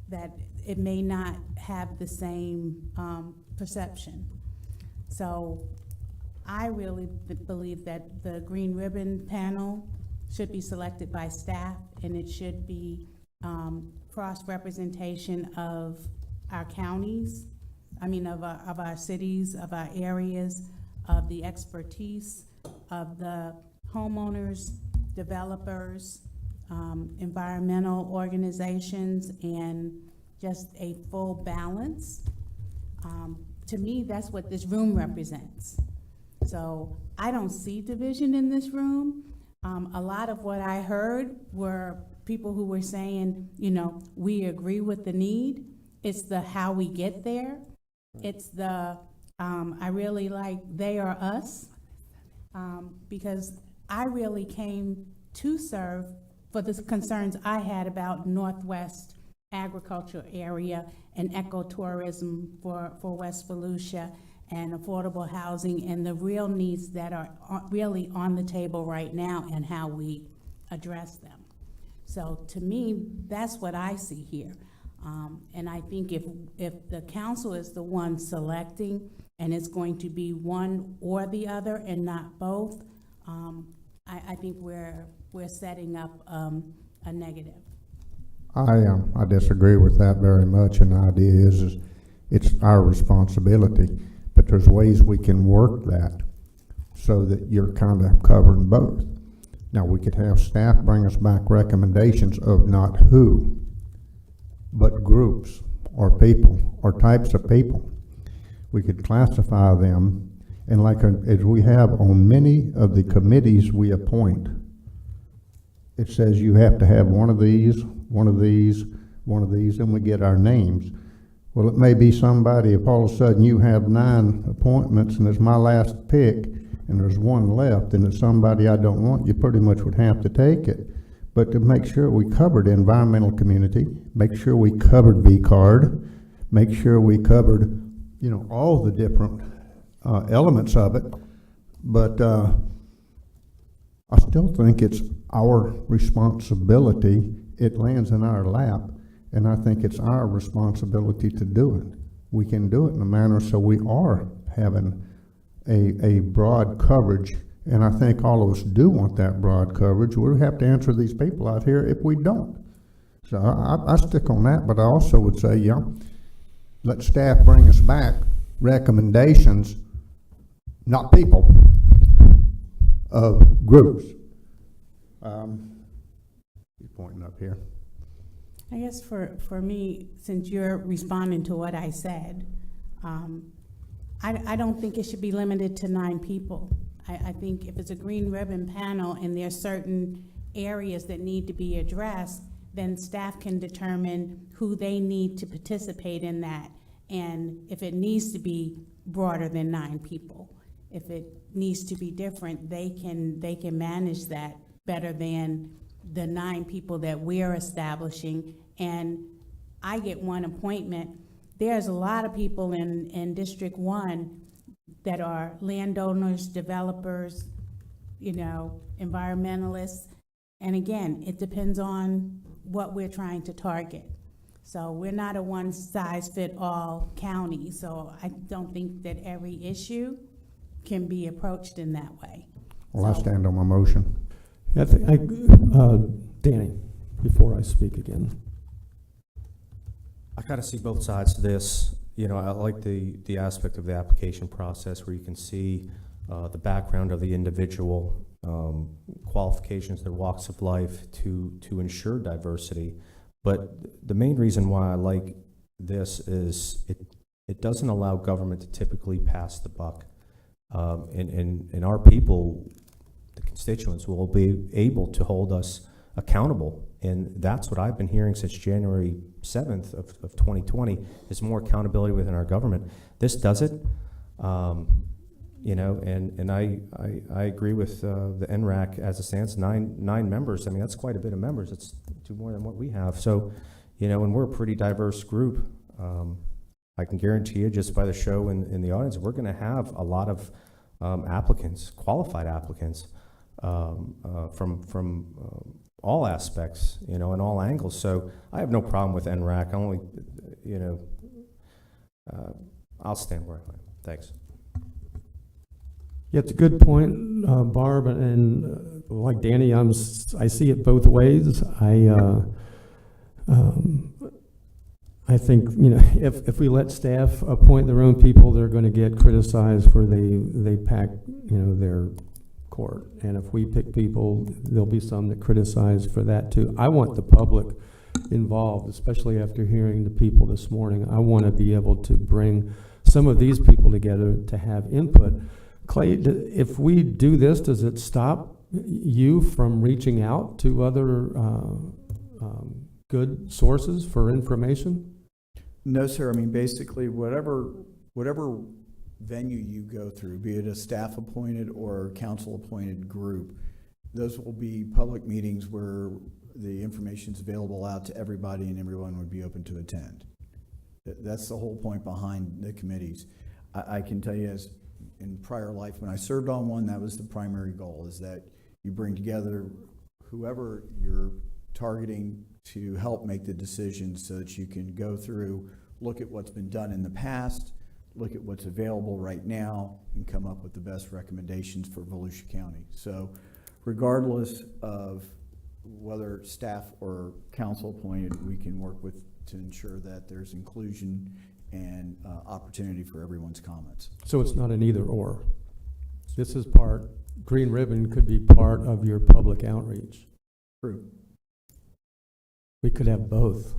that it may not have the same perception. So I really believe that the green ribbon panel should be selected by staff, and it should be cross-representation of our counties, of our cities, of our areas, of the expertise of the homeowners, developers, environmental organizations, and just a full balance. To me, that's what this room represents. So I don't see division in this room. A lot of what I heard were people who were saying, we agree with the need. It's the how we get there. It's the, I really like they or us, because I really came to serve for the concerns I had about Northwest agriculture area and ecotourism for West Volusia, and affordable housing, and the real needs that are really on the table right now and how we address them. So to me, that's what I see here. And I think if the council is the one selecting, and it's going to be one or the other and not both, I think we're setting up a negative. I disagree with that very much, and the idea is it's our responsibility, but there's ways we can work that so that you're kind of covering both. Now, we could have staff bring us back recommendations of not who, but groups or people or types of people. We could classify them, and like as we have on many of the committees we appoint, it says you have to have one of these, one of these, one of these, and we get our names. Well, it may be somebody, if all of a sudden you have 9 appointments and it's my last pick and there's 1 left and it's somebody I don't want, you pretty much would have to take it. But to make sure we covered the environmental community, make sure we covered V-Card, make sure we covered, all the different elements of it. But I still think it's our responsibility. It lands in our lap, and I think it's our responsibility to do it. We can do it in a manner so we are having a broad coverage And I think all of us do want that broad coverage. We'll have to answer these people out here if we don't. So I stick on that, but I also would say, yeah, let staff bring us back recommendations, not people, of groups. He's pointing up here. I guess for me, since you're responding to what I said, I don't think it should be limited to 9 people. I think if it's a green ribbon panel and there's certain areas that need to be addressed, then staff can determine who they need to participate in that. And if it needs to be broader than 9 people, if it needs to be different, they can manage that better than the 9 people that we're establishing. And I get 1 appointment. There's a lot of people in District 1 that are landowners, developers, you know, environmentalists. And again, it depends on what we're trying to target. So we're not a one-size-fit-all county, so I don't think that every issue can be approached in that way. Well, I stand on my motion. Yeah, Danny, before I speak again. I kind of see both sides to this. You know, I like the aspect of the application process where you can see the background of the individual, qualifications, their walks of life to ensure diversity. But the main reason why I like this is it doesn't allow government to typically pass the buck. And our people, the constituents, will be able to hold us accountable. And that's what I've been hearing since January 7th of 2020 is more accountability within our government. This does it, you know, and I agree with the NRAC as it stands, nine members. I mean, that's quite a bit of members. It's 2 more than what we have. So, you know, and we're a pretty diverse group. I can guarantee you just by the show in the audience, we're going to have a lot of applicants, qualified applicants from all aspects, you know, in all angles. So I have no problem with NRAC. I only, you know, I'll stand where I am. Thanks. Yeah, it's a good point, Barb, and like Danny, I see it both ways. I think, you know, if we let staff appoint their own people, they're going to get criticized for they pack, you know, their court. And if we pick people, there'll be some that criticize for that too. I want the public involved, especially after hearing the people this morning. I want to be able to bring some of these people together to have input. Clay, if we do this, does it stop you from reaching out to other good sources for information? No, sir. I mean, basically, whatever venue you go through, be it a staff-appointed or council-appointed group, those will be public meetings where the information is available out to everybody and everyone would be open to attend. That's the whole point behind the committees. I can tell you, as in prior life, when I served on one, that was the primary goal, is that you bring together whoever you're targeting to help make the decisions so that you can go through, look at what's been done in the past, look at what's available right now, and come up with the best recommendations for Volusia County. So regardless of whether staff or council appointed, we can work with to ensure that there's inclusion and opportunity for everyone's comments. So it's not an either or. This is part, Green Ribbon could be part of your public outreach. True. We could have both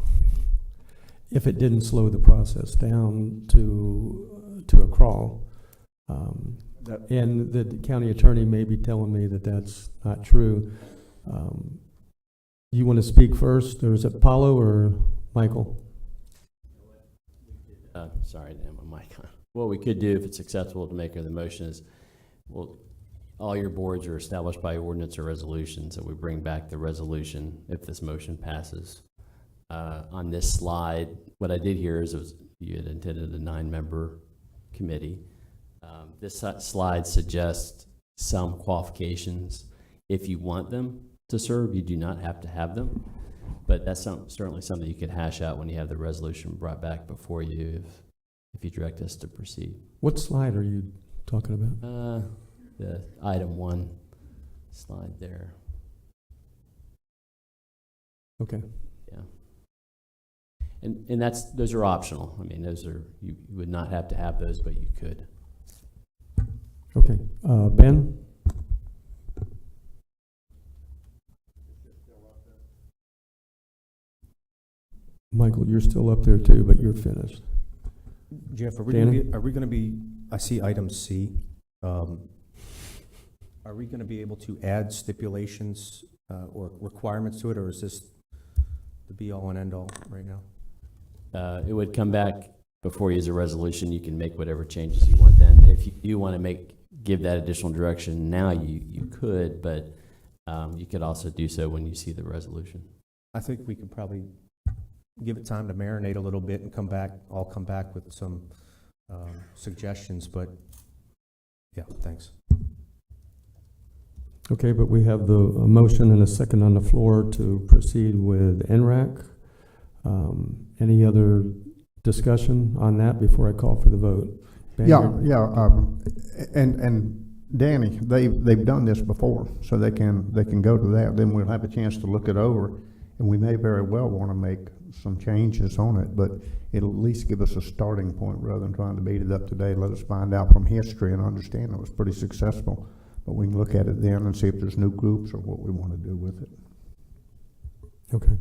if it didn't slow the process down to a crawl. And the county attorney may be telling me that that's not true. You want to speak first, or is it Paulo or Michael? Sorry, I didn't have my mic on. What we could do, if it's acceptable to make the motion, is, well, all your boards are established by ordinance or resolution, so we bring back the resolution if this motion passes. On this slide, what I did here is you had intended a 9-member committee. This slide suggests some qualifications. If you want them to serve, you do not have to have them, but that's certainly something you could hash out when you have the resolution brought back before you, if you direct us to proceed. What slide are you talking about? the item 1 slide there. Okay. Yeah. And those are optional. I mean, you would not have to have those, but you could. Okay. Ben? Michael, you're still up there too, but you're finished. Jeff, are we Danny? going to be, I see item C. Are we going to be able to add stipulations or requirements to it, or is this the be-all and end-all right now? It would come back before you as a resolution. You can make whatever changes you want then. If you do want to give that additional direction now, you could, but you could also do so when you see the resolution. I think we could probably give it time to marinate a little bit and come back with some suggestions, but yeah, thanks. Okay, but we have a motion and a second on the floor to proceed with NRAC. Any other discussion on that before I call for the vote? Ben, and Danny, they've done this before, so they can go to that. Then we'll have a chance to look it over, and we may very well want to make some changes on it, but it'll at least give us a starting point rather than trying to beat it up today. Let us find out from history and understand it was pretty successful, but we can look at it then and see if there's new groups or what we want to do with it. Okay.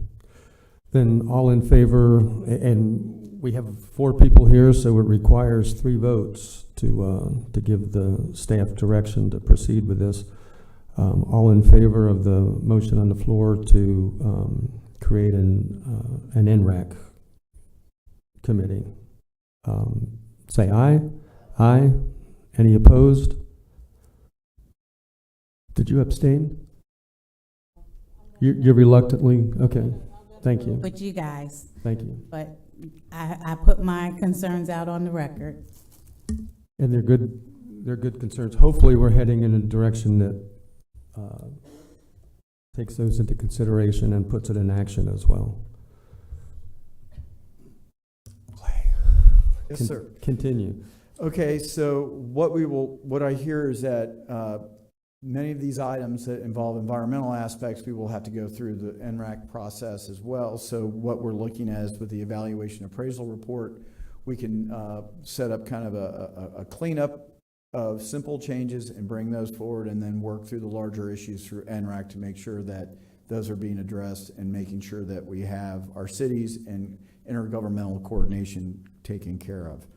Then all in favor, and we have 4 people here, so it requires 3 votes to give the staff direction to proceed with this. All in favor of the motion on the floor to create an NRAC committee. Say aye. Aye. Any opposed? Did you abstain? You're reluctantly? Okay. Thank you. With you guys. Thank you. But I put my concerns out on the record. And they're good concerns. Hopefully we're heading in a direction that takes those into consideration and puts it in action as well. Yes, sir. Continue. Okay, so what I hear is that many of these items that involve environmental aspects, we will have to go through the NRAC process as well. So what we're looking at is with the evaluation appraisal report, we can set up kind of a cleanup of simple changes and bring those forward, and then work through the larger issues through NRAC to make sure that those are being addressed and making sure that we have our cities and intergovernmental coordination taken care of.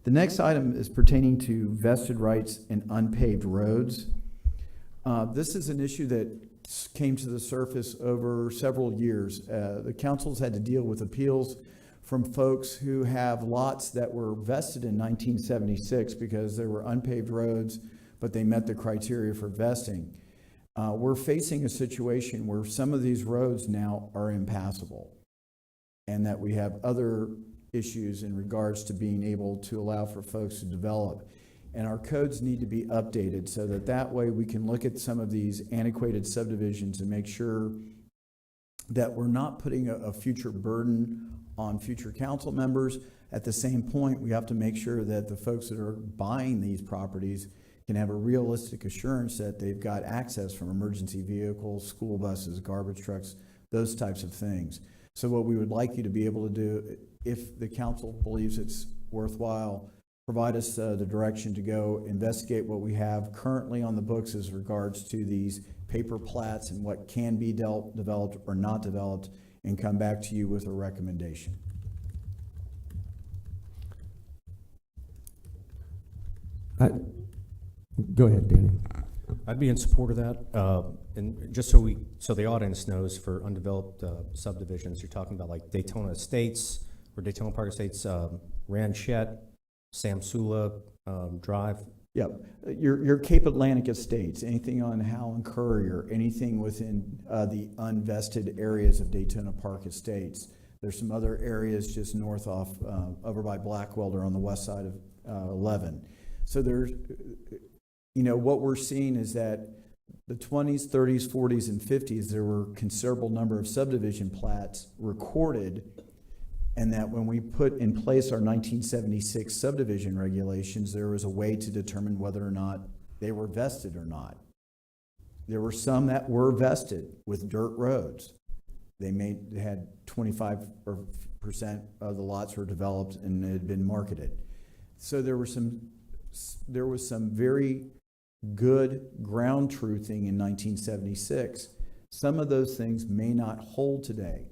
The next item is pertaining to vested rights in unpaved roads. This is an issue that came to the surface over several years. The council's had to deal with appeals from folks who have lots that were vested in 1976 because there were unpaved roads, but they met the criteria for vesting. We're facing a situation where some of these roads now are impassable, and that we have other issues in regards to being able to allow for folks to develop. And our codes need to be updated so that way we can look at some of these antiquated subdivisions and make sure that we're not putting a future burden on future council members. At the same point, we have to make sure that the folks that are buying these properties can have a realistic assurance that they've got access from emergency vehicles, school buses, garbage trucks, those types of things. So what we would like you to be able to do, if the council believes it's worthwhile, provide us the direction to go investigate what we have currently on the books as regards to these paper plats and what can be developed or not developed, and come back to you with a recommendation. Go ahead, Danny. I'd be in support of that. And just so the audience knows, for undeveloped subdivisions, you're talking about like Daytona Estates or Daytona Park Estates, Ranchette, Samsula Drive. Yep, your Cape Atlantic Estates, anything on Howell and Courier, anything within the unvested areas of Daytona Park Estates. There's some other areas just north off over by Blackwelder on the west side of 11. So there's, what we're seeing is that the 20s, 30s, 40s, and 50s, there were a considerable number of subdivision plats recorded, and that when we put in place our 1976 subdivision regulations, there was a way to determine whether or not they were vested or not. There were some that were vested with dirt roads. They had 25% of the lots were developed and had been marketed. So there was some very good ground truthing in 1976. Some of those things may not hold today.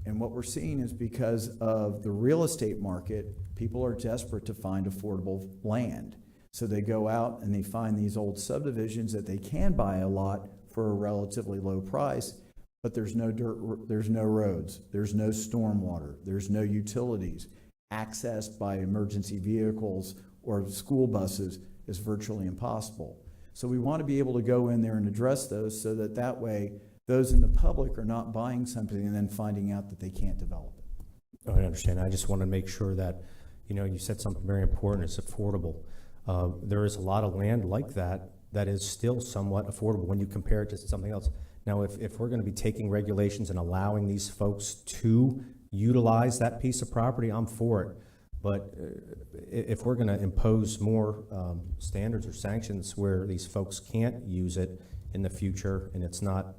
And what we're seeing is because of the real estate market, people are desperate to find affordable land. So they go out and they find these old subdivisions that they can buy a lot for a relatively low price, but there's no dirt, there's no roads, there's no stormwater, there's no utilities. Access by emergency vehicles or school buses is virtually impossible. So we want to be able to go in there and address those so that that way those in the public are not buying something and then finding out that they can't develop it. I understand. I just want to make sure that, you said something very important, it's affordable. There is a lot of land like that that is still somewhat affordable when you compare it to something else. Now, if we're going to be taking regulations and allowing these folks to utilize that piece of property, I'm for it. But if we're going to impose more standards or sanctions where these folks can't use it in the future and it's not,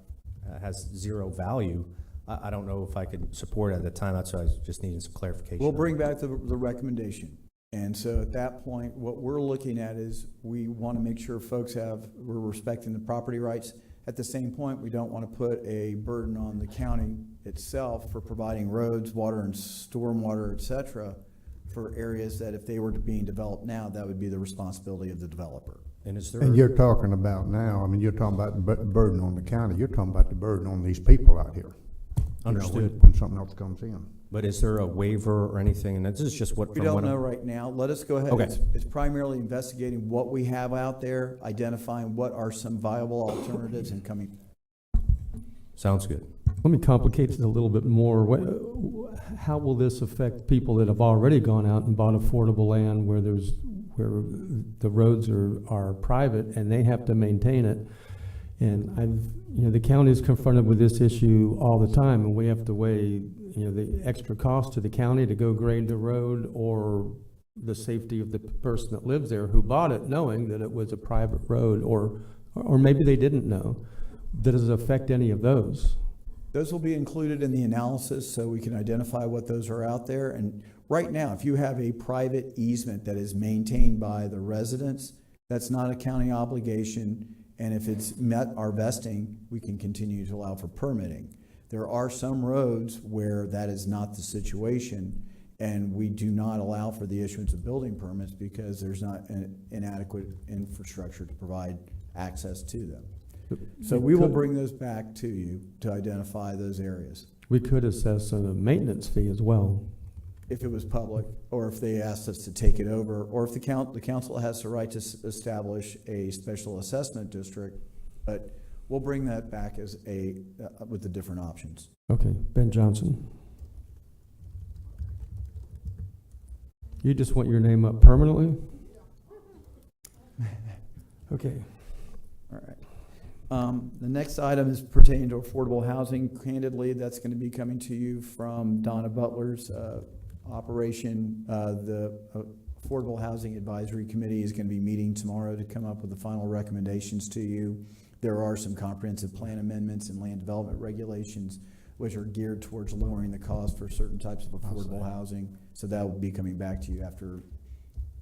has zero value, I don't know if I could support it at the time. That's why I just needed some clarification. We'll bring back the recommendation. And so at that point, what we're looking at is we want to make sure folks we're respecting the property rights. At the same point, we don't want to put a burden on the county itself for providing roads, water and stormwater, et cetera, for areas that if they were being developed now, that would be the responsibility of the developer. And is there? And you're talking about now, I mean, you're talking about the burden on the county, you're talking about the burden on these people out here. Understood. When something else comes in. But is there a waiver or anything? And this is just what We don't know right now. Let us go ahead. Okay. It's primarily investigating what we have out there, identifying what are some viable alternatives and coming. Sounds good. Let me complicate it a little bit more. How will this affect people that have already gone out and bought affordable land where the roads are private and they have to maintain it? And the county is confronted with this issue all the time, and we have to weigh, the extra cost to the county to go grade the road or the safety of the person that lives there who bought it knowing that it was a private road, or maybe they didn't know. Does it affect any of those? Those will be included in the analysis so we can identify what those are out there. And right now, if you have a private easement that is maintained by the residents, that's not a county obligation. And if it's met our vesting, we can continue to allow for permitting. There are some roads where that is not the situation, and we do not allow for the issuance of building permits because there's not an inadequate infrastructure to provide access to them. So we will bring those back to you to identify those areas. We could assess a maintenance fee as well. If it was public, or if they asked us to take it over, or if the council has the right to establish a special assessment district, but we'll bring that back as with the different options. Okay, Ben Johnson. You just want your name up permanently? Okay. All right. The next item is pertaining to affordable housing. Candidly, that's going to be coming to you from Donna Butler's operation. The Affordable Housing Advisory Committee is going to be meeting tomorrow to come up with the final recommendations to you. There are some comprehensive plan amendments and land development regulations which are geared towards lowering the cost for certain types of affordable housing. So that will be coming back to you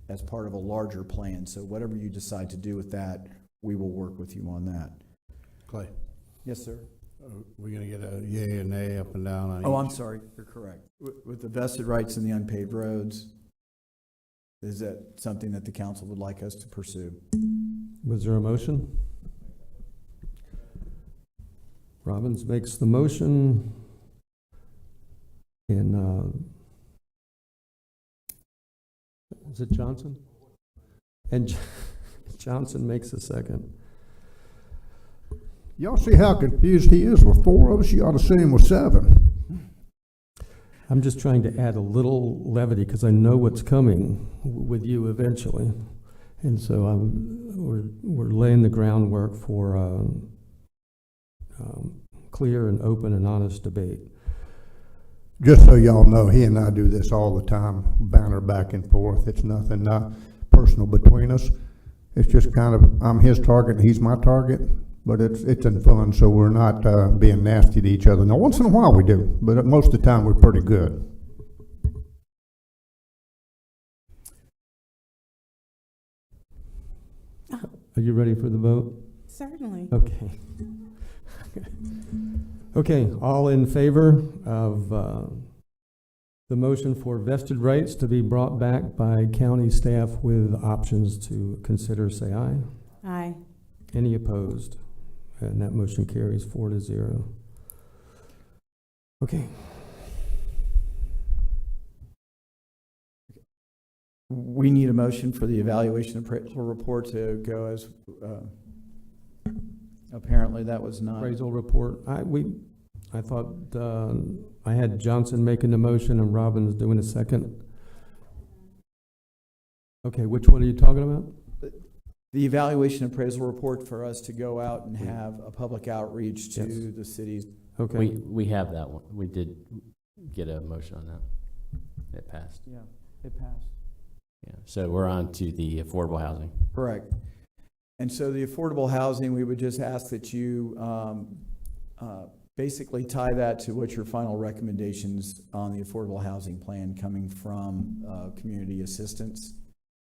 as part of a larger plan. So whatever you decide to do with that, we will work with you on that. Clay. Yes, sir. We're going to get a yay or nay up and down on Oh, each. I'm sorry. You're correct. With the vested rights and the unpaved roads, is that something that the council would like us to pursue? Was there a motion? Robbins makes the motion. And is it Johnson? And Johnson makes a second. Y'all see how confused he is with 4 of us? You ought to see him with 7. I'm just trying to add a little levity because I know what's coming with you eventually. And so we're laying the groundwork for clear and open and honest debate. Just so y'all know, he and I do this all the time, banter back and forth. It's nothing personal between us. It's just kind of, I'm his target and he's my target, but it's in fun, so we're not being nasty to each other. Now, once in a while we do, but most of the time we're pretty good. Are you ready for the vote? Certainly. Okay. Okay, all in favor of the motion for vested rights to be brought back by county staff with options to consider, say aye. Aye. Any opposed? And that motion carries 4-0. Okay. We need a motion for the evaluation appraisal report to go as, apparently that was not. Appraisal report. I thought I had Johnson making the motion and Robbins doing a second. Okay, which one are you talking about? The evaluation appraisal report for us to go out and have a public outreach to the cities. Okay. We have that one. We did get a motion on that. It passed. Yeah, it passed. Yeah. So we're on to the affordable housing. Correct. And so the affordable housing, we would just ask that you basically tie that to what your final recommendations on the affordable housing plan coming from community assistance,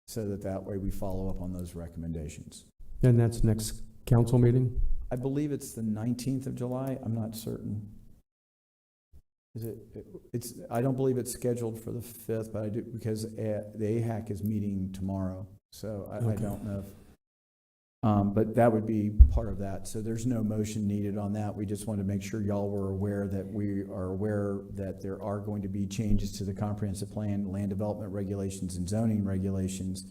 so that way we follow up on those recommendations. And that's next council meeting? I believe it's the 19th of July. I'm not certain. I don't believe it's scheduled for the 5th, but I do, because the AHAC is meeting tomorrow. So I don't know if, but that would be part of that. So there's no motion needed on that. We just wanted to make sure y'all were aware that we are aware that there are going to be changes to the comprehensive plan, land development regulations, and zoning regulations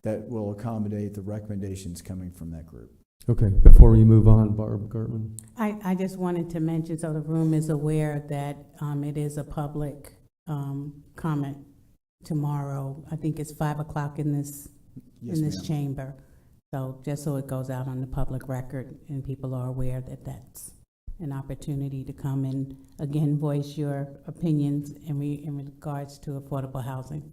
that will accommodate the recommendations coming from that group. Okay, before we move on, Barb Gartman. I just wanted to mention, so the room is aware that it is a public comment tomorrow. I think it's 5 o'clock in this chamber. So just so it goes out on the public record and people are aware that that's an opportunity to come and again voice your opinions in regards to affordable housing.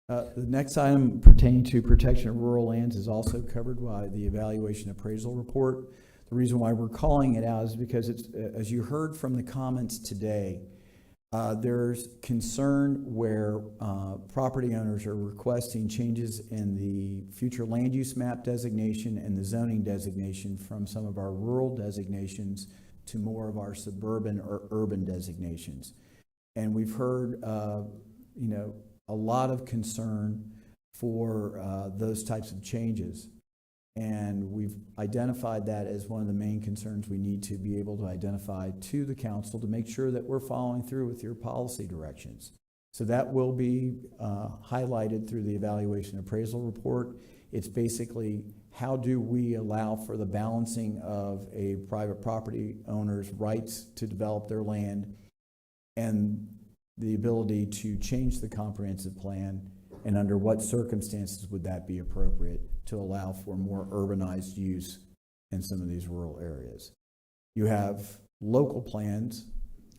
The next item pertaining to protection of rural lands is also covered by the evaluation appraisal report. The reason why we're calling it out is because it's, as you heard from the comments today, there's concern where property owners are requesting changes in the future land use map designation and the zoning designation from some of our rural designations to more of our suburban or urban designations. And we've heard, a lot of concern for those types of changes. And we've identified that as one of the main concerns we need to be able to identify to the council to make sure that we're following through with your policy directions. So that will be highlighted through the evaluation appraisal report. It's basically, how do we allow for the balancing of a private property owner's rights to develop their land and the ability to change the comprehensive plan, and under what circumstances would that be appropriate to allow for more urbanized use in some of these rural areas. You have local plans,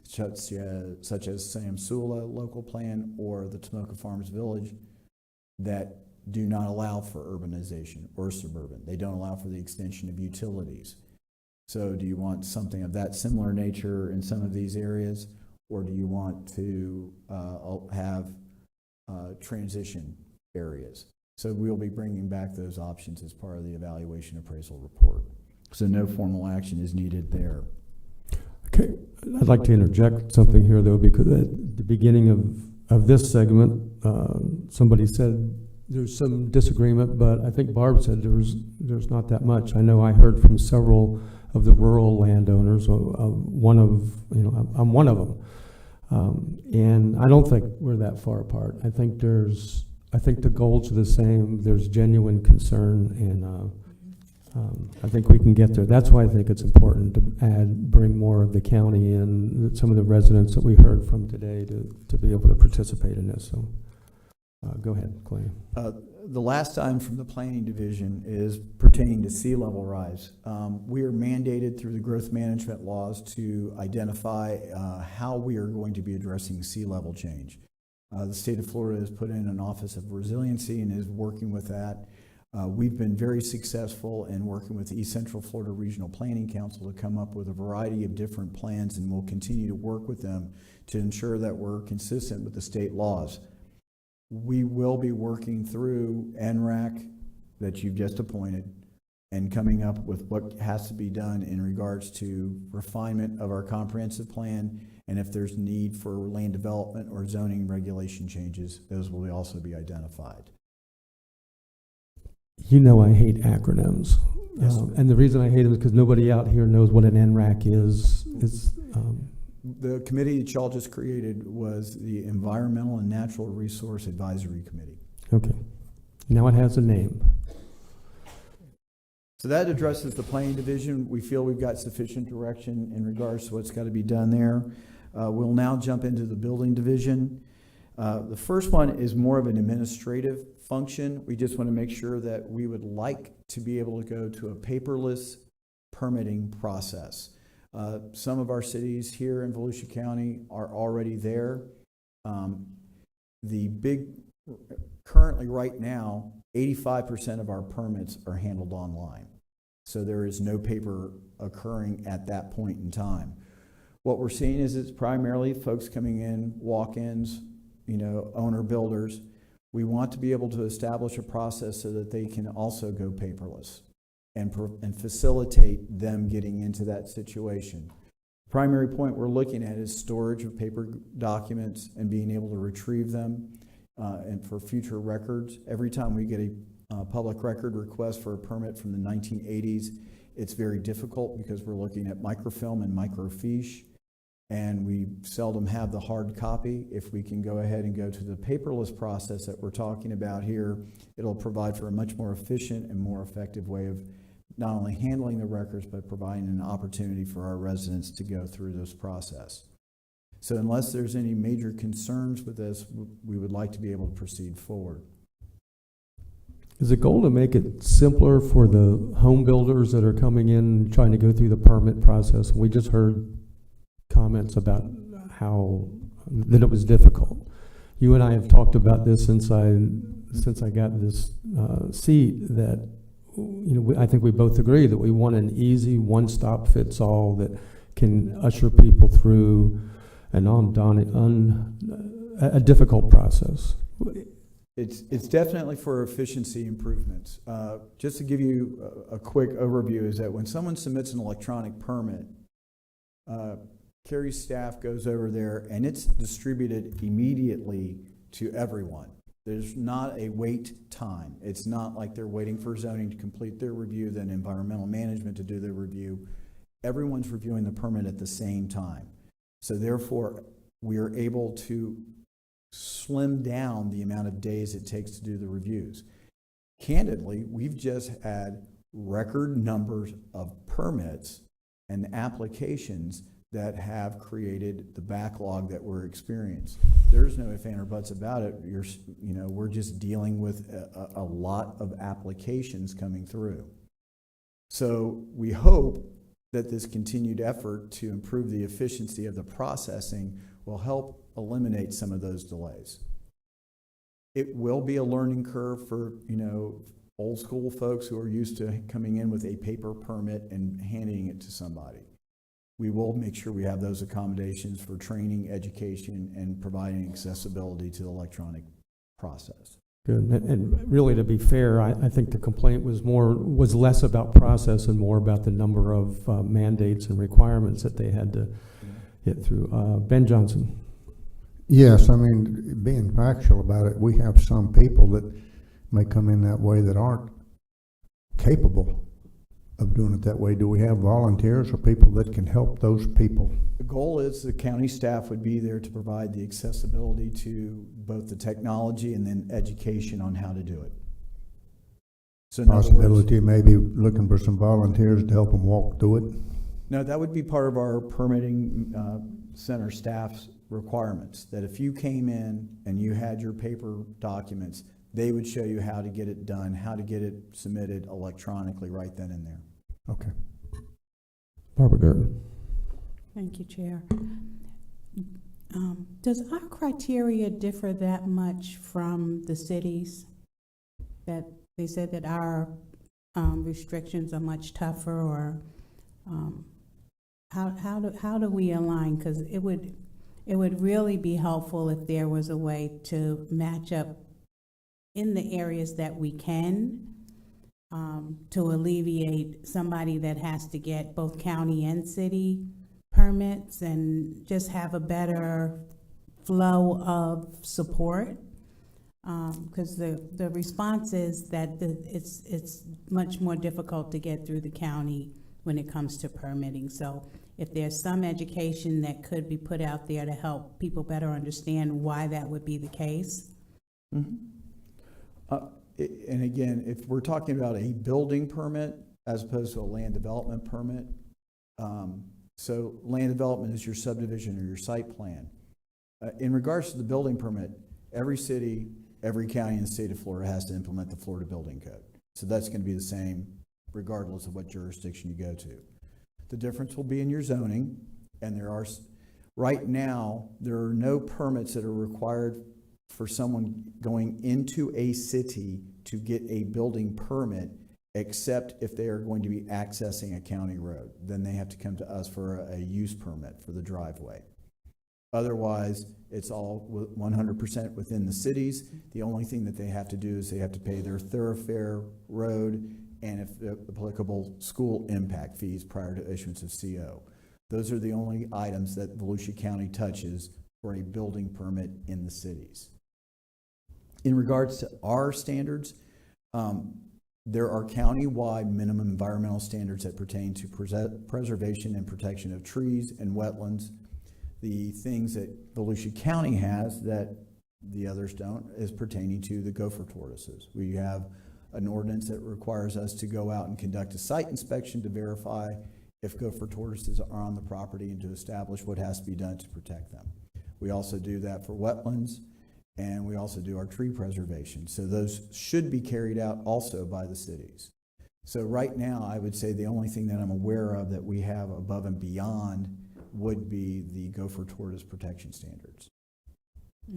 such as Sam Sula local plan or the Tomoka Farms Village, that do not allow for urbanization or suburban. They don't allow for the extension of utilities. So do you want something of that similar nature in some of these areas? Or do you want to have transition areas? So we'll be bringing back those options as part of the evaluation appraisal report. So no formal action is needed there. Okay, I'd like to interject something here though, because at the beginning of this segment, somebody said there's some disagreement, but I think Barb said there's not that much. I know I heard from several of the rural landowners, I'm one of them. And I don't think we're that far apart. I think the goals are the same. There's genuine concern, and I think we can get there. That's why I think it's important to bring more of the county in, some of the residents that we heard from today to be able to participate in this. So go ahead, Clay. The last item from the planning division is pertaining to sea level rise. We are mandated through the growth management laws to identify how we are going to be addressing sea level change. The state of Florida has put in an Office of Resiliency and is working with that. We've been very successful in working with the East Central Florida Regional Planning Council to come up with a variety of different plans, and we'll continue to work with them to ensure that we're consistent with the state laws. We will be working through NRAC that you've just appointed and coming up with what has to be done in regards to refinement of our comprehensive plan, and if there's need for land development or zoning regulation changes, those will also be identified. You know I hate acronyms. Yes. And the reason I hate them is because nobody out here knows what an NRAC is. The committee that y'all just created was the Environmental and Natural Resource Advisory Committee. Okay. Now it has a name. So that addresses the planning division. We feel we've got sufficient direction in regards to what's got to be done there. We'll now jump into the building division. The first one is more of an administrative function. We just want to make sure that we would like to be able to go to a paperless permitting process. Some of our cities here in Volusia County are already there. Currently right now, 85% of our permits are handled online. So there is no paper occurring at that point in time. What we're seeing is it's primarily folks coming in, walk-ins, owner builders. We want to be able to establish a process so that they can also go paperless and facilitate them getting into that situation. Primary point we're looking at is storage of paper documents and being able to retrieve them and for future records. Every time we get a public record request for a permit from the 1980s, it's very difficult because we're looking at microfilm and microfiche, and we seldom have the hard copy. If we can go ahead and go to the paperless process that we're talking about here, it'll provide for a much more efficient and more effective way of not only handling the records, but providing an opportunity for our residents to go through this process. So unless there's any major concerns with this, we would like to be able to proceed forward. Is the goal to make it simpler for the home builders that are coming in trying to go through the permit process? We just heard comments about how that it was difficult. You and I have talked about this since I got this seat, that I think we both agree that we want an easy one-stop fits all that can usher people through a difficult process. It's definitely for efficiency improvements. Just to give you a quick overview is that when someone submits an electronic permit, Carrie's staff goes over there and it's distributed immediately to everyone. There's not a wait time. It's not like they're waiting for zoning to complete their review, then environmental management to do their review. Everyone's reviewing the permit at the same time. So therefore, we are able to slim down the amount of days it takes to do the reviews. Candidly, we've just had record numbers of permits and applications that have created the backlog that we're experiencing. There's no ifs, ands, or buts about it. We're just dealing with a lot of applications coming through. So we hope that this continued effort to improve the efficiency of the processing will help eliminate some of those delays. It will be a learning curve for, old school folks who are used to coming in with a paper permit and handing it to somebody. We will make sure we have those accommodations for training, education, and providing accessibility to the electronic process. Good. And really, to be fair, I think the complaint was less about process and more about the number of mandates and requirements that they had to get through. Ben Johnson. Yes, being factual about it, we have some people that may come in that way that aren't capable of doing it that way. Do we have volunteers or people that can help those people? The goal is the county staff would be there to provide the accessibility to both the technology and then education on how to do it. So possibility maybe looking for some volunteers to help them walk through it? No, that would be part of our permitting center staff's requirements, that if you came in and you had your paper documents, they would show you how to get it done, how to get it submitted electronically right then and there. Okay. Barbara Gerton. Thank you, Chair. Does our criteria differ that much from the cities? That they said that our restrictions are much tougher, or how do we align? Because it would really be helpful if there was a way to match up in the areas that we can, to alleviate somebody that has to get both county and city permits, and just have a better flow of support. Because the response is that it's much more difficult to get through the county when it comes to permitting. So if there's some education that could be put out there to help people better understand why that would be the case. Mm-hmm. And again, if we're talking about a building permit as opposed to a land development permit, so land development is your subdivision or your site plan. In regards to the building permit, every city, every county in the state of Florida has to implement the Florida Building Code. So that's going to be the same regardless of what jurisdiction you go to. The difference will be in your zoning, and right now, there are no permits that are required for someone going into a city to get a building permit, except if they are going to be accessing a county road. Then they have to come to us for a use permit for the driveway. Otherwise, it's all 100% within the cities. The only thing that they have to do is they have to pay their thoroughfare road and, if applicable, school impact fees prior to issuance of CO. Those are the only items that Volusia County touches for a building permit in the cities. In regards to our standards, there are county-wide minimum environmental standards that pertain to preservation and protection of trees and wetlands. The things that Volusia County has that the others don't is pertaining to the gopher tortoises. We have an ordinance that requires us to go out and conduct a site inspection to verify if gopher tortoises are on the property and to establish what has to be done to protect them. We also do that for wetlands, and we also do our tree preservation. So those should be carried out also by the cities. So right now, I would say the only thing that I'm aware of that we have above and beyond would be the gopher tortoise protection standards.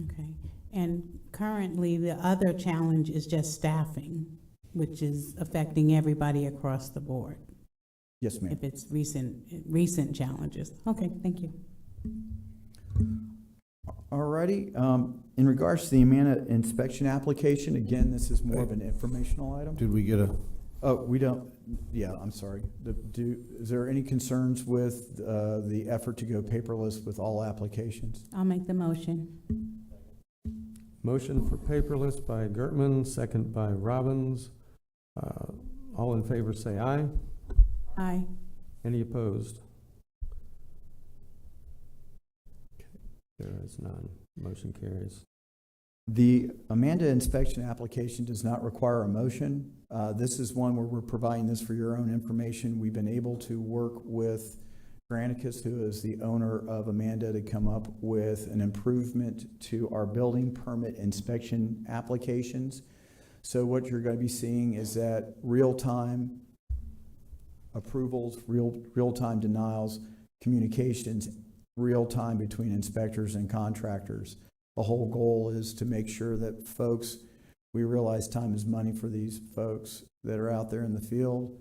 Okay. And currently, the other challenge is just staffing, which is affecting everybody across the board. Yes, ma'am. If it's recent challenges. Okay, thank you. Alrighty. In regards to the Amanda inspection application, again, this is more of an informational item. Did we get a? Oh, we don't. Yeah, I'm sorry. Is there any concerns with the effort to go paperless with all applications? I'll make the motion. Motion for paperless by Gertman, second by Robbins. All in favor say aye. Aye. Any opposed? There is none. Motion carries. The Amanda inspection application does not require a motion. This is one where we're providing this for your own information. We've been able to work with Granicus, who is the owner of Amanda, to come up with an improvement to our building permit inspection applications. So what you're going to be seeing is that real-time approvals, real-time denials, communications, real-time between inspectors and contractors. The whole goal is to make sure that we realize time is money for these folks that are out there in the field.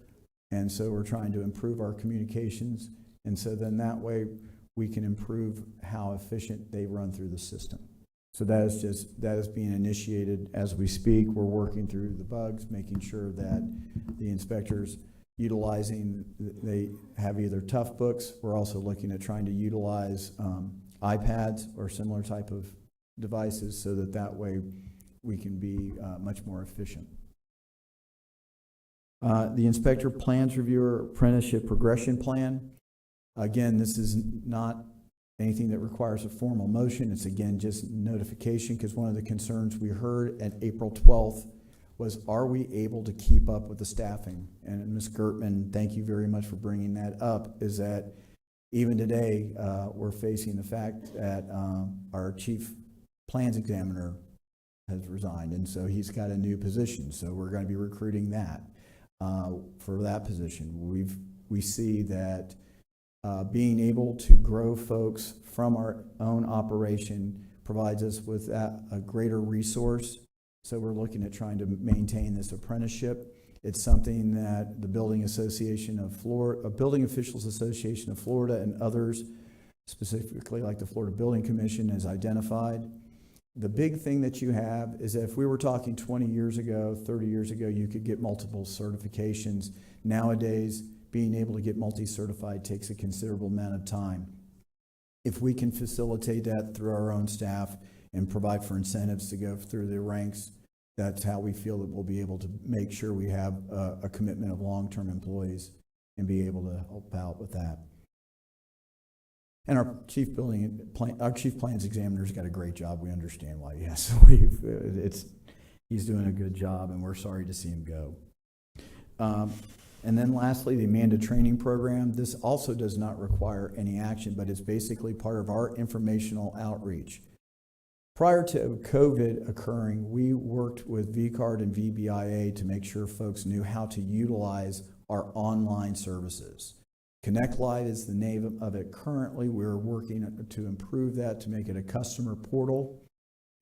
And so we're trying to improve our communications. And so then that way we can improve how efficient they run through the system. So that is being initiated as we speak. We're working through the bugs, making sure that the inspectors they have either tough books. We're also looking at trying to utilize iPads or similar type of devices so that way we can be much more efficient. The inspector plans reviewer apprenticeship progression plan. Again, this is not anything that requires a formal motion. It's again just notification, because one of the concerns we heard at April 12th was, are we able to keep up with the staffing? And Ms. Gertman, thank you very much for bringing that up, is that even today we're facing the fact that our chief plans examiner has resigned, and so he's got a new position. So we're going to be recruiting that for that position. We see that Being able to grow folks from our own operation provides us with a greater resource. So we're looking at trying to maintain this apprenticeship. It's something that the Building Association of Florida, Building Officials Association of Florida, and others, specifically like the Florida Building Commission, has identified. The big thing that you have is that if we were talking 20 years ago, 30 years ago, you could get multiple certifications. Nowadays, being able to get multi-certified takes a considerable amount of time. If we can facilitate that through our own staff and provide for incentives to go through the ranks, that's how we feel that we'll be able to make sure we have a commitment of long-term employees and be able to help out with that. And our chief plans examiner's got a great job. We understand why he has to. He's doing a good job, and we're sorry to see him go. And then lastly, the Amanda training program. This also does not require any action, but it's basically part of our informational outreach. Prior to COVID occurring, we worked with VCARD and VBIA to make sure folks knew how to utilize our online services. Connect Live is the name of it currently. We're working to improve that, to make it a customer portal,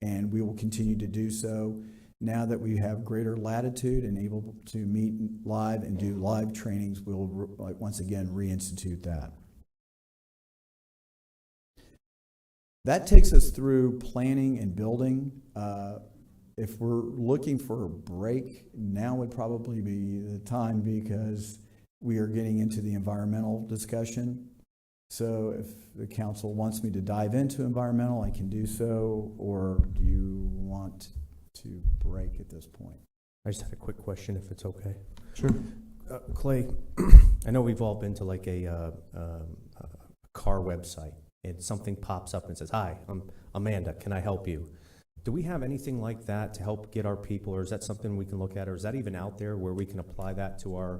and we will continue to do so. Now that we have greater latitude and able to meet live and do live trainings, we'll once again reinstitute that. That takes us through planning and building. If we're looking for a break, now would probably be the time, because we are getting into the environmental discussion. So if the council wants me to dive into environmental, I can do so, or do you want to break at this point? I just had a quick question, if it's okay. Sure. Clay, I know we've all been to like a car website, and something pops up and says, "Hi, I'm Amanda, can I help you?" Do we have anything like that to help get our people, or is that something we can look at, or is that even out there where we can apply that to our...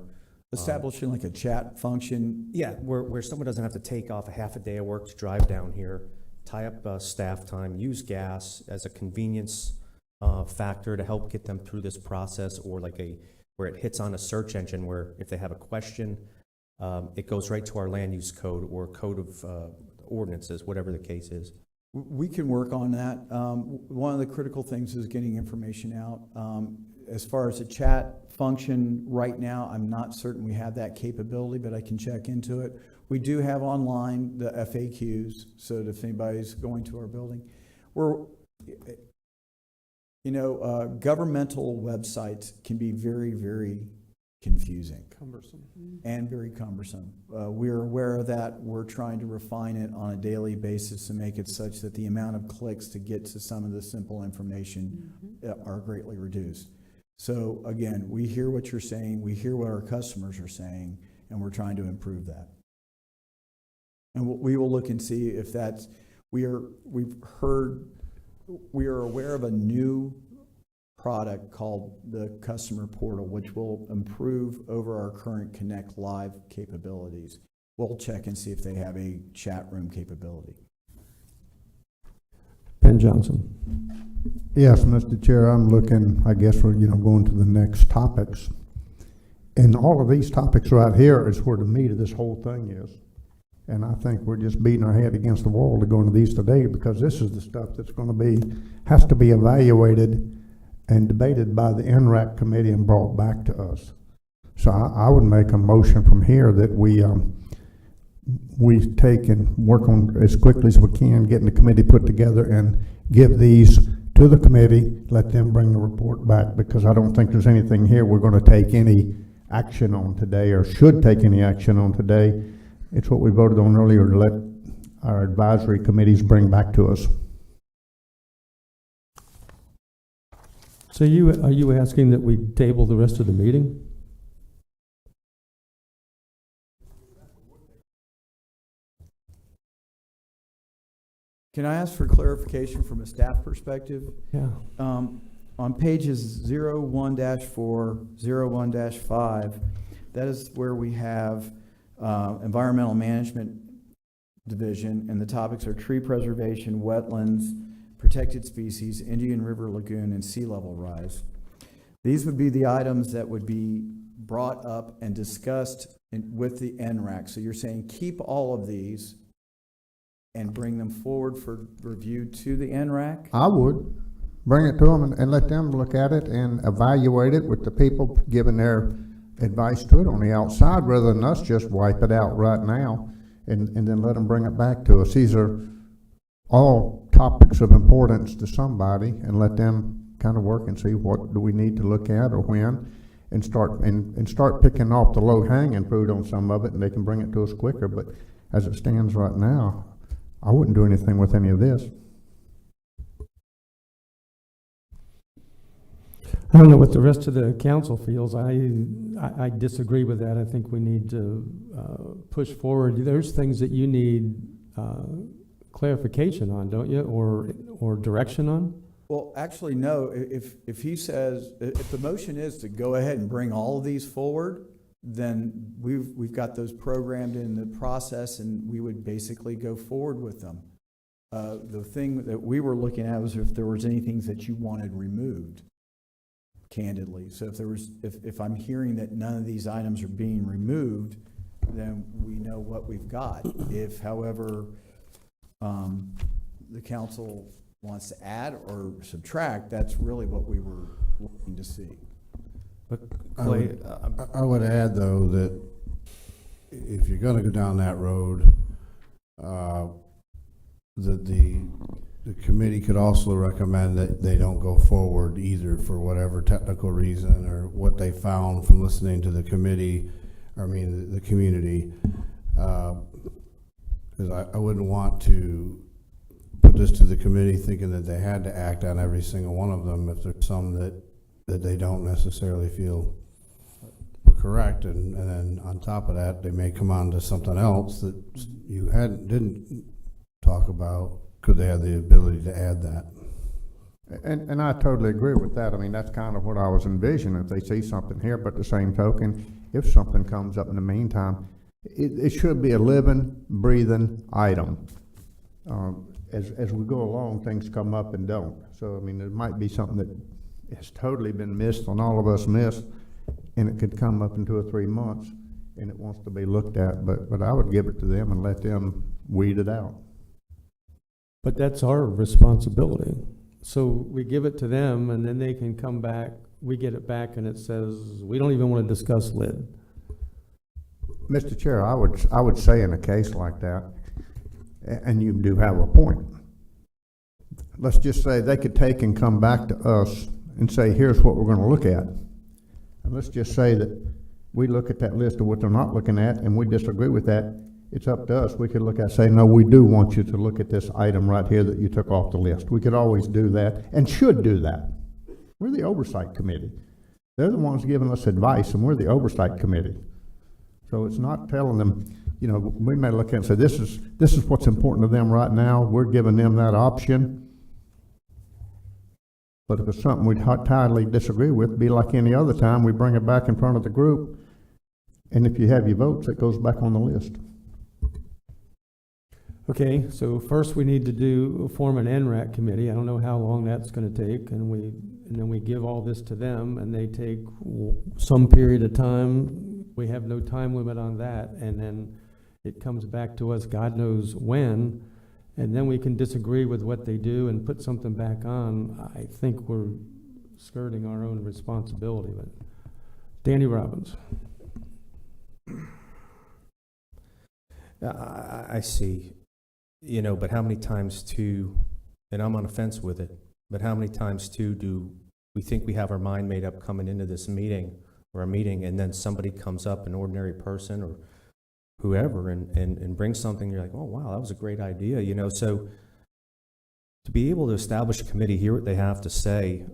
Establishing like a chat function? Yeah, where someone doesn't have to take off a half a day of work to drive down here, tie up staff time, use gas as a convenience factor to help get them through this process, or like where it hits on a search engine where if they have a question, it goes right to our land use code or code of ordinances, whatever the case is. We can work on that. One of the critical things is getting information out. As far as the chat function, right now, I'm not certain we have that capability, but I can check into it. We do have online the FAQs, so that if anybody's going to our building, governmental websites can be very, very confusing. Cumbersome. And very cumbersome. We're aware of that. We're trying to refine it on a daily basis to make it such that the amount of clicks to get to some of the simple information are greatly reduced. So again, we hear what you're saying, we hear what our customers are saying, and we're trying to improve that. And we will look and see if that's, we are aware of a new product called the Customer Portal, which will improve over our current Connect Live capabilities. We'll check and see if they have a chat room capability. Ben Johnson. Yes, Mr. Chair, I'm looking, I guess we're, going to the next topics. And all of these topics right here is where the meat of this whole thing is. And I think we're just beating our head against the wall to go into these today, because this is the stuff that's has to be evaluated and debated by the NRAC committee and brought back to us. So I would make a motion from here that we take and work on as quickly as we can, getting the committee put together and give these to the committee, let them bring the report back, because I don't think there's anything here we're going to take any action on today or should take any action on today. It's what we voted on earlier to let our advisory committees bring back to us. So are you asking that we table the rest of the meeting? Can I ask for clarification from a staff perspective? Yeah. On pages 01-4, 01-5, that is where we have Environmental Management Division, and the topics are tree preservation, wetlands, protected species, Indian River Lagoon, and sea level rise. These would be the items that would be brought up and discussed with the NRAC. So you're saying keep all of these and bring them forward for review to the NRAC? I would bring it to them and let them look at it and evaluate it with the people giving their advice to it on the outside, rather than us just wipe it out right now and then let them bring it back to us. These are all topics of importance to somebody, and let them kind of work and see what do we need to look at or when, and start picking off the low-hanging fruit on some of it, and they can bring it to us quicker. But as it stands right now, I wouldn't do anything with any of this. I don't know what the rest of the council feels. I disagree with that. I think we need to push forward. There's things that you need clarification on, don't you, or direction on? Well, actually, no. If he says, if the motion is to go ahead and bring all of these forward, then we've got those programmed in the process, and we would basically go forward with them. The thing that we were looking at was if there was anything that you wanted removed, candidly. So if I'm hearing that none of these items are being removed, then we know what we've got. If, however, the council wants to add or subtract, that's really what we were looking to see. But Clay, I would add, though, that if you're going to go down that road, that the committee could also recommend that they don't go forward either for whatever technical reason or what they found from listening to the committee, the community. Because I wouldn't want to put this to the committee thinking that they had to act on every single one of them if there's some that they don't necessarily feel were correct, and then on top of that, they may come on to something else that you didn't talk about. Could they have the ability to add that? And I totally agree with that. I mean, that's kind of what I was envisioning, if they see something here. But the same token, if something comes up in the meantime, it should be a living, breathing item. As we go along, things come up and don't. So, I mean, there might be something that has totally been missed on all of us missed, and it could come up in 2 or 3 months, and it wants to be looked at. But I would give it to them and let them weed it out. But that's our responsibility. So we give it to them, and then they can come back, we get it back, and it says, we don't even want to discuss lid. Mr. Chair, I would say in a case like that, and you do have a point, let's just say they could take and come back to us and say, here's what we're going to look at. And let's just say that we look at that list of what they're not looking at, and we disagree with that. It's up to us. We could look at, say, no, we do want you to look at this item right here that you took off the list. We could always do that and should do that. We're the oversight committee. They're the ones giving us advice, and we're the oversight committee. So it's not telling them, you know, we may look at it and say, this is what's important to them right now. We're giving them that option. But if it's something we entirely disagree with, be like any other time, we bring it back in front of the group. And if you have your votes, it goes back on the list. Okay, so first we need to form an NRAC committee. I don't know how long that's going to take, and then we give all this to them, and they take some period of time. We have no time limit on that, and then it comes back to us, God knows when, and then we can disagree with what they do and put something back on. I think we're skirting our own responsibility. But Danny Robbins. I see. You know, but how many times too, and I'm on the fence with it, but how many times too do we think we have our mind made up coming into this meeting or a meeting, and then somebody comes up, an ordinary person or whoever, and brings something, you're like, oh wow, that was a great idea, you know. So to be able to establish a committee, hear what they have to say,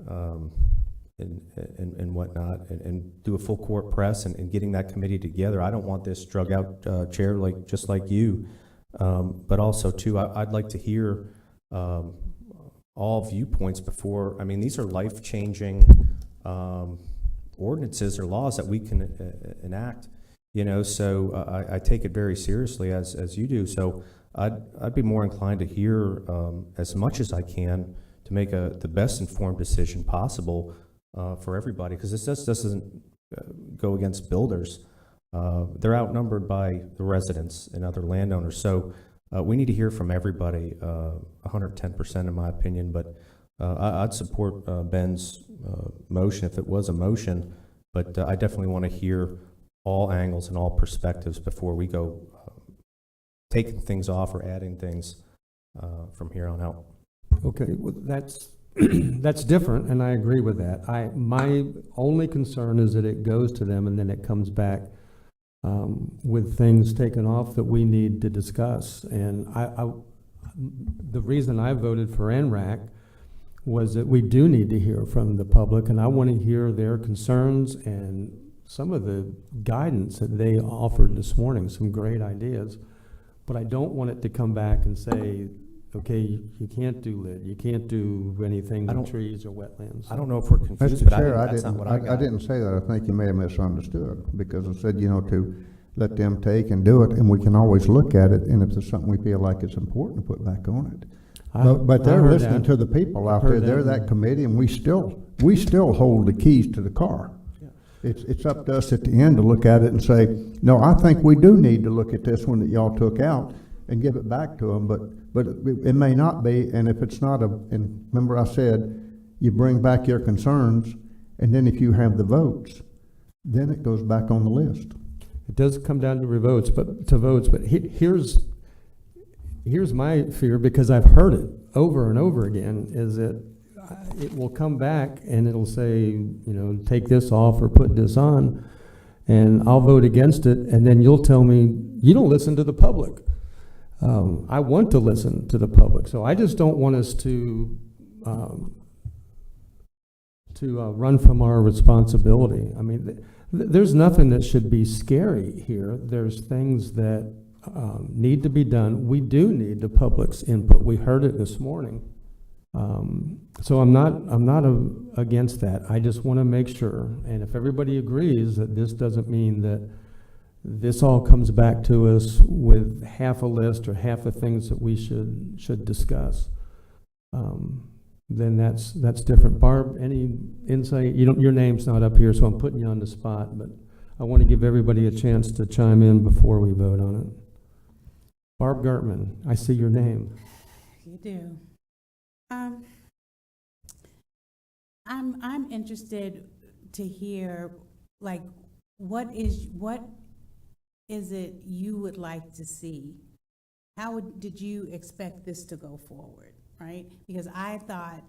and whatnot, and do a full court press and getting that committee together. I don't want this drug out, Chair, just like you. But also, too, I'd like to hear all viewpoints before. I mean, these are life-changing ordinances or laws that we can enact, you know, so I take it very seriously, as you do. So I'd be more inclined to hear as much as I can to make the best informed decision possible for everybody, because this just doesn't go against builders. They're outnumbered by the residents and other landowners. So we need to hear from everybody, 110% in my opinion, but I'd support Ben's motion if it was a motion, but I definitely want to hear all angles and all perspectives before we go taking things off or adding things from here on out. Okay, well, that's that's different, and I agree with that. My only concern is that it goes to them and then it comes back with things taken off that we need to discuss. And the reason I voted for NRAC was that we do need to hear from the public, and I want to hear their concerns and some of the guidance that they offered this morning, some great ideas. But I don't want it to come back and say, okay, you can't do lid, you can't do anything with trees or wetlands. I don't know if we're confused, Mr. but Chair, that's not what I got. I didn't say that. I think you may have misunderstood, because I said, to let them take and do it, and we can always look at it, and if there's something we feel like it's important, put back on it. But they're listening to the people out there. They're that committee, and we still hold the keys to the car. It's up to us at the end to look at it and say, no, I think we do need to look at this one that y'all took out and give it back to them, but it may not be, and if it's not and remember I said, you bring back your concerns, and then if you have the votes, then it goes back on the list. It does come down to votes, but here's my fear, because I've heard it over and over again, is that it will come back and it'll say, take this off or put this on, and I'll vote against it, and then you'll tell me, you don't listen to the public. I want to listen to the public, so I just don't want us to run from our responsibility. I mean, there's nothing that should be scary here. There's things that need to be done. We do need the public's input. We heard it this morning. So I'm not against that. I just want to make sure, and if everybody agrees that this doesn't mean that this all comes back to us with half a list or half the things that we should discuss, then that's different. Barb, any insight? Your name's not up here, so I'm putting you on the spot, but I want to give everybody a chance to chime in before we vote on it. Barb Gartman, I see your name. You do. I'm interested to hear, like, what is it you would like to see? How did you expect this to go forward, right? Because I thought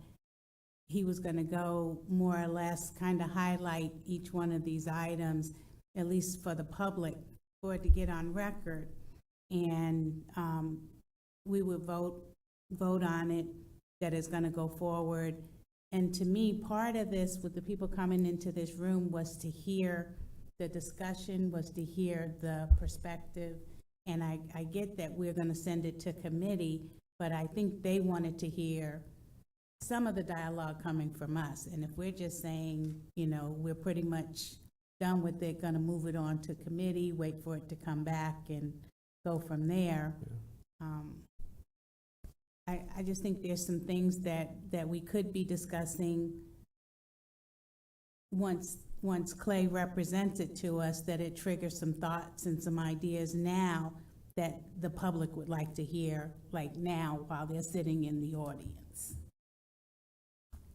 he was going to go more or less kind of highlight each one of these items, at least for the public, for it to get on record, and we would vote on it, that is going to go forward. And to me, part of this with the people coming into this room was to hear the discussion, was to hear the perspective. And I get that we're going to send it to committee, but I think they wanted to hear some of the dialogue coming from us. And if we're just saying, we're pretty much done with it, going to move it on to committee, wait for it to come back and go from there. I just think there's some things that we could be discussing once Clay represents it to us, that it triggers some thoughts and some ideas now that the public would like to hear, like now, while they're sitting in the audience.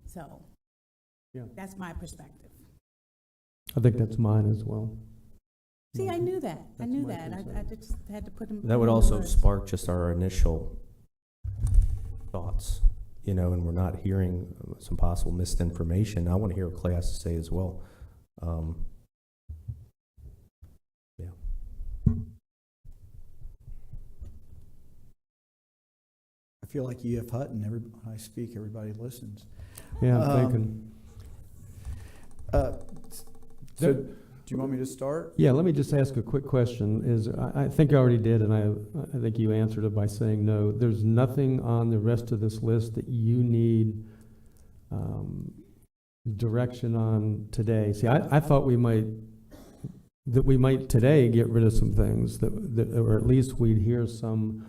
So, that's my perspective. I think that's mine as well. See, I knew that. That's I knew my that. I concern. just had to put him. That would also spark just our initial thoughts, and we're not hearing some possible misinformation. I want to hear what Clay has to say as well. I feel like E.F. Hutton. When I speak, everybody listens. Yeah, I'm thinking. So, do you want me to start? Yeah, let me just ask a quick question. I think I already did, and I think you answered it by saying no. There's nothing on the rest of this list that you need direction on today. See, I thought we might today get rid of some things that or at least we'd hear some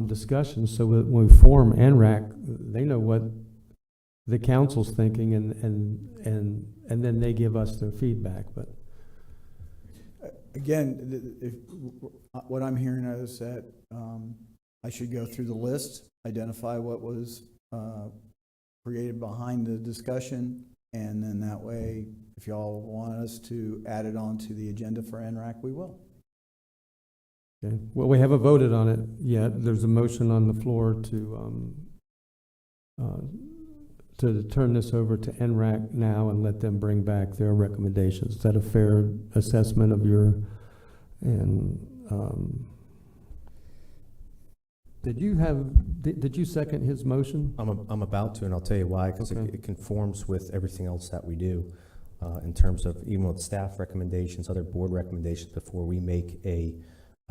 discussion, so that when we form NRAC, they know what the council's thinking, and then they give us their feedback, but. Again, what I'm hearing is that I should go through the list, identify what was created behind the discussion, and then that way, if y'all want us to add it onto the agenda for NRAC, we will. Okay, well, we haven't voted on it yet. There's a motion on the floor to turn this over to NRAC now and let them bring back their recommendations. Is that a fair assessment of your, did you second his motion? I'm about to, and I'll tell you why, because Okay. it conforms with everything else that we do in terms of even with staff recommendations, other board recommendations before we make a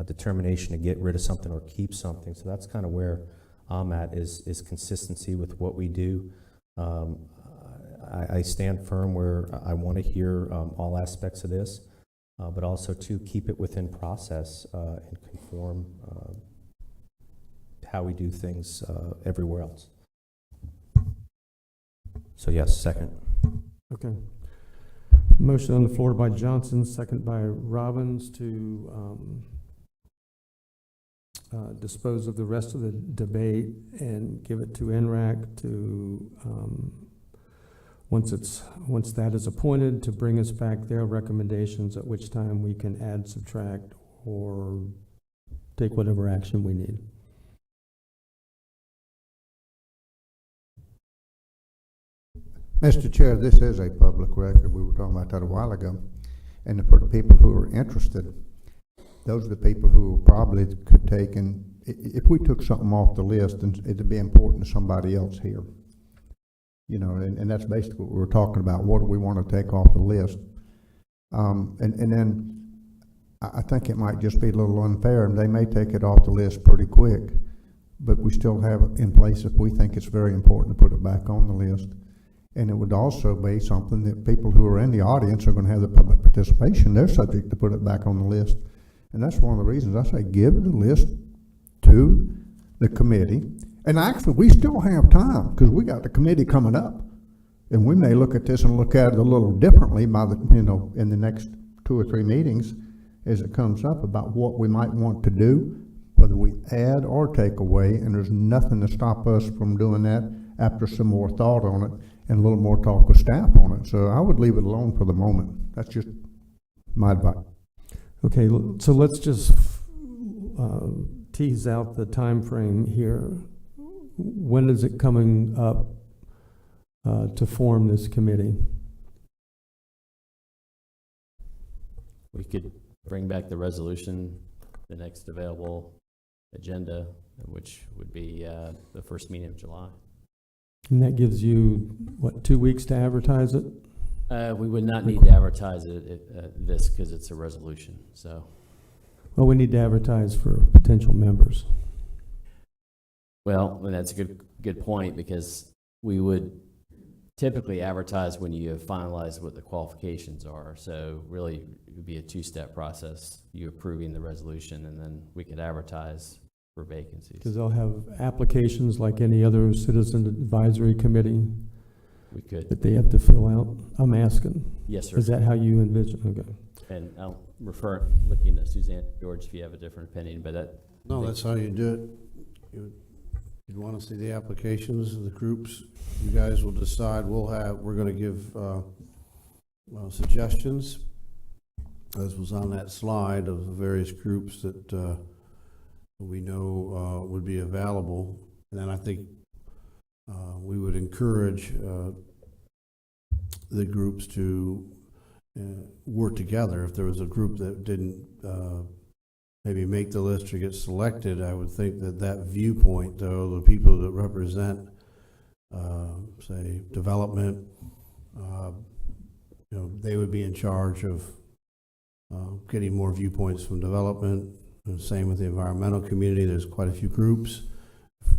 determination to get rid of something or keep something. So that's kind of where I'm at, is consistency with what we do. I stand firm where I want to hear all aspects of this, but also to keep it within process and conform how we do things everywhere else. So yes, second. Okay. Motion on the floor by Johnson, second by Robbins to dispose of the rest of the debate and give it to NRAC to, once that is appointed, to bring us back their recommendations, at which time we can add, subtract, or take whatever action we need. Mr. Chair, this is a public record. We were talking about that a while ago. And for the people who are interested, those are the people who probably could take, and if we took something off the list, then it'd be important to somebody else here. You know, and that's basically what we were talking about. What do we want to take off the list? And then I think it might just be a little unfair, and they may take it off the list pretty quick, but we still have it in place if we think it's very important to put it back on the list. And it would also be something that people who are in the audience are going to have the public participation. They're subject to put it back on the list. And that's one of the reasons I say give the list to the committee. And actually, we still have time because we got the committee coming up. And we may look at this and look at it a little differently by the, in the next 2 or 3 meetings as it comes up about what we might want to do, whether we add or take away. And there's nothing to stop us from doing that after some more thought on it and a little more talk with staff on it. So I would leave it alone for the moment. That's just my advice. Okay, so let's just tease out the time frame here. When is it coming up to form this committee? We could bring back the resolution, the next available agenda, which would be the first meeting of July. And that gives you, what, 2 weeks to advertise it? We would not need to advertise this because it's a resolution, so. Well, we need to advertise for potential members. Well, and that's a good point, because we would typically advertise when you have finalized what the qualifications are. So really, it would be a 2-step process, you approving the resolution, and then we could advertise for vacancies. Because they'll have applications like any other citizen advisory committee. We could. That they have to fill out. I'm asking. Yes, sir. Is that how you envision? Okay. And I'll refer, looking at Suzanne, George, if you have a different opinion, but that. No, that's how you do it. You'd want to see the applications of the groups. You guys will decide. We're going to give suggestions, as was on that slide, of the various groups that we know would be available. And then I think we would encourage the groups to work together. If there was a group that didn't maybe make the list or get selected, I would think that viewpoint, though, the people that represent, say, development, they would be in charge of getting more viewpoints from development. And same with the environmental community. There's quite a few groups.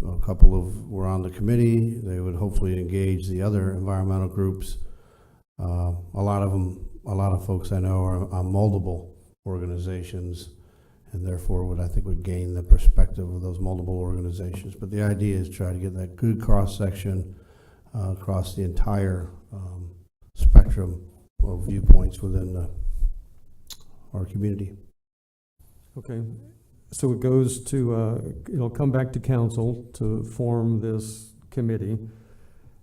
A couple of were on the committee. They would hopefully engage the other environmental groups. A lot of folks I know are on multiple organizations, and therefore would gain the perspective of those multiple organizations. But the idea is try to get that good cross-section across the entire spectrum of viewpoints within our community. Okay, so it goes to, it'll come back to council to form this committee,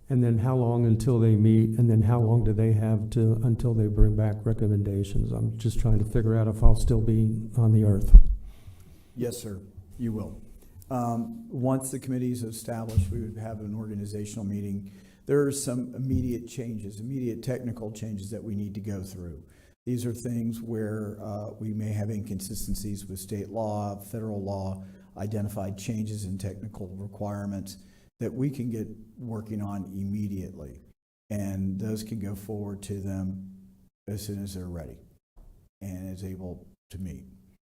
and then how long until they meet, and then how long do they have to, until they bring back recommendations? I'm just trying to figure out if I'll still be on the earth. Yes, sir, you will. Once the committee is established, we would have an organizational meeting. There are some immediate changes, immediate technical changes that we need to go through. These are things where we may have inconsistencies with state law, federal law, identified changes in technical requirements that we can get working on immediately. And those can go forward to them as soon as they're ready and is able to meet.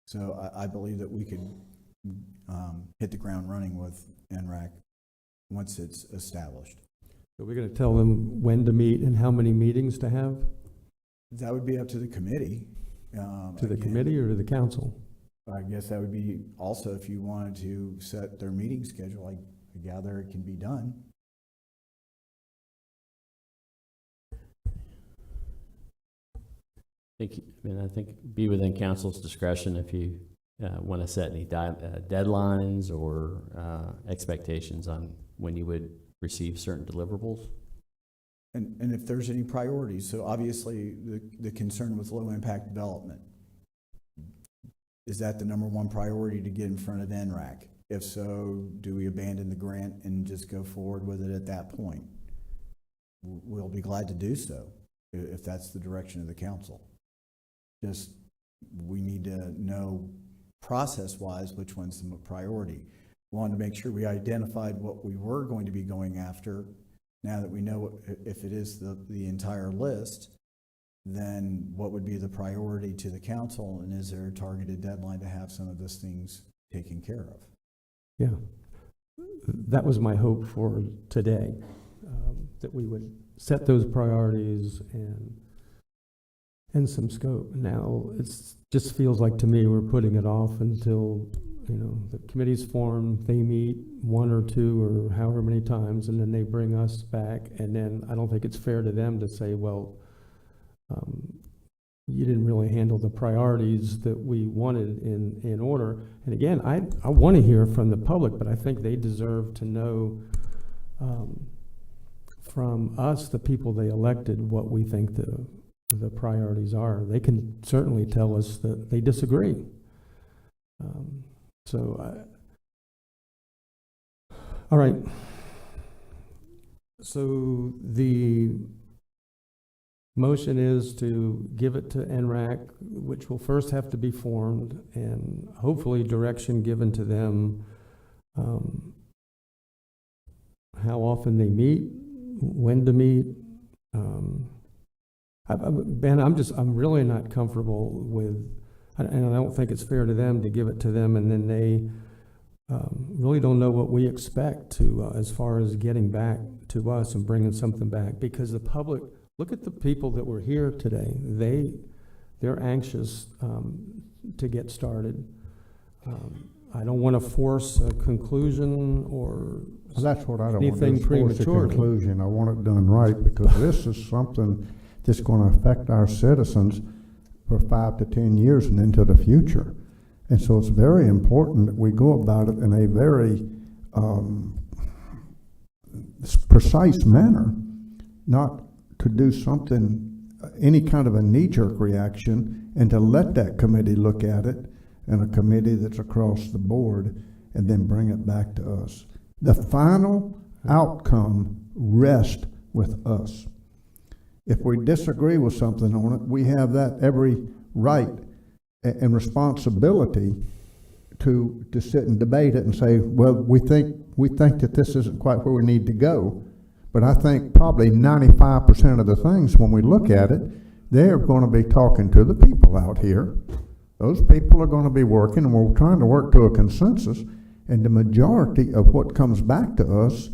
So I believe that we could hit the ground running with NRAC once it's established. So we're going to tell them when to meet and how many meetings to have? That would be up to the committee. To the committee or to the council? I guess that would be also if you wanted to set their meeting schedule. I gather it can be done. I think be within council's discretion if you want to set any deadlines or expectations on when you would receive certain deliverables. And if there's any priorities, so obviously the concern with low impact development, is that the #1 priority to get in front of NRAC? If so, do we abandon the grant and just go forward with it at that point? We'll be glad to do so if that's the direction of the council. Just, we need to know process-wise which one's the priority. We wanted to make sure we identified what we were going to be going after. Now that we know if it is the entire list, then what would be the priority to the council, and is there a targeted deadline to have some of those things taken care of? Yeah, that was my hope for today, that we would set those priorities and some scope. Now, it just feels like to me we're putting it off until, the committee's formed, they meet 1 or 2 or however many times, and then they bring us back, and then I don't think it's fair to them to say, well, you didn't really handle the priorities that we wanted in order. And again, I want to hear from the public, but I think they deserve to know from us, the people they elected, what we think the priorities are. They can certainly tell us that they disagree. All right. So the motion is to give it to NRAC, which will first have to be formed, and hopefully direction given to them how often they meet, when to meet. Ben, I'm really not comfortable with, and I don't think it's fair to them to give it to them and then they really don't know what we expect to as far as getting back to us and bringing something back, because the public, look at the people that were here today. They're anxious to get started. I don't want to force a conclusion or that's what I don't want to anything do, force a prematurely. conclusion. I want it done right, because this is something that's going to affect our citizens for 5 to 10 years and into the future. And so it's very important that we go about it in a very precise manner, not to do something, any kind of a knee-jerk reaction, and to let that committee look at it, and a committee that's across the board, and then bring it back to us. The final outcome rests with us. If we disagree with something on it, we have that every right and responsibility to sit and debate it and say, well, we think that this isn't quite where we need to go. But I think probably 95% of the things, when we look at it, they're going to be talking to the people out here. Those people are going to be working, and we're trying to work to a consensus, and the majority of what comes back to us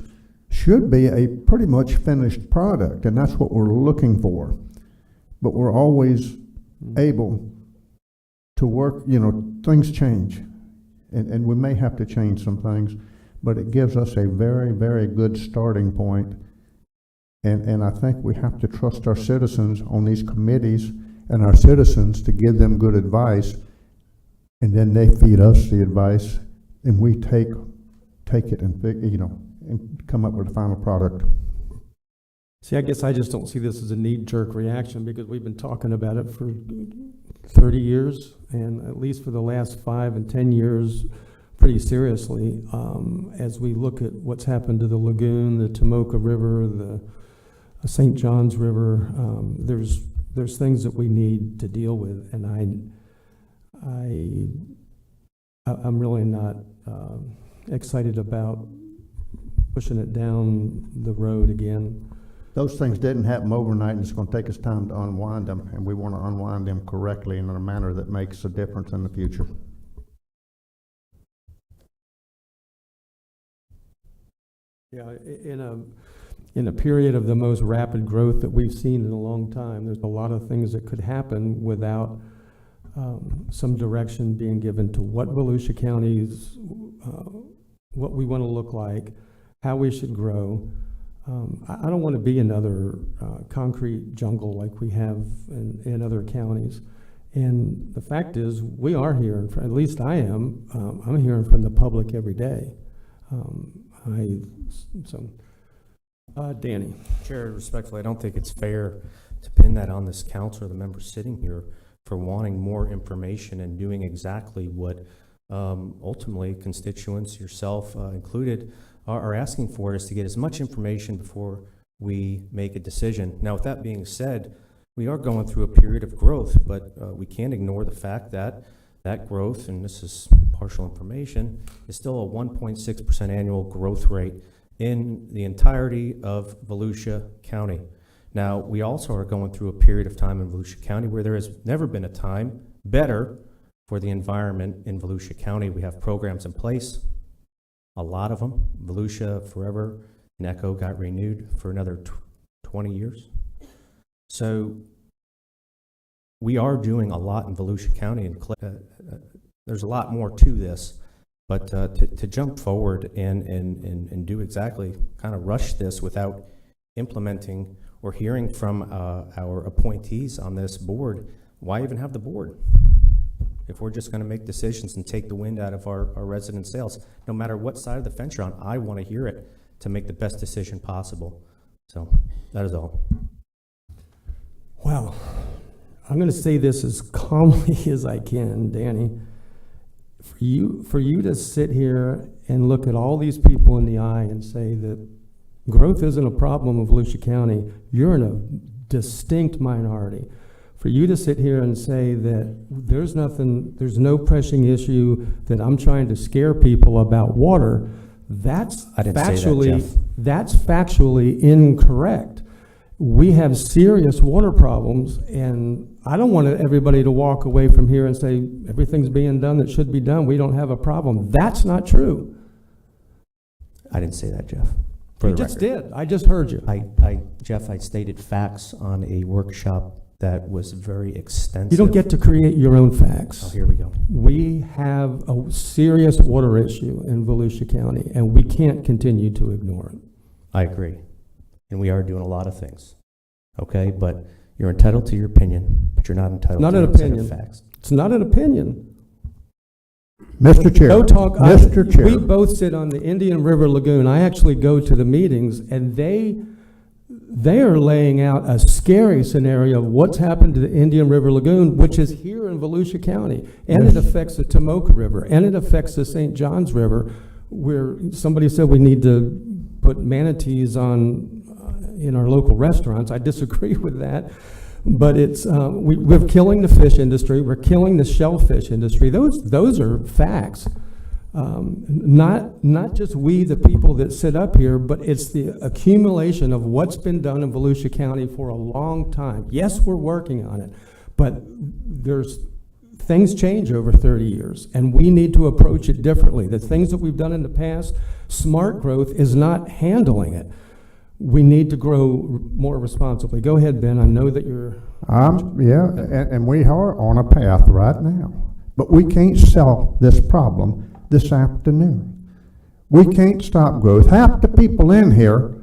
should be a pretty much finished product, and that's what we're looking for. But we're always able to work, things change, and we may have to change some things, but it gives us a very, very good starting point And I think we have to trust our citizens on these committees and our citizens to give them good advice, and then they feed us the advice, and we take it and, and come up with a final product. See, I guess I just don't see this as a knee-jerk reaction, because we've been talking about it for 30 years, and at least for the last 5 and 10 years, pretty seriously, as we look at what's happened to the lagoon, the Tomoka River, the St. Johns River. There's things that we need to deal with, and I'm really not excited about pushing it down the road again. Those things didn't happen overnight, and it's going to take us time to unwind them, and we want to unwind them correctly and in a manner that makes a difference in the future. Yeah, in a period of the most rapid growth that we've seen in a long time, there's a lot of things that could happen without some direction being given to what Volusia County's, what we want to look like, how we should grow. I don't want to be another concrete jungle like we have in other counties. And the fact is, we are hearing, at least I am, I'm hearing from the public every day. Danny. Chair, respectfully, I don't think it's fair to pin that on this council or the members sitting here for wanting more information and doing exactly what ultimately constituents, yourself included, are asking for, is to get as much information before we make a decision. Now, with that being said, we are going through a period of growth, but we can't ignore the fact that that growth, and this is partial information, is still a 1.6% annual growth rate in the entirety of Volusia County. Now, we also are going through a period of time in Volusia County where there has never been a time better for the environment in Volusia County. We have programs in place, a lot of them. Volusia Forever and Echo got renewed for another 20 years. So we are doing a lot in Volusia County, and there's a lot more to this. But to jump forward and do exactly, kind of rush this without implementing or hearing from our appointees on this board, why even have the board? If we're just going to make decisions and take the wind out of our resident sails, no matter what side of the fence you're on, I want to hear it to make the best decision possible. So that is all. Well, I'm going to say this as calmly as I can, Danny. For you to sit here and look at all these people in the eye and say that growth isn't a problem of Volusia County, you're in a distinct minority. For you to sit here and say that there's no pressing issue, that I'm trying to scare people about water, that's factually incorrect. We have serious water problems, and I don't want everybody to walk away from here and say everything's being done that should be done. We don't have a problem. That's not true. I didn't say that, Jeff. You just did. I just heard you. Jeff, I stated facts on a workshop that was very extensive. You don't get to create your own facts. Oh, here we go. We have a serious water issue in Volusia County, and we can't continue to ignore it. I agree. And we are doing a lot of things. Okay? But you're entitled to your opinion, but you're not entitled to a set of facts. It's not an opinion. Mr. Chair. Go talk. Mr. Chair. We both sit on the Indian River Lagoon. I actually go to the meetings, and they are laying out a scary scenario of what's happened to the Indian River Lagoon, which is here in Volusia County, and it affects the Tomoka River, and it affects the St. Johns River, where somebody said we need to put manatees on in our local restaurants. I disagree with that. But it's we're killing the fish industry. We're killing the shellfish industry. Those are facts. Not just we, the people that sit up here, but it's the accumulation of what's been done in Volusia County for a long time. Yes, we're working on it, but things change over 30 years, and we need to approach it differently. The things that we've done in the past, smart growth is not handling it. We need to grow more responsibly. Go ahead, Ben. I know that you're... Yeah, and we are on a path right now. But we can't solve this problem this afternoon. We can't stop growth. Half the people in here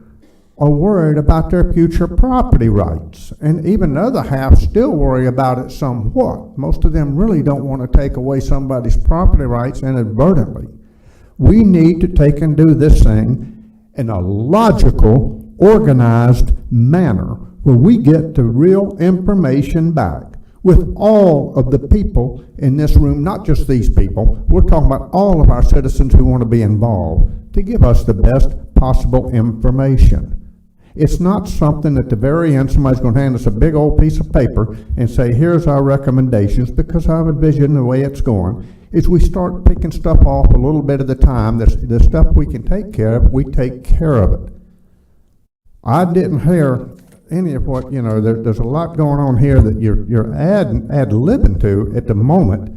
are worried about their future property rights. And even the other half still worry about it somewhat. Most of them really don't want to take away somebody's property rights inadvertently. We need to take and do this thing in a logical, organized manner where we get the real information back with all of the people in this room, not just these people. We're talking about all of our citizens who want to be involved to give us the best possible information. It's not something that at the very end somebody's going to hand us a big old piece of paper and say, here's our recommendations, because I envision the way it's going is we start picking stuff off a little bit at a time. The stuff we can take care of, we take care of it. I didn't hear any of what, there's a lot going on here that you're ad-libbing to at the moment,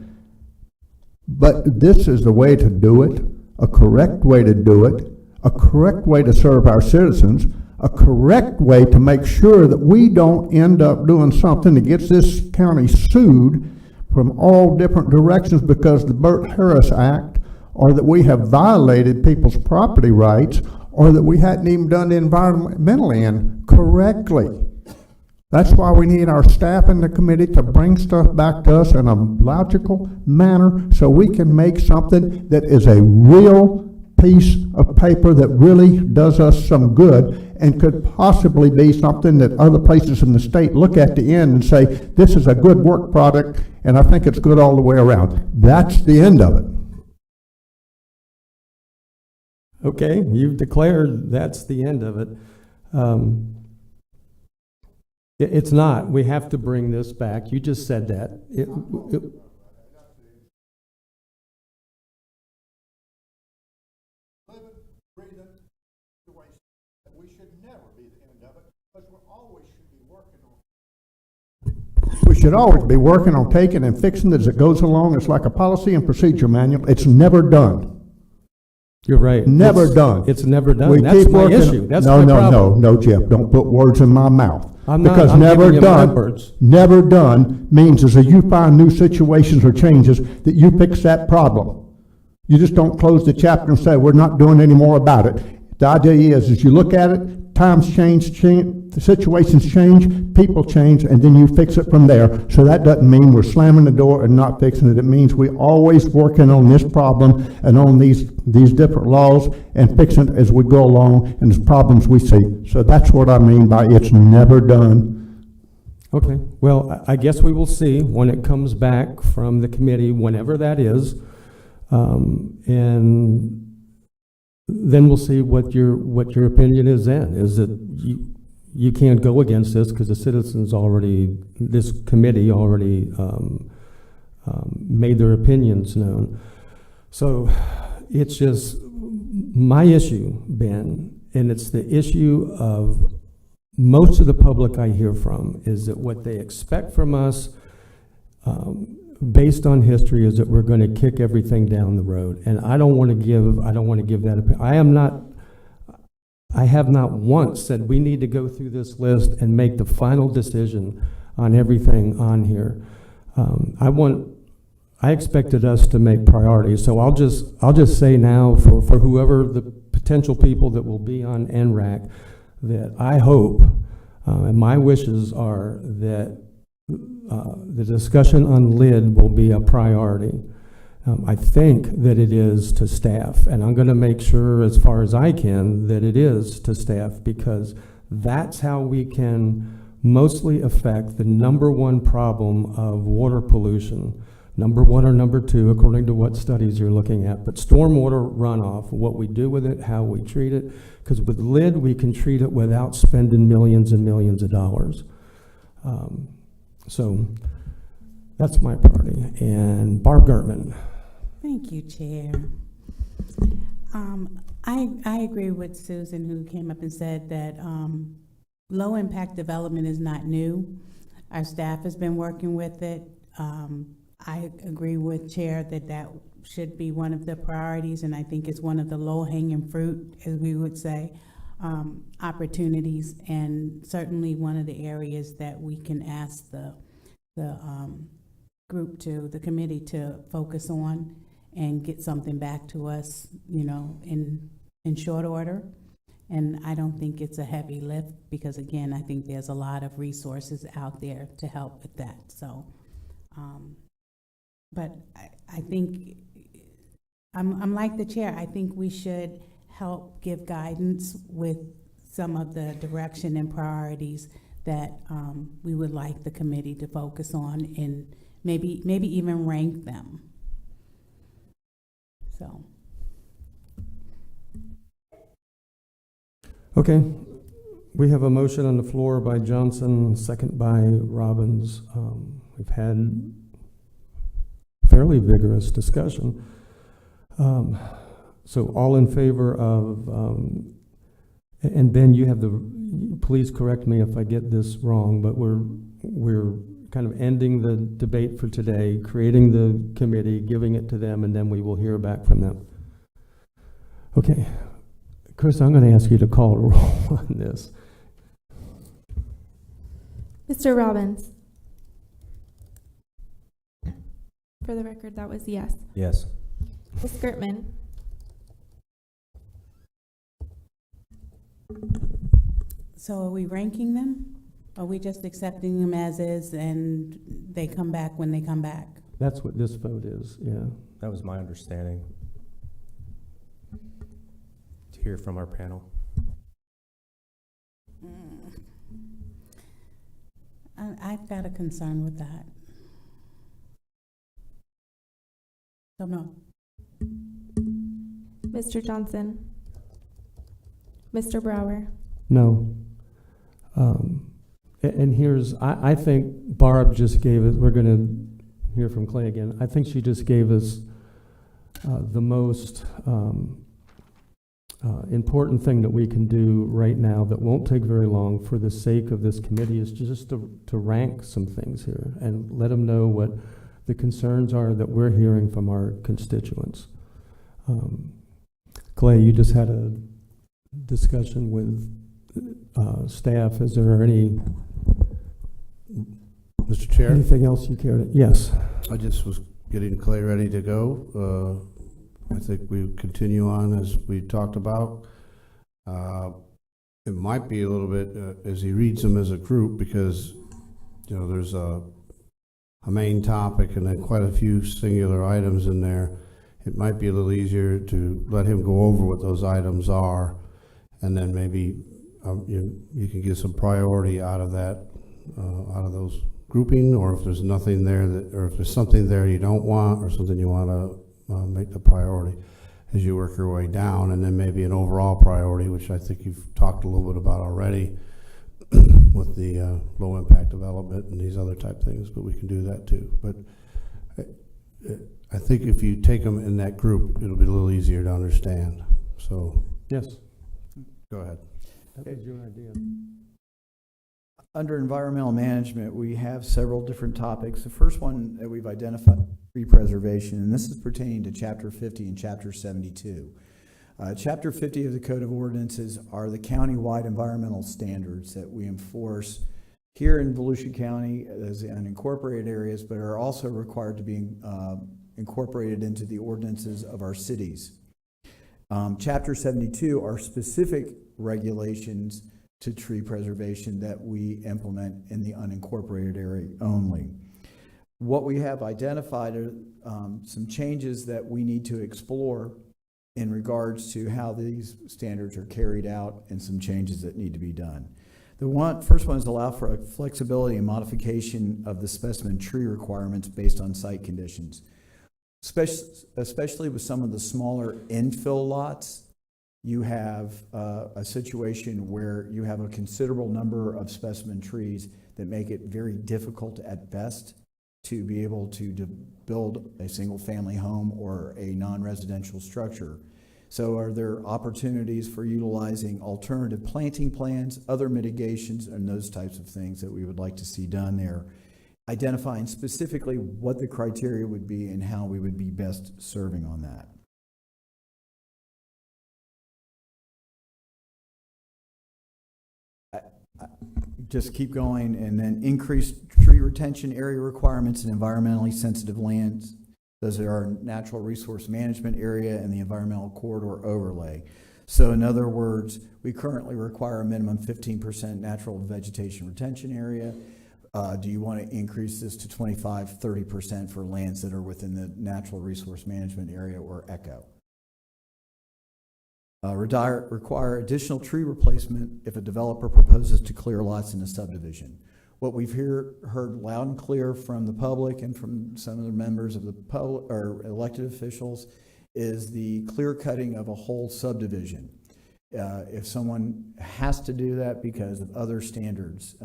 but this is the way to do it, a correct way to do it, a correct way to serve our citizens, a correct way to make sure that we don't end up doing something that gets this county sued from all different directions because the Burt Harris Act, or that we have violated people's property rights, or that we hadn't even done the environmental end correctly. That's why we need our staff in the committee to bring stuff back to us in a logical manner so we can make something that is a real piece of paper that really does us some good and could possibly be something that other places in the state look at the end and say, this is a good work product and I think it's good all the way around. That's the end of it. Okay, you've declared that's the end of it. It's not. We have to bring this back. You just said that. We should always be working on taking and fixing it as it goes along. It's like a policy and procedure manual. It's never done. You're right. Never done. It's never done. We That's keep my working. issue. That's no, my no, problem. no, Jeff. Don't put words in my mouth. I'm not. Because I'm never giving you my done, words. never done means is that you find new situations or changes that you fix that problem. You just don't close the chapter and say we're not doing any more about it. The idea is you look at it, times change, the situations change, people change, and then you fix it from there. So that doesn't mean we're slamming the door and not fixing it. It means we're always working on this problem and on these different laws and fixing it as we go along and the problems we see. So that's what I mean by it's never done. Okay. Well, I guess we will see when it comes back from the committee, whenever that is, and then we'll see what your opinion is then. Is that you can't go against this because the citizens already, this committee already made their opinions known. So it's just my issue, Ben, and it's the issue of most of the public I hear from is that what they expect from us based on history is that we're going to kick everything down the road. And I don't want to give that opinion. I have not once said we need to go through this list and make the final decision on everything on here. I expected us to make priorities. So I'll just say now for whoever the potential people that will be on NRAC that I hope and my wishes are that the discussion on LID will be a priority. I think that it is to staff, and I'm going to make sure as far as I can that it is to staff because that's how we can mostly affect the #1 problem of water pollution. #1 or #2, according to what studies you're looking at, but stormwater runoff, what we do with it, how we treat it, because with LID we can treat it without spending millions and millions of dollars. So that's my priority. And Barb Gartman. Thank you, Chair. I agree with Susan, who came up and said that low impact development is not new. Our staff has been working with it. I agree with Chair that should be one of the priorities, and I think it's one of the low hanging fruit, as we would say, opportunities, and certainly one of the areas that we can ask the committee to focus on and get something back to us, in short order. And I don't think it's a heavy lift because, again, I think there's a lot of resources out there to help with that. So, but I think I'm like the chair. I think we should help give guidance with some of the direction and priorities that we would like the committee to focus on, and maybe even rank them. So. Okay, we have a motion on the floor by Johnson, second by Robbins. We've had fairly vigorous discussion. So all in favor of, and Ben, you have please correct me if I get this wrong, but we're kind of ending the debate for today, creating the committee, giving it to them, and then we will hear back from them. Okay. Chris, I'm going to ask you to call a roll on this. Mr. Robbins. For the record, that was yes. Yes. Ms. Gertman. So are we ranking them? Or are we just accepting them as is and they come back when they come back? That's what this vote is, yeah. That was my understanding. To hear from our panel. I've got a concern with that. So no. Mr. Johnson. Mr. Brower. No. And here's, I think Barb just gave us, we're going to hear from Clay again. I think she just gave us the most important thing that we can do right now that won't take very long for the sake of this committee is just to rank some things here and let them know what the concerns are that we're hearing from our constituents. Clay, you just had a discussion with staff. Is there any, Mr. Chair? Anything else you care to? Yes. I just was getting Clay ready to go. I think we continue on as we talked about. It might be a little bit as he reads them as a group because, you know, there's a main topic and then quite a few singular items in there. It might be a little easier to let him go over what those items are, and then maybe you can get some priority out of that, out of those grouping, or if there's nothing there that, or if there's something there you don't want, or something you want to make the priority as you work your way down, and then maybe an overall priority, which I think you've talked a little bit about already with the low impact development and these other type things, but we can do that too. But I think if you take them in that group, it'll be a little easier to understand. So yes, go ahead. That was your idea. Under environmental management, we have several different topics. The first one that we've identified, tree preservation, and this is pertaining to Chapter 50 and Chapter 72. Chapter 50 of the Code of Ordinances are the county-wide environmental standards that we enforce here in Volusia County as unincorporated areas, but are also required to be incorporated into the ordinances of our cities. Chapter 72 are specific regulations to tree preservation that we implement in the unincorporated area only. What we have identified are some changes that we need to explore in regards to how these standards are carried out and some changes that need to be done. The first one is allow for a flexibility and modification of the specimen tree requirements based on site conditions. Especially with some of the smaller infill lots, you have a situation where you have a considerable number of specimen trees that make it very difficult at best to be able to build a single family home or a non-residential structure. So are there opportunities for utilizing alternative planting plans, other mitigations, and those types of things that we would like to see done there, identifying specifically what the criteria would be and how we would be best serving on that. Just keep going, and then increase tree retention area requirements in environmentally sensitive lands. Those are our natural resource management area and the environmental corridor overlay. So in other words, we currently require a minimum 15% natural vegetation retention area. Do you want to increase this to 25, 30% for lands that are within the natural resource management area or ECHO? Require additional tree replacement if a developer proposes to clear lots in a subdivision. What we've heard loud and clear from the public and from some of the members of the public or elected officials is the clear cutting of a whole subdivision. If someone has to do that because of other standards,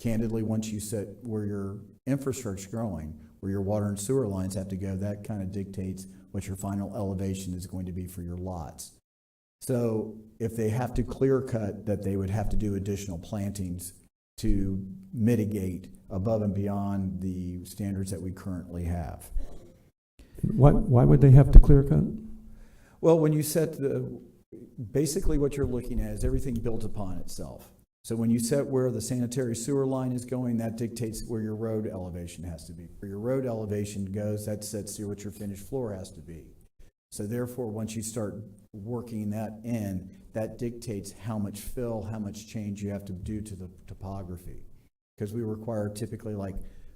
candidly, once you set where your infrastructure is going, where your water and sewer lines have to go, that kind of dictates what your final elevation is going to be for your lots. So if they have to clear cut, that they would have to do additional plantings to mitigate above and beyond the standards that we currently have. Why would they have to clear cut? Well, when you set basically what you're looking at is everything built upon itself. So when you set where the sanitary sewer line is going, that dictates where your road elevation has to be. Where your road elevation goes, that sets what your finished floor has to be. So therefore, once you start working that in, that dictates how much fill, how much change you have to do to the topography. Because we require typically like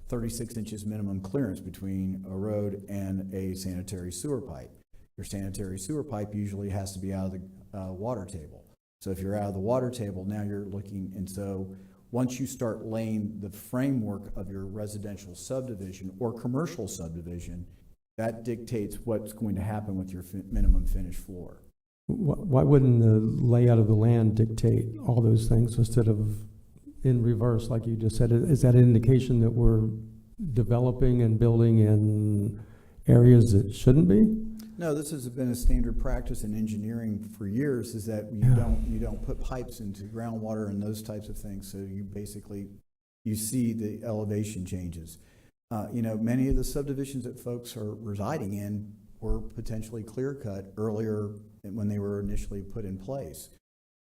36 inches minimum clearance between a road and a sanitary sewer pipe. Your sanitary sewer pipe usually has to be out of the water table. So if you're out of the water table, now you're looking, and so once you start laying the framework of your residential subdivision or commercial subdivision, that dictates what's going to happen with your minimum finished floor. Why wouldn't the layout of the land dictate all those things instead of in reverse, like you just said? Is that an indication that we're developing and building in areas that shouldn't be? No, this has been a standard practice in engineering for years, is that you don't put pipes into groundwater and those types of things. So you basically, you see the elevation changes. Many of the subdivisions that folks are residing in were potentially clear cut earlier when they were initially put in place.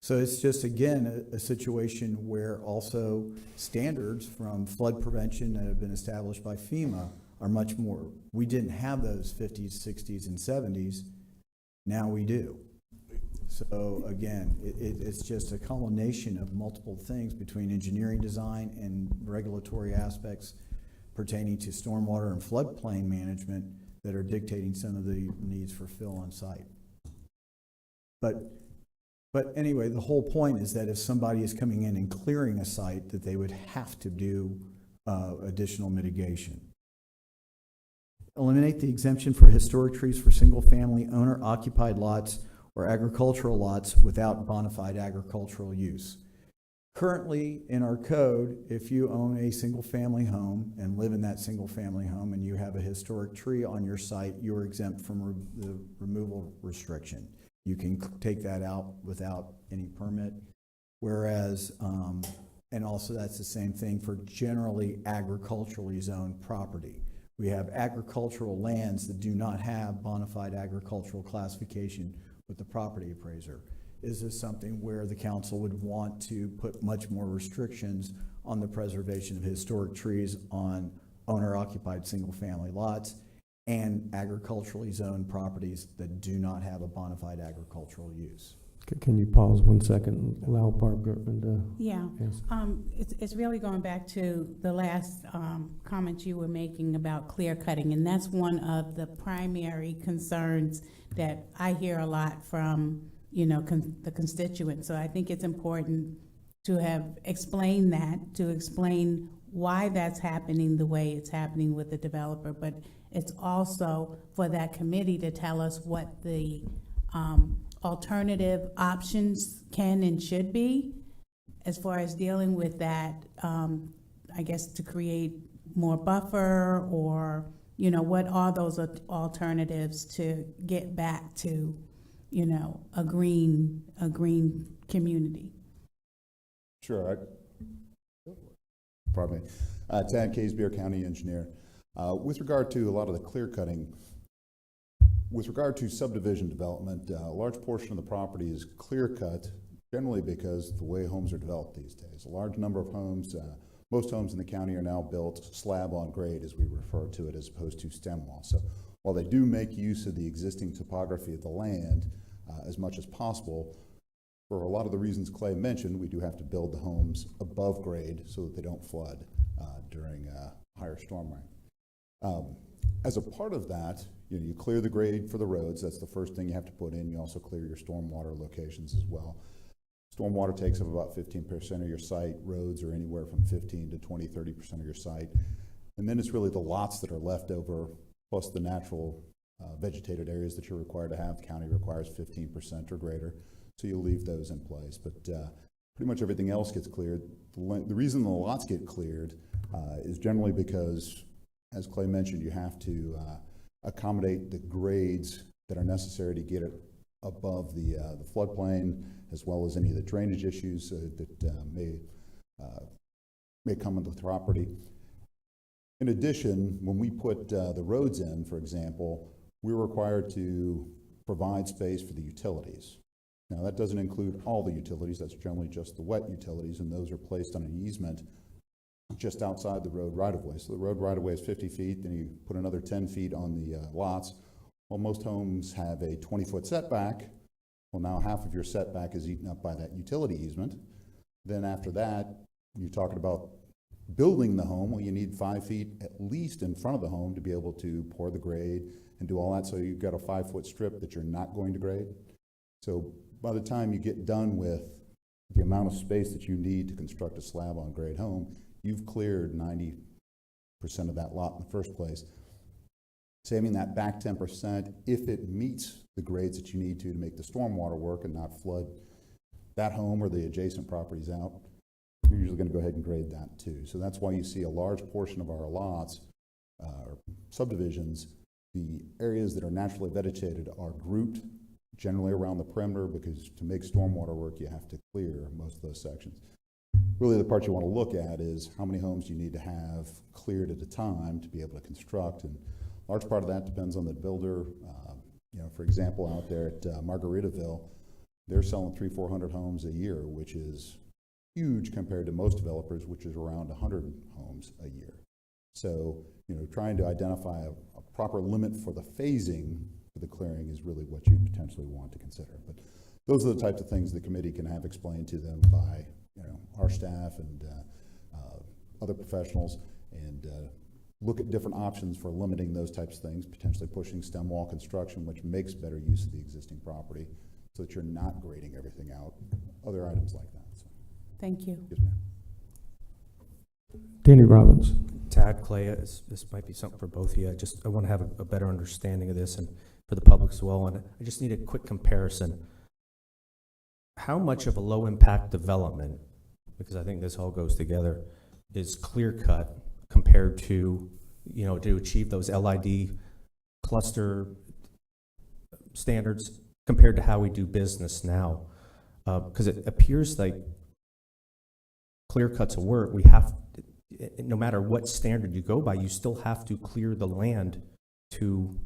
So it's just, again, a situation where also standards from flood prevention that have been established by FEMA are much more. We didn't have those 50s, 60s, and 70s. Now we do. So again, it's just a culmination of multiple things between engineering design and regulatory aspects pertaining to stormwater and floodplain management that are dictating some of the needs for fill on site. But anyway, the whole point is that if somebody is coming in and clearing a site, that they would have to do additional mitigation. Eliminate the exemption for historic trees for single-family owner-occupied lots or agricultural lots without bona fide agricultural use. Currently, in our code, if you own a single-family home and live in that single-family home and you have a historic tree on your site, you are exempt from the removal restriction. You can take that out without any permit. Whereas, and also that's the same thing for generally agriculturally zoned property. We have agricultural lands that do not have bona fide agricultural classification with the property appraiser. Is this something where the council would want to put much more restrictions on the preservation of historic trees on owner-occupied single-family lots and agriculturally zoned properties that do not have a bona fide agricultural use? Can you pause 1 second and allow Barb Gertman to answer? It's really going back to the last comment you were making about clear cutting, and that's one of the primary concerns that I hear a lot from the constituents. So I think it's important to have explained that, to explain why that's happening the way it's happening with the developer, but it's also for that committee to tell us what the alternative options can and should be as far as dealing with that, I guess, to create more buffer, or what are those alternatives to get back to a green community. Sure. Pardon me. Tad Casebeer, County Engineer. With regard to a lot of the clear cutting, with regard to subdivision development, a large portion of the property is clear cut, generally because of the way homes are developed these days. A large number of homes, most homes in the county are now built slab on grade, as we refer to it, as opposed to stem wall. So while they do make use of the existing topography of the land, as much as possible. For a lot of the reasons Clay mentioned, we do have to build the homes above grade so that they don't flood during higher storm rain. As a part of that, you clear the grade for the roads. That's the first thing you have to put in. You also clear your stormwater locations as well. Stormwater takes up about 15% of your site. Roads are anywhere from 15 to 20, 30% of your site. And then it's really the lots that are left over, plus the natural vegetated areas that you're required to have. The county requires 15% or greater, so you'll leave those in place. But pretty much everything else gets cleared. The reason the lots get cleared is generally because, as Clay mentioned, you have to accommodate the grades that are necessary to get it above the floodplain, as well as any of the drainage issues that may come into the property. In addition, when we put the roads in, for example, we're required to provide space for the utilities. Now, that doesn't include all the utilities. That's generally just the wet utilities, and those are placed on an easement just outside the road right-of-way. So the road right-of-way is 50 feet, then you put another 10 feet on the lots. Well, most homes have a 20-foot setback. Well, now half of your setback is eaten up by that utility easement. Then after that, you're talking about building the home. Well, you need 5 feet at least in front of the home to be able to pour the grade and do all that. So you've got a 5-foot strip that you're not going to grade. So by the time you get done with the amount of space that you need to construct a slab on grade home, you've cleared 90% of that lot in the first place. Saving that back 10%, if it meets the grades that you need to make the stormwater work and not flood that home or the adjacent properties out, you're usually going to go ahead and grade that too. So that's why you see a large portion of our lots or subdivisions, the areas that are naturally vegetated are grouped generally around the perimeter, because to make stormwater work, you have to clear most of those sections. Really, the part you want to look at is how many homes you need to have cleared at a time to be able to construct, and a large part of that depends on the builder. For example, out there at Margaritaville, they're selling 300-400 homes a year, which is huge compared to most developers, which is around 100 homes a year. So, trying to identify a proper limit for the phasing for the clearing is really what you potentially want to consider. But those are the types of things the committee can have explained to them by our staff and other professionals, and look at different options for limiting those types of things, potentially pushing stem wall construction, which makes better use of the existing property so that you're not grading everything out, other items like that. So. Thank you. Yes, ma'am. Danny Robbins. Tad, Clay, this might be something for both of you. I want to have a better understanding of this, and for the public as well, and I just need a quick comparison. How much of a low impact development, because I think this all goes together, is clear cut compared to, to achieve those LID cluster standards compared to how we do business now? Because it appears like clear cuts of work, we have, no matter what standard you go by, you still have to clear the land to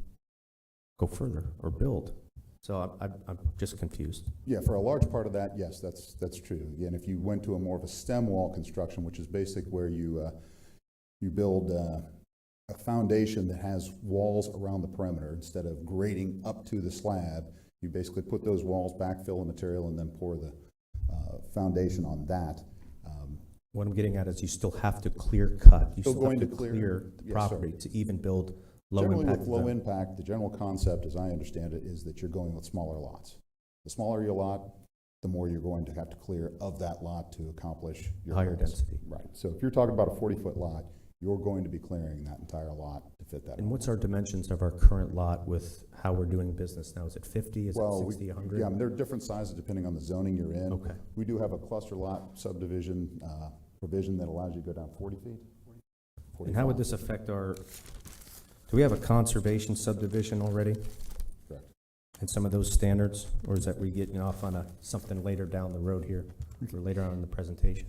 go further or build. So I'm just confused. Yeah, for a large part of that, yes, that's true. Again, if you went to a more of a stem wall construction, which is basically where you build a foundation that has walls around the perimeter instead of grading up to the slab, you basically put those walls, backfill the material, and then pour the foundation on that. What I'm getting at is you still have to clear cut. You still have to clear the property to even build low Generally impact. with low impact, the general concept, as I understand it, is that you're going with smaller lots. The smaller your lot, the more you're going to have to clear of that lot to accomplish your higher goals. density. Right. So if you're talking about a 40-foot lot, you're going to be clearing that entire lot to fit that. And what's our dimensions of our current lot with how we're doing business now? Is it 50? Is it 60, 100? Yeah, I mean, there are different sizes depending on the zoning you're in. Okay. We do have a cluster lot subdivision provision that allows you to go down 40 feet. And how would this affect our, do we have a conservation subdivision already? Correct. And some of those standards, or is that we getting off on something later down the road here, or later on in the presentation?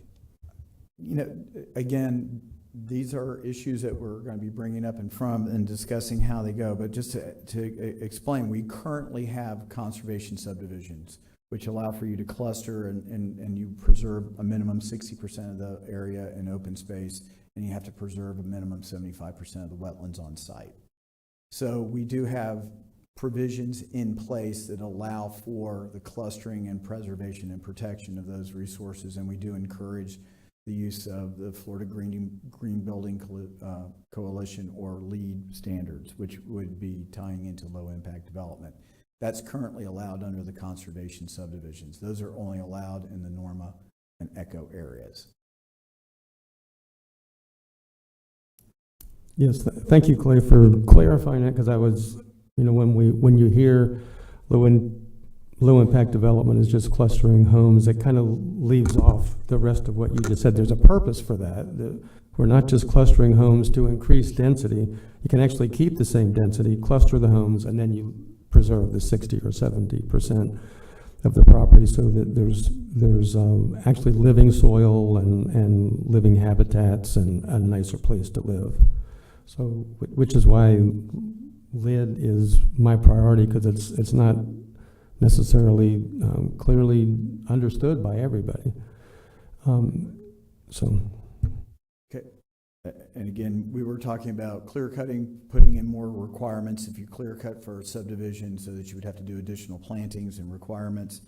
Again, these are issues that we're going to be bringing up in front and discussing how they go. But just to explain, we currently have conservation subdivisions, which allow for you to cluster and you preserve a minimum 60% of the area in open space, and you have to preserve a minimum 75% of the wetlands on site. So we do have provisions in place that allow for the clustering and preservation and protection of those resources, and we do encourage the use of the Florida Green Building Coalition or LEED standards, which would be tying into low impact development. That's currently allowed under the conservation subdivisions. Those are only allowed in the Norma and Echo areas. Yes, thank you, Clay, for clarifying that, because I was, when you hear low impact development is just clustering homes, it kind of leaves off the rest of what you just said. There's a purpose for that. We're not just clustering homes to increase density. You can actually keep the same density, cluster the homes, and then you preserve the 60 or 70% of the property, so that there's actually living soil and living habitats and a nicer place to live. So, which is why LID is my priority, because it's not necessarily clearly understood by everybody. Okay. And again, we were talking about clear cutting, putting in more requirements. If you clear cut for a subdivision, so that you would have to do additional plantings and requirements.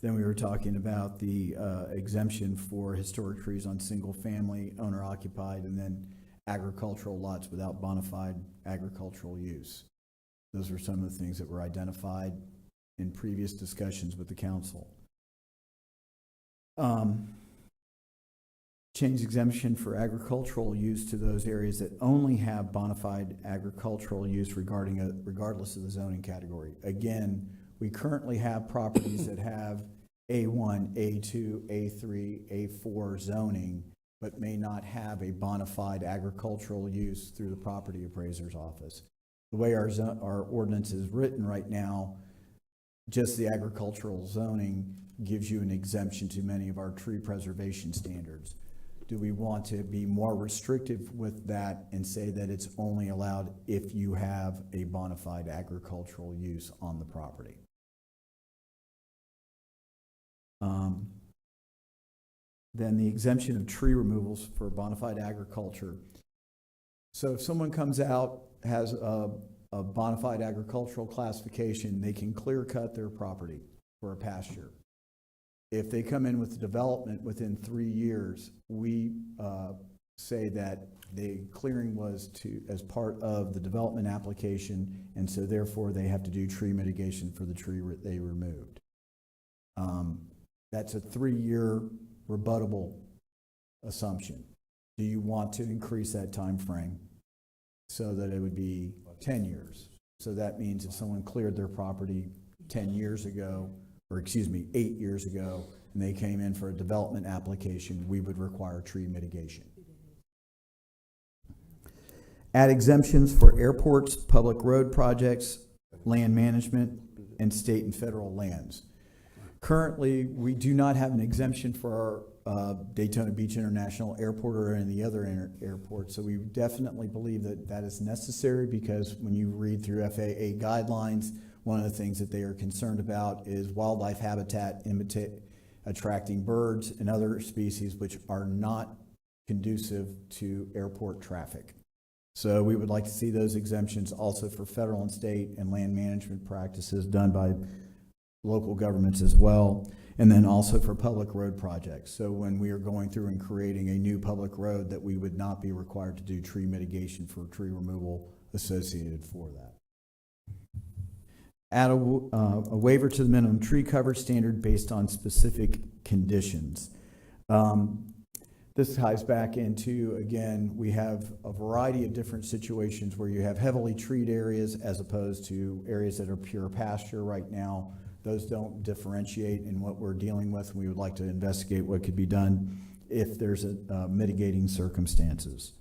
Then we were talking about the exemption for historic trees on single family, owner occupied, and then agricultural lots without bona fide agricultural use. Those were some of the things that were identified in previous discussions with the council. Change exemption for agricultural use to those areas that only have bona fide agricultural use regardless of the zoning category. Again, we currently have properties that have A1, A2, A3, A4 zoning, but may not have a bona fide agricultural use through the property appraiser's office. The way our ordinance is written right now, just the agricultural zoning gives you an exemption to many of our tree preservation standards. Do we want to be more restrictive with that and say that it's only allowed if you have a bona fide agricultural use on the property? Then the exemption of tree removals for bona fide agriculture. So if someone comes out, has a bona fide agricultural classification, they can clear cut their property for a pasture. If they come in with development within 3 years, we say that the clearing was as part of the development application, and so therefore they have to do tree mitigation for the tree they removed. That's a 3-year rebuttable assumption. Do you want to increase that time frame so that it would be 10 years? So that means if someone cleared their property 10 years ago, or excuse me, 8 years ago, and they came in for a development application, we would require tree mitigation. Add exemptions for airports, public road projects, land management, and state and federal lands. Currently, we do not have an exemption for our Daytona Beach International Airport or any other airport, so we definitely believe that that is necessary, because when you read through FAA guidelines, one of the things that they are concerned about is wildlife habitat attracting birds and other species which are not conducive to airport traffic. So we would like to see those exemptions also for federal and state and land management practices done by local governments as well, and then also for public road projects. So when we are going through and creating a new public road, that we would not be required to do tree mitigation for tree removal associated for that. Add a waiver to the minimum tree coverage standard based on specific conditions. This ties back into, again, we have a variety of different situations where you have heavily treed areas as opposed to areas that are pure pasture right now. Those don't differentiate in what we're dealing with. We would like to investigate what could be done if there's mitigating circumstances.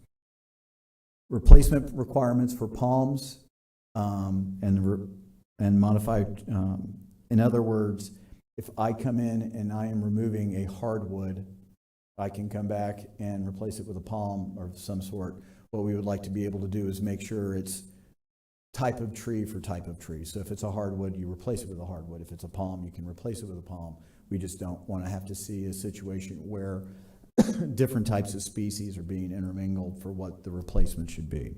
Replacement requirements for palms and modified, in other words, if I come in and I am removing a hardwood, I can come back and replace it with a palm or some sort. What we would like to be able to do is make sure it's type of tree for type of tree. So if it's a hardwood, you replace it with a hardwood. If it's a palm, you can replace it with a palm. We just don't want to have to see a situation where different types of species are being intermingled for what the replacement should be.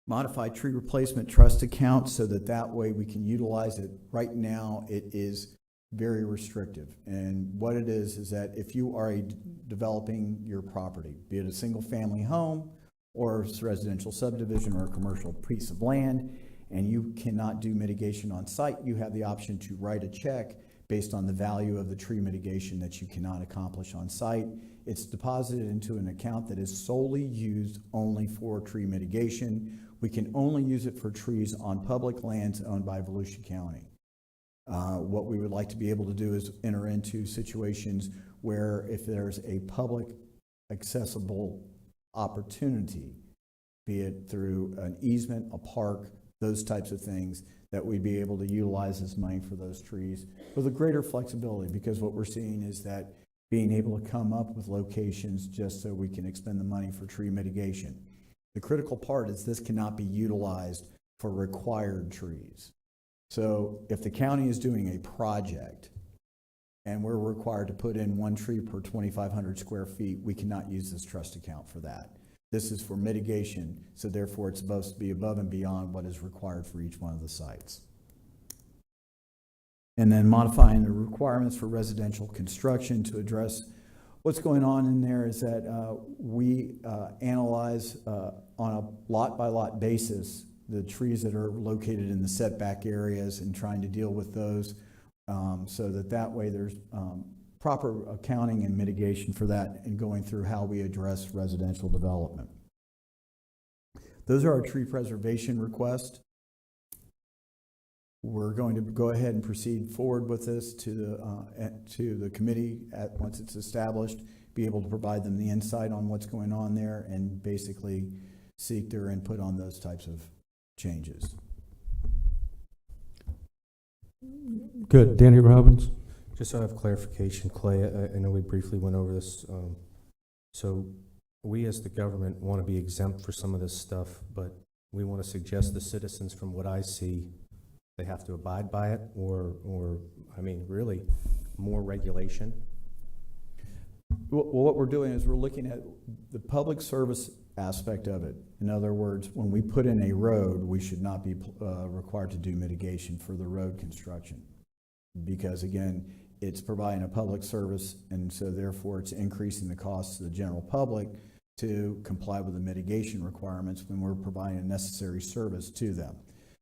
modified tree replacement trust account so that that way we can utilize it. Right now, it is very restrictive. And what it is that if you are developing your property, be it a single-family home or a residential subdivision or a commercial piece of land, and you cannot do mitigation on site, you have the option to write a check based on the value of the tree mitigation that you cannot accomplish on site. It's deposited into an account that is solely used only for tree mitigation. We can only use it for trees on public lands owned by Volusia County. What we would like to be able to do is enter into situations where if there's a public accessible opportunity, be it through an easement, a park, those types of things, that we'd be able to utilize this money for those trees with a greater flexibility, because what we're seeing is that being able to come up with locations just so we can expend the money for tree mitigation. The critical part is this cannot be utilized for required trees. So if the county is doing a project and we're required to put in 1 tree per 2,500 square feet, we cannot use this trust account for that. This is for mitigation, so therefore it's supposed to be above and beyond what is required for each one of the sites. And then modifying the requirements for residential construction to address what's going on in there is that we analyze on a lot-by-lot basis the trees that are located in the setback areas and trying to deal with those so that way there's proper accounting and mitigation for that and going through how we address residential development. Those are our tree preservation requests. We're going to go ahead and proceed forward with this to the committee once it's established, be able to provide them the insight on what's going on there and basically seek their input on those types of changes. Good. Danny Robbins? Just so I have clarification, Clay, I know we briefly went over this. So we as the government want to be exempt for some of this stuff, but we want to suggest the citizens, from what I see, they have to abide by it, or I mean, really, more regulation? Well, what we're doing is we're looking at the public service aspect of it. In other words, when we put in a road, we should not be required to do mitigation for the road construction. Because again, it's providing a public service, and so therefore it's increasing the cost to the general public to comply with the mitigation requirements when we're providing a necessary service to them.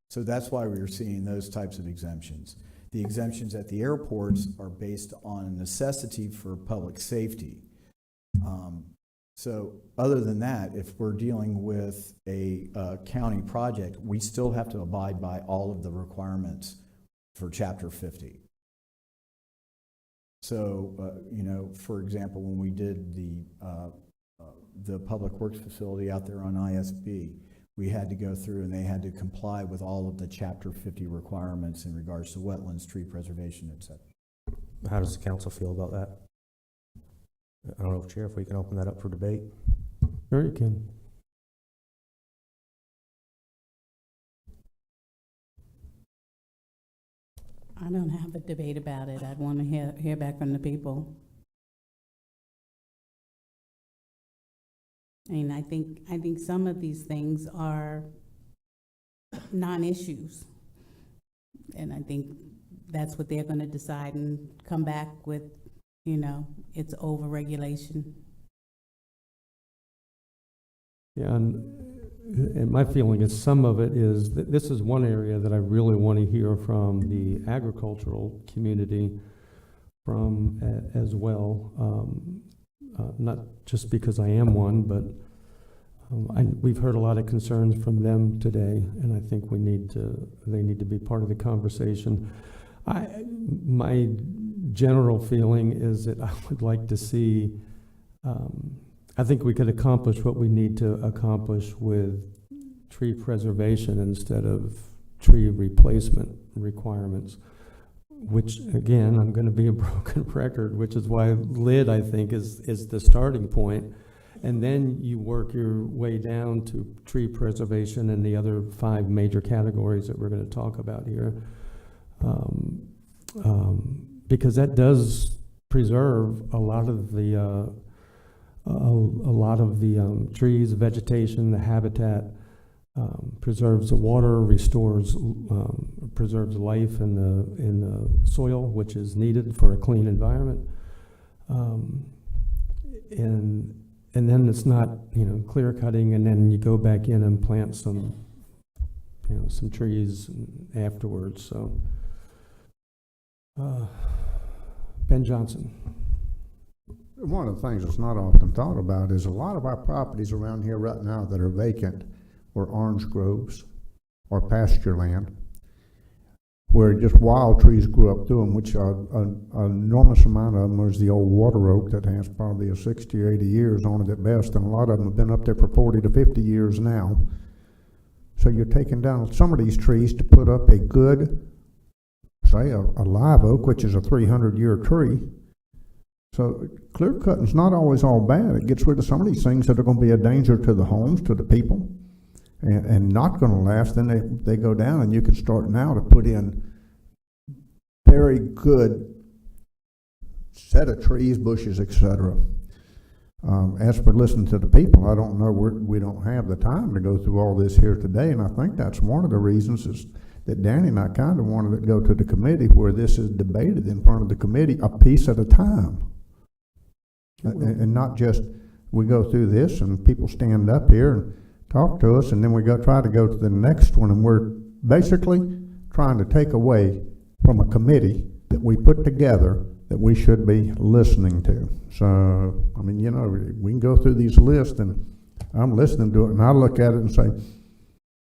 So that's why we're seeing those types of exemptions. The exemptions at the airports are based on a necessity for public safety. So other than that, if we're dealing with a county project, we still have to abide by all of the requirements for Chapter 50. So, you know, for example, when we did the public works facility out there on ISB, we had to go through and they had to comply with all of the Chapter 50 requirements in regards to wetlands, tree preservation, etc. How does the council feel about that? I don't know, Chair, if we can open that up for debate. Sure, you can. I don't have a debate about it. I'd want to hear back from the people. I mean, I think some of these things are non-issues, and I think that's what they're going to decide and come back with. You know, it's over-regulation. Yeah, and my feeling is some of it is that this is one area that I really want to hear from the agricultural community from as well. Not just because I am one, but we've heard a lot of concerns from them today, and I think they need to be part of the conversation. My general feeling is that I would like to see, I think we could accomplish what we need to accomplish with tree preservation instead of tree replacement requirements, which again, I'm going to be a broken record, which is why LID, I think, is the starting point. And then you work your way down to tree preservation and the other 5 major categories that we're going to talk about here. Because that does preserve a lot of the trees, vegetation, the habitat preserves the water, restores, preserves life in the soil, which is needed for a clean environment. And then it's not, clear cutting, and then you go back in and plant some trees afterwards. So, Ben Johnson. One of the things that's not often thought about is a lot of our properties around here right now that are vacant or orange groves or pasture land, where just wild trees grew up through them, which are an enormous amount of them is the old water oak that has probably 60 or 80 years on it at best, and a lot of them have been up there for 40 to 50 years now. So you're taking down some of these trees to put up a good, say, a live oak, which is a 300-year tree. So clear cutting's not always all bad. It gets rid of some of these things that are going to be a danger to the homes, to the people, and not going to last. Then they go down, and you can start now to put in very good set of trees, bushes, etc. As for listening to the people, I don't know, we don't have the time to go through all this here today, and I think that's one of the reasons is that Danny and I kind of wanted to go to the committee where this is debated in front of the committee a piece at a time. And not just we go through this and people stand up here and talk to us, and then we try to go to the next one, and we're basically trying to take away from a committee that we put together that we should be listening to. So, I mean, we can go through these lists, and I'm listening to it, and I look at it and say,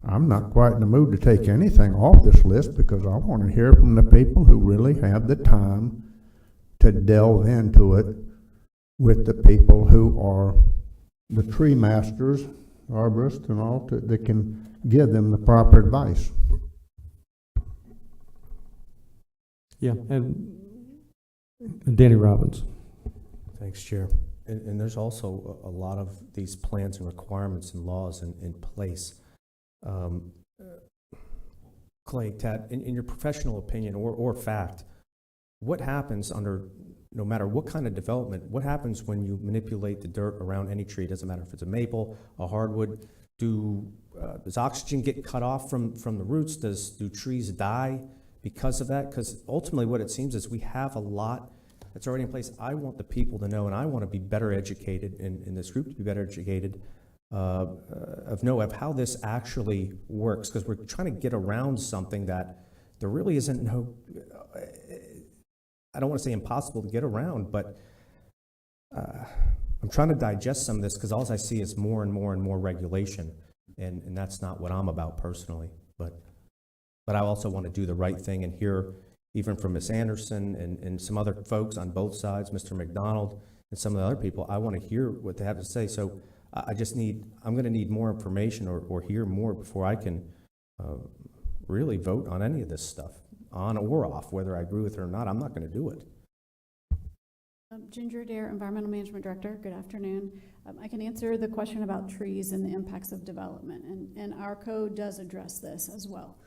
I'm not quite in the mood to take anything off this list because I want to hear from the people who really have the time to delve into it with the people who are the tree masters, arborists and all, that can give them the proper advice. Yeah, and Danny Robbins. Thanks, Chair. And there's also a lot of these plans and requirements and laws in place. Clay, Tad, in your professional opinion or fact, what happens no matter what kind of development, what happens when you manipulate the dirt around any tree? It doesn't matter if it's a maple, a hardwood. Does oxygen get cut off from the roots? Do trees die because of that? Because ultimately what it seems is we have a lot that's already in place. I want the people to know, and I want to be better educated, in this group to be better educated, of how this actually works, because we're trying to get around something that there really isn't I don't want to say impossible to get around, but I'm trying to digest some of this because all I see is more and more and more regulation, and that's not what I'm about personally. But I also want to do the right thing and hear even from Ms. Anderson and some other folks on both sides, Mr. McDonald and some of the other people. I want to hear what they have to say. So I'm going to need more information or hear more before I can really vote on any of this stuff, on or off, whether I agree with it or not. I'm not going to do it. Ginger Adair, Environmental Management Director. Good afternoon. I can answer the question about trees and the impacts of development, and our code does address this as well.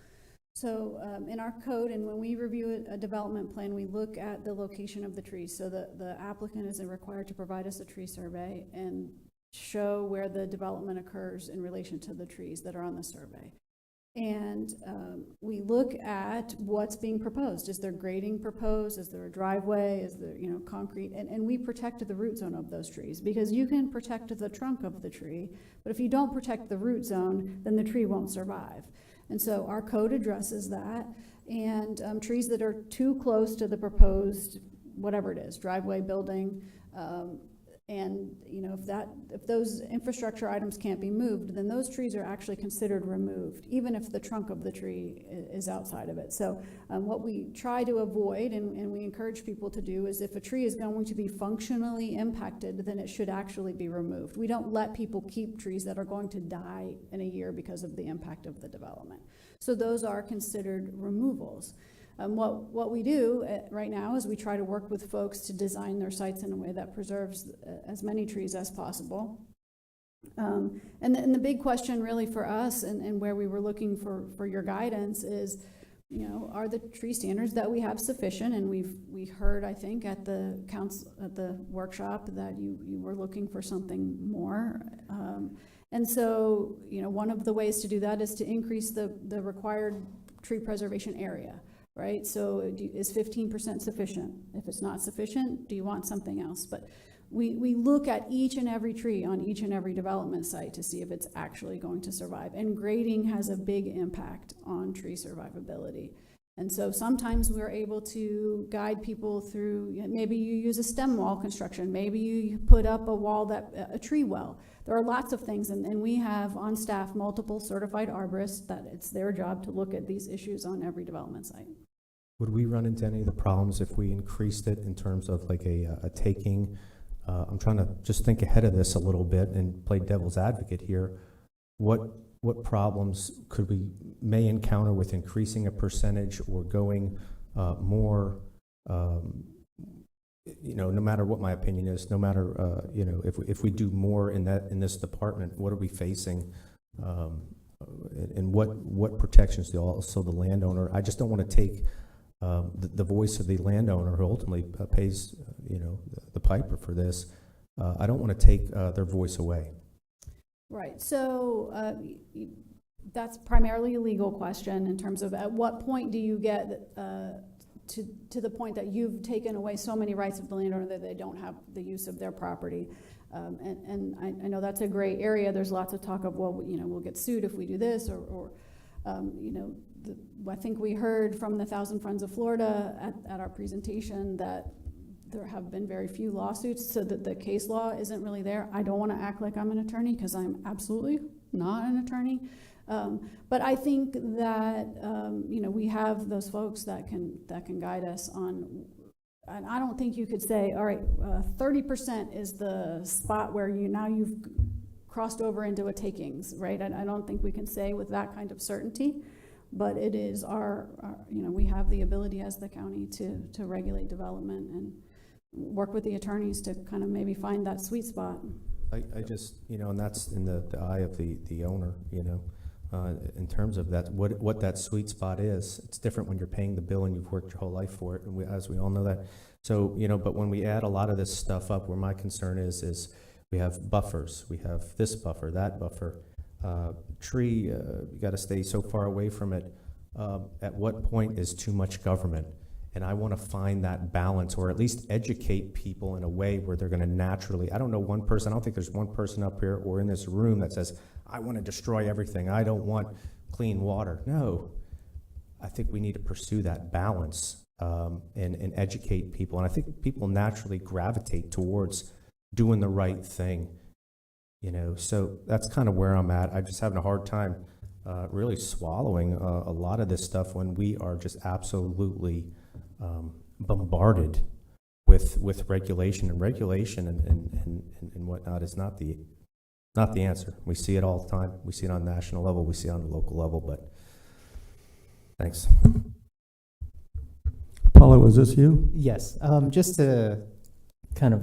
So in our code, and when we review a development plan, we look at the location of the trees. So the applicant is required to provide us a tree survey and show where the development occurs in relation to the trees that are on the survey. And we look at what's being proposed. Is there grading proposed? Is there a driveway? Is there concrete? And we protect the root zone of those trees, because you can protect the trunk of the tree, but if you don't protect the root zone, then the tree won't survive. And so our code addresses that, and trees that are too close to the proposed, whatever it is, driveway, building, and if those infrastructure items can't be moved, then those trees are actually considered removed, even if the trunk of the tree is outside of it. So what we try to avoid, and we encourage people to do, is if a tree is going to be functionally impacted, then it should actually be removed. We don't let people keep trees that are going to die in a year because of the impact of the development. So those are considered removals. What we do right now is we try to work with folks to design their sites in a way that preserves as many trees as possible. And the big question really for us, and where we were looking for your guidance, is you know, are the tree standards that we have sufficient? And we heard, I think, at the council, at the workshop, that you were looking for something more. And so, you know, one of the ways to do that is to increase the required tree preservation area, right? So is 15% sufficient? If it's not sufficient, do you want something else? But we look at each and every tree on each and every development site to see if it's actually going to survive. And grading has a big impact on tree survivability. And so sometimes we're able to guide people through, you know, maybe you use a stem wall construction, maybe you put up a wall a tree well. There are lots of things, and we have on staff multiple certified arborists that it's their job to look at these issues on every development site. Would we run into any of the problems if we increased it in terms of like a taking? I'm trying to just think ahead of this a little bit and play devil's advocate here. What problems could we may encounter with increasing a percentage or going more? You know, no matter what my opinion is, no matter you know, if we do more in this department, what are we facing? And what protections do also the landowner? I just don't want to take the voice of the landowner who ultimately pays you know, the piper for this. I don't want to take their voice away. Right, so that's primarily a legal question in terms of at what point do you get to the point that you've taken away so many rights of the landowner that they don't have the use of their property. And I know that's a gray area. There's lots of talk of, well, you know, we'll get sued if we do this, or you know, I think we heard from the Thousand Friends of Florida at our presentation that there have been very few lawsuits, so that the case law isn't really there. I don't want to act like I'm an attorney, because I'm absolutely not an attorney. But I think that you know, we have those folks that can guide us on. And I don't think you could say, all right, 30% is the spot where you've crossed over into a takings, right? I don't think we can say with that kind of certainty, but it is our you know, we have the ability as the county to regulate development and work with the attorneys to kind of maybe find that sweet spot. I just, you know, and that's in the eye of the owner, you know. In terms of that, what that sweet spot is. It's different when you're paying the bill and you've worked your whole life for it, and as we all know that. So, you know, but when we add a lot of this stuff up, where my concern is we have buffers, we have this buffer, that buffer, tree, you got to stay so far away from it. At what point is too much government? And I want to find that balance, or at least educate people in a way where they're going to naturally, I don't know one person, I don't think there's one person up here or in this room that says, I want to destroy everything, I don't want clean water. No, I think we need to pursue that balance and educate people. And I think people naturally gravitate towards doing the right thing, you know. So that's kind of where I'm at. I'm just having a hard time really swallowing a lot of this stuff when we are just absolutely bombarded with regulation, and whatnot is not the answer. We see it all the time. We see it on the national level. We see it on the local level. But thanks. Paula, was this you? Yes. Just to kind of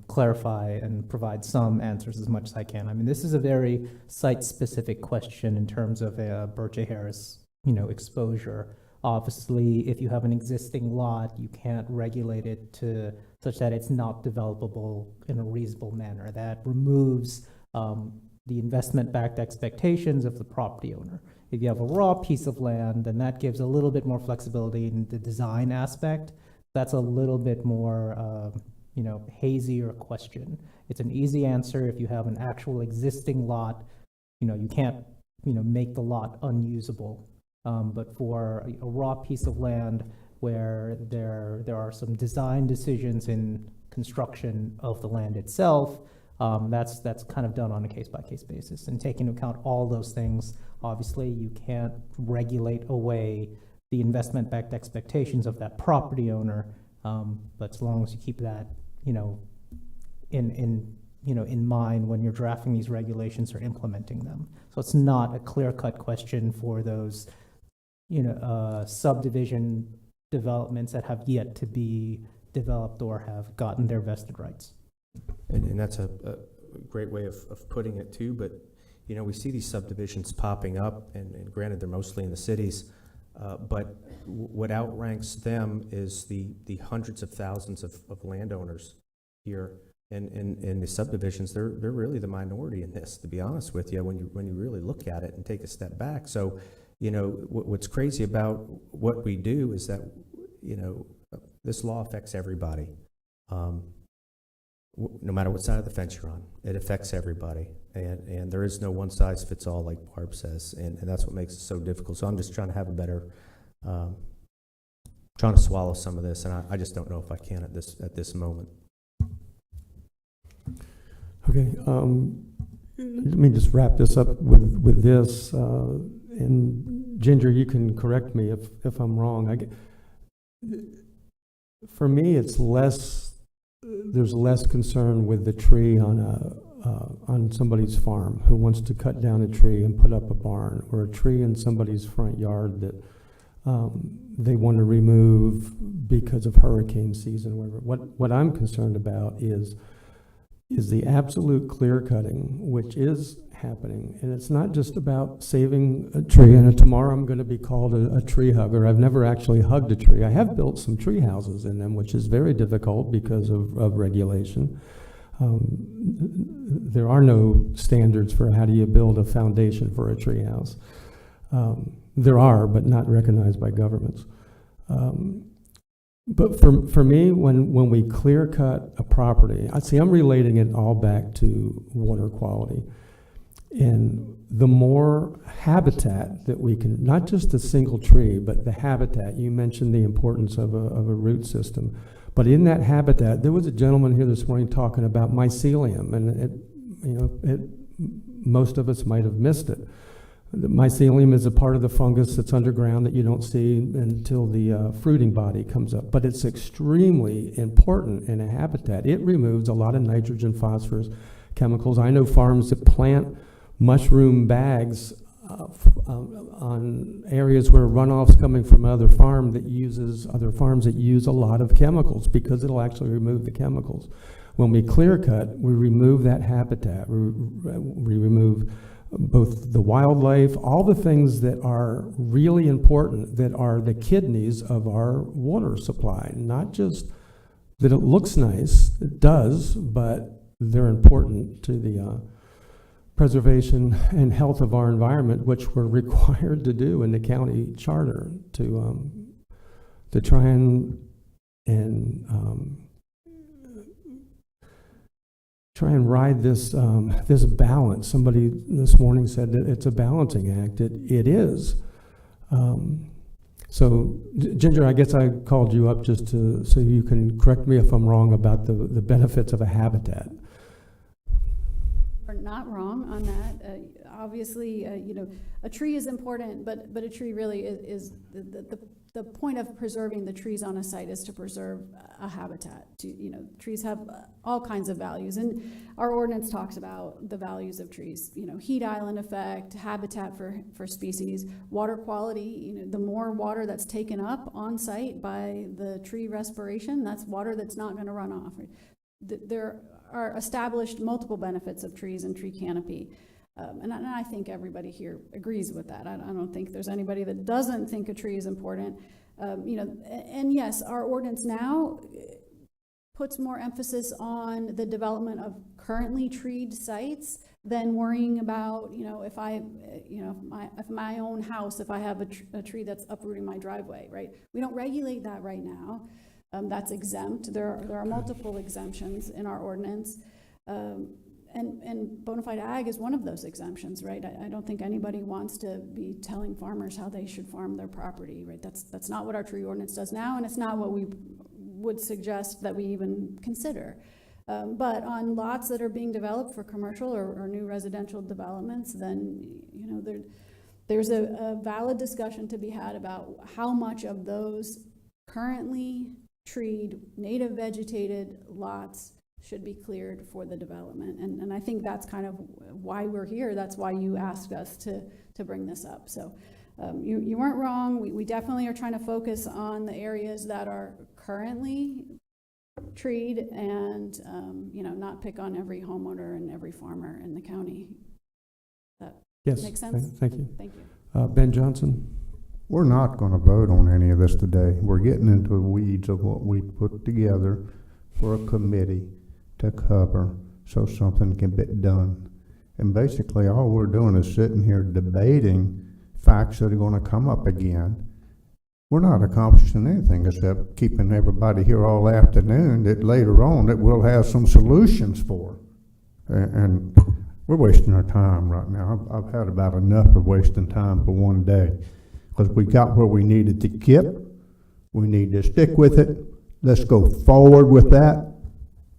clarify and provide some answers as much as I can. I mean, this is a very site-specific question in terms of a Birch Harris, you know, exposure. Obviously, if you have an existing lot, you can't regulate it to such that it's not developable in a reasonable manner. That removes the investment-backed expectations of the property owner. If you have a raw piece of land, then that gives a little bit more flexibility in the design aspect. That's a little bit more, you know, hazier question. It's an easy answer if you have an actual existing lot. You know, you can't, you know, make the lot unusable. But for a raw piece of land where there are some design decisions in construction of the land itself, that's kind of done on a case-by-case basis. And taking into account all those things, obviously you can't regulate away the investment-backed expectations of that property owner, but as long as you keep that, you know, in mind when you're drafting these regulations or implementing them. So it's not a clear-cut question for those, you know, subdivision developments that have yet to be developed or have gotten their vested rights. And that's a great way of putting it too. But, you know, we see these subdivisions popping up, and granted they're mostly in the cities. But what outranks them is the hundreds of thousands of landowners here in the subdivisions. They're really the minority in this, to be honest with you, when you really look at it and take a step back. So, you know, what's crazy about what we do is that, you know, this law affects everybody. No matter what side of the fence you're on, it affects everybody. And there is no one size fits all, like Barb says, and that's what makes it so difficult. So I'm just trying to have a better, trying to swallow some of this, and I just don't know if I can at this moment. Okay, let me just wrap this up with this, and Ginger, you can correct me if I'm wrong. For me, it's less. There's less concern with the tree on somebody's farm who wants to cut down a tree and put up a barn, or a tree in somebody's front yard that they want to remove because of hurricane season, or whatever. What I'm concerned about is the absolute clear cutting, which is happening. And it's not just about saving a tree, and tomorrow I'm going to be called a tree hugger. I've never actually hugged a tree. I have built some tree houses in them, which is very difficult because of regulation. There are no standards for how do you build a foundation for a tree house. There are, but not recognized by governments. But for me, when we clear cut a property, I'm relating it all back to water quality. And the more habitat that we can, not just a single tree, but the habitat, you mentioned the importance of a root system. But in that habitat, there was a gentleman here this morning talking about mycelium, and most of us might have missed it. The mycelium is a part of the fungus that's underground that you don't see until the fruiting body comes up. But it's extremely important in a habitat. It removes a lot of nitrogen, phosphorus, chemicals. I know farms that plant mushroom bags on areas where runoff's coming from other farms that use a lot of chemicals, because it'll actually remove the chemicals. When we clear cut, we remove that habitat. We remove both the wildlife, all the things that are really important, that are the kidneys of our water supply. Not just that it looks nice, it does, but they're important to the preservation and health of our environment, which we're required to do in the county charter to try and ride this this balance. Somebody this morning said that it's a balancing act. It is. So, Ginger, I guess I called you up just so you can correct me if I'm wrong about the benefits of a habitat. We're not wrong on that. Obviously, a tree is important, but a tree really is the point of preserving the trees on a site is to preserve a habitat. Trees have all kinds of values, and our ordinance talks about the values of trees. Heat island effect, habitat for species, water quality. The more water that's taken up on site by the tree respiration, that's water that's not going to run off. There are established multiple benefits of trees and tree canopy. And I think everybody here agrees with that. I don't think there's anybody that doesn't think a tree is important. And yes, our ordinance now puts more emphasis on the development of currently treed sites than worrying about, if my own house, if I have a tree that's uprooting my driveway, right? We don't regulate that right now. That's exempt. There are multiple exemptions in our ordinance. And bona fide ag is one of those exemptions, right? I don't think anybody wants to be telling farmers how they should farm their property, right? That's not what our tree ordinance does now, and it's not what we would suggest that we even consider. But on lots that are being developed for commercial or new residential developments, then there's a valid discussion to be had about how much of those currently treed, native vegetated lots should be cleared for the development. And I think that's kind of why we're here. That's why you asked us to bring this up. So you weren't wrong. We definitely are trying to focus on the areas that are currently treed and, not pick on every homeowner and every farmer in the county. That yes, makes sense? Thank you. Thank you. Ben Johnson. We're not going to vote on any of this today. We're getting into the weeds of what we put together for a committee to cover so something can be done. And basically, all we're doing is sitting here debating facts that are going to come up again. We're not accomplishing anything except keeping everybody here all afternoon that later on that we'll have some solutions for. And we're wasting our time right now. I've had about enough of wasting time for one day, because we got where we needed to get. We need to stick with it. Let's go forward with that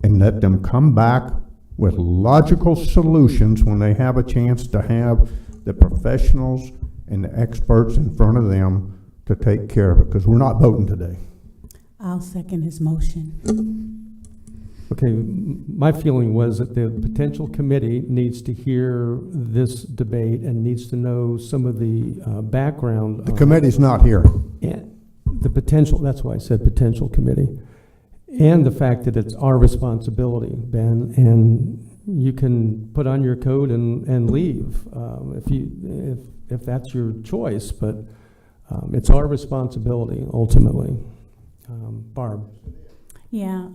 and let them come back with logical solutions when they have a chance to have the professionals and the experts in front of them to take care of it, because we're not voting today. I'll second his motion. Okay, my feeling was that the potential committee needs to hear this debate and needs to know some of the background. The committee's not here. And the potential, that's why I said potential committee. And the fact that it's our responsibility, Ben, and you can put on your coat and leave if that's your choice, but it's our responsibility ultimately. Barb. Yeah,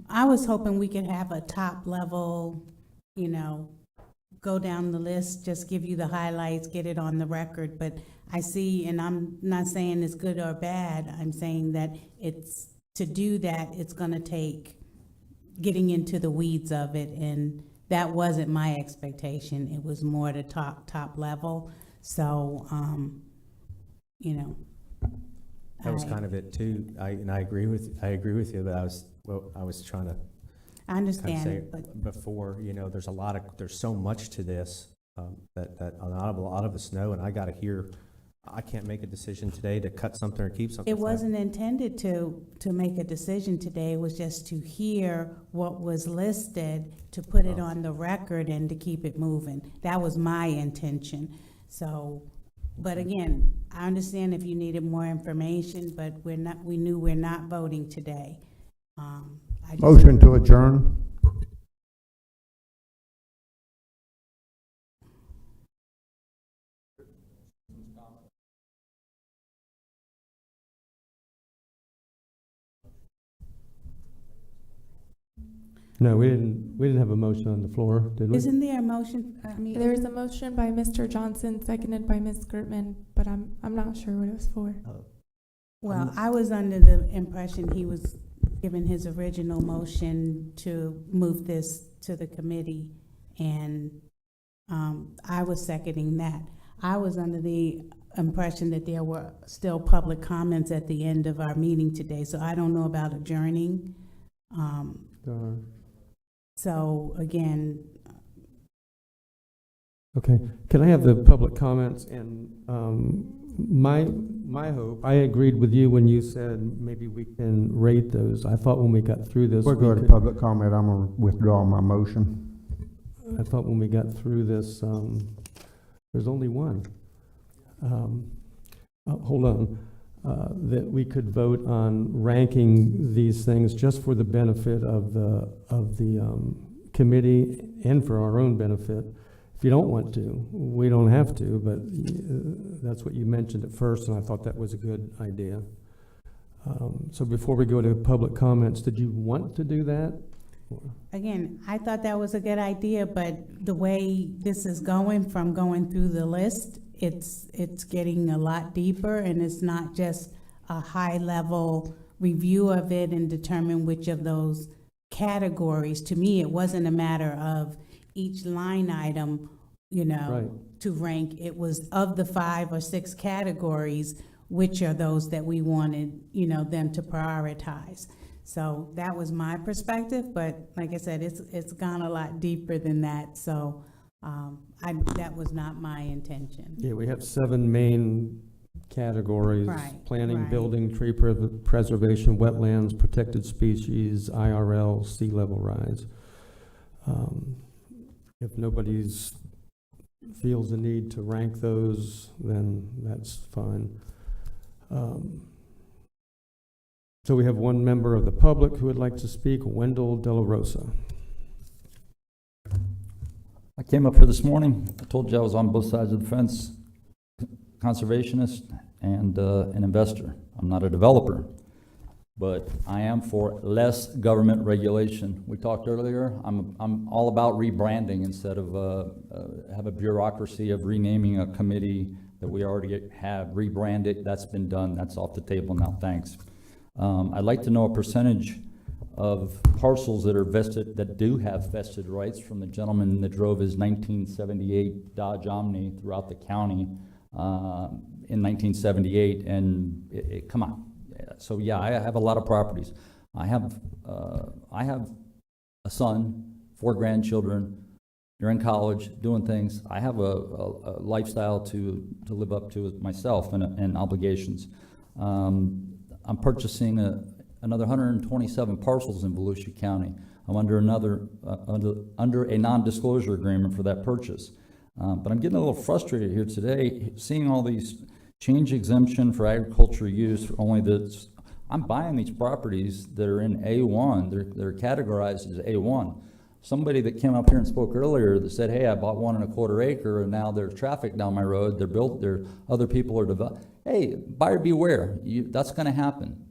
I was hoping we could have a top level, go down the list, just give you the highlights, get it on the record. But I see, and I'm not saying it's good or bad, I'm saying that to do that, it's gonna take getting into the weeds of it, and that wasn't my expectation. It was more the top level. So, That was kind of it too. I agree with you, but I was trying to. I understand, kind of say but before, there's so much to this that a lot of us know, and I got to hear. I can't make a decision today to cut something or keep something. it wasn't intended to make a decision today. It was just to hear what was listed, to put it on the record, and to keep it moving. That was my intention. So. But again, I understand if you needed more information, but we knew we're not voting today. Motion to adjourn. No, we didn't have a motion on the floor, did we? Isn't there a motion? There is a motion by Mr. Johnson, seconded by Ms. Gertman, but I'm not sure what it was for. Well, I was under the impression he was giving his original motion to move this to the committee, and I was seconding that. I was under the impression that there were still public comments at the end of our meeting today, so I don't know about adjourning. So again. Okay, can I have the public comments? And my hope, I agreed with you when you said maybe we can rate those. I thought when we got through this. We're going to public comment. I'm going to withdraw my motion. I thought when we got through this, there's only one. Hold on. That we could vote on ranking these things just for the benefit of the committee and for our own benefit. If you don't want to, we don't have to, but that's what you mentioned at first, and I thought that was a good idea. So before we go to public comments, did you want to do that? Again, I thought that was a good idea, but the way this is going through the list, it's getting a lot deeper, and it's not just a high-level review of it and determine which of those categories. To me, it wasn't a matter of each line item, Right. to rank. It was of the 5 or 6 categories, which are those that we wanted, them to prioritize. So that was my perspective, but like I said, it's gone a lot deeper than that. So that was not my intention. Yeah, we have 7 main categories. Right, Planning, right. building, tree preservation, wetlands, protected species, IRL, sea level rise. If nobody's feels the need to rank those, then that's fine. So we have one member of the public who would like to speak, Wendell De La Rosa. I came up here this morning. I told you I was on both sides of the fence, conservationist and an investor. I'm not a developer, but I am for less government regulation. We talked earlier, I'm all about rebranding instead of have a bureaucracy of renaming a committee that we already have, rebrand it. That's been done, that's off the table now, thanks. I'd like to know a percentage of parcels that are vested, that do have vested rights, from the gentleman that drove his 1978 Dodge Omni throughout the county in 1978, and come on. So yeah, I have a lot of properties. I have a son, 4 grandchildren. They're in college, doing things. I have a lifestyle to live up to myself and obligations. I'm purchasing another 127 parcels in Volusia County. I'm under under a non-disclosure agreement for that purchase. But I'm getting a little frustrated here today, seeing all these change exemption for agriculture use for only this. I'm buying these properties that are in A1. They're categorized as A1. Somebody that came up here and spoke earlier that said, hey, I bought 1 1/4 acre and now there's traffic down my road. They're built there. Other people are developed. Hey, buyer beware. That's going to happen.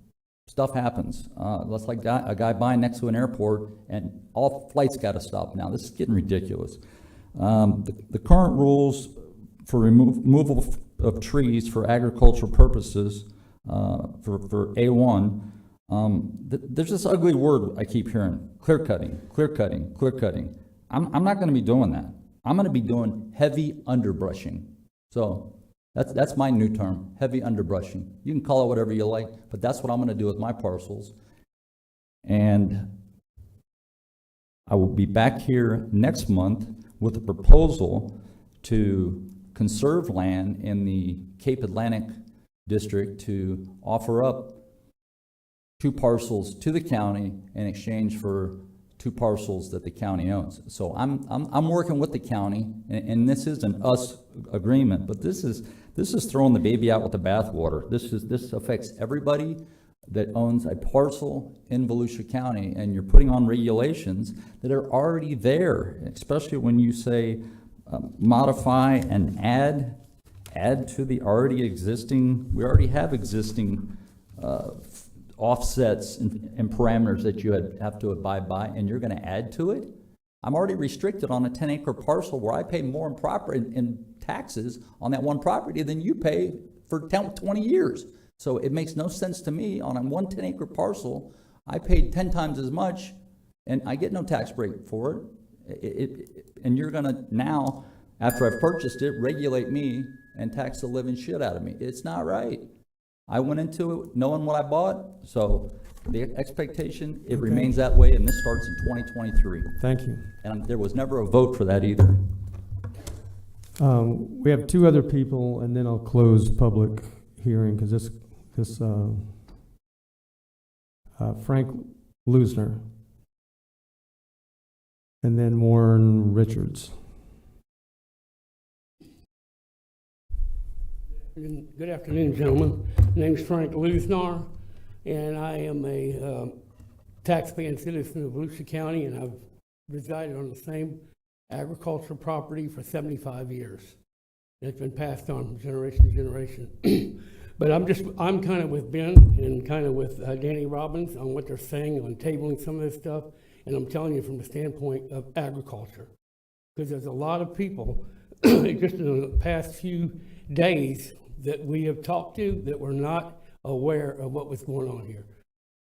Stuff happens. That's like a guy buying next to an airport, and all flights got to stop now. This is getting ridiculous. The current rules for removal of trees for agricultural purposes for A1, there's this ugly word I keep hearing: clear cutting, clear cutting, clear cutting. I'm not going to be doing that. I'm going to be doing heavy underbrushing. So that's my new term, heavy underbrushing. You can call it whatever you like, but that's what I'm going to do with my parcels. And I will be back here next month with a proposal to conserve land in the Cape Atlantic district to offer up 2 parcels to the county in exchange for 2 parcels that the county owns. So I'm working with the county, and this is an us agreement, but this is throwing the baby out with the bathwater. This affects everybody that owns a parcel in Volusia County, and you're putting on regulations that are already there, especially when you say modify and add to the already existing. We already have existing offsets and parameters that you have to abide by, and you're going to add to it. I'm already restricted on a 10-acre parcel where I pay more in taxes on that one property than you pay for 20 years. So it makes no sense to me. On a 1 10-acre parcel, I paid 10 times as much, and I get no tax break for it. And you're going to now, after I've purchased it, regulate me and tax the living shit out of me. It's not right. I went into it knowing what I bought, so the expectation, it remains that way, and this starts in 2023. Thank you. And there was never a vote for that either. We have 2 other people, and then I'll close public hearing, because this Frank Lusner, and then Warren Richards. Good afternoon, gentlemen. My name is Frank Lusnar, and I am a taxpaying citizen of Volusia County, and I've resided on the same agricultural property for 75 years. And it's been passed on from generation to generation. But I'm kind of with Ben and kind of with Danny Robbins on what they're saying on tabling some of this stuff, and I'm telling you from the standpoint of agriculture. Because there's a lot of people, just in the past few days, that we have talked to that were not aware of what was going on here.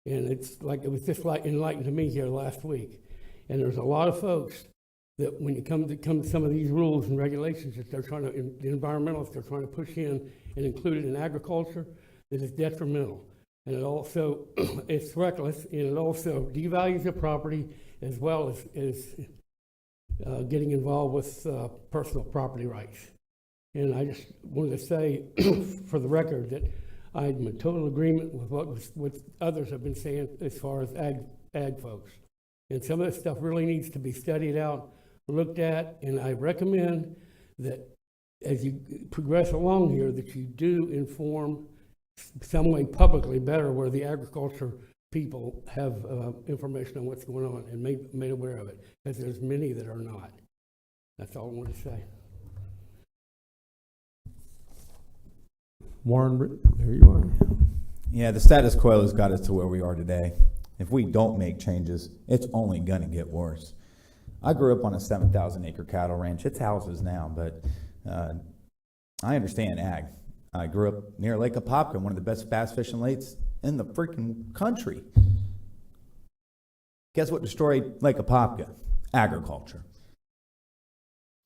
And it's like, it was just like enlightened to me here last week. And there's a lot of folks that when you come to some of these rules and regulations that they're trying to, the environmentalists are trying to push in and include it in agriculture, that is detrimental. And it also, it's reckless, and it also devalues the property as well as getting involved with personal property rights. And I just wanted to say, for the record, that I'm in total agreement with what others have been saying as far as ag folks. And some of this stuff really needs to be studied out, looked at, and I recommend that as you progress along here, that you do inform some way publicly better where the agriculture people have information on what's going on and made aware of it, because there's many that are not. That's all I want to say. Warren, there you are. Yeah, the status quo has got us to where we are today. If we don't make changes, it's only going to get worse. I grew up on a 7,000 acre cattle ranch. It's houses now, but I understand ag. I grew up near Lake Apopka, one of the best bass fishing lakes in the freaking country. Guess what destroyed Lake Apopka? Agriculture.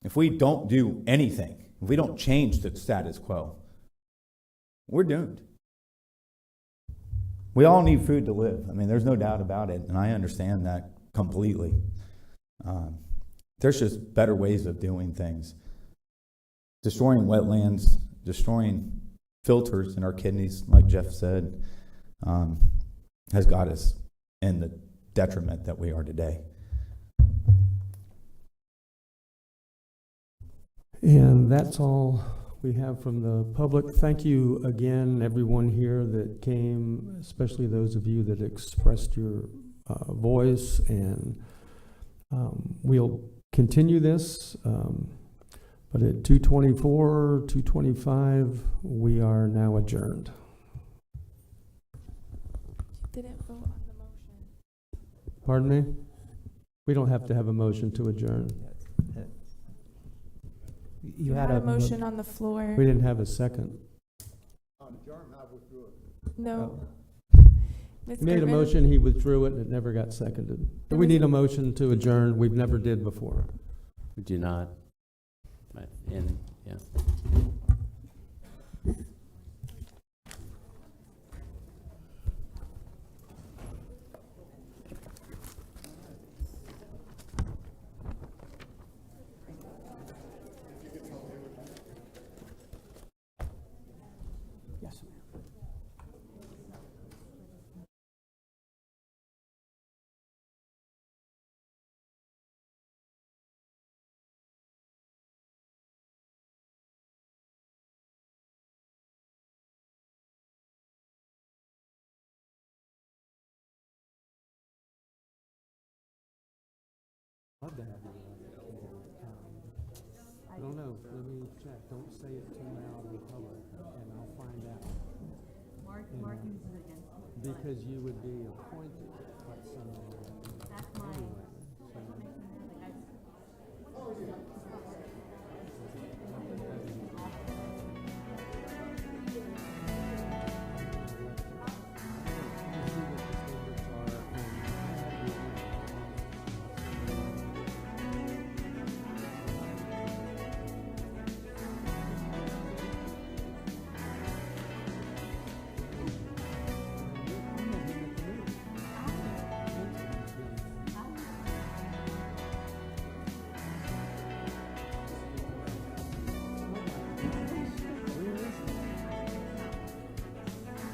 If we don't do anything, if we don't change the status quo, we're doomed. We all need food to live. I mean, there's no doubt about it, and I understand that completely. There's just better ways of doing things. Destroying wetlands, destroying filters in our kidneys, like Jeff said, has got us in the detriment that we are today. And that's all we have from the public. Thank you again, everyone here that came, especially those of you that expressed your voice. And we'll continue this, but at 2:24, 2:25, we are now adjourned. Didn't vote on the motion. Pardon me? We don't have to have a motion to adjourn. You had a motion on the floor. We didn't have a second. No. Ms. He made a Gervin? motion, he withdrew it, and it never got seconded. Do we need a motion to adjourn? We've never did before. We do not. Right, and, yeah. Yes, ma'am. Love to have you. I don't know, let me check, don't say it too loud in public, and I'll find out. Mark uses it against me. Because you would be appointed by someone.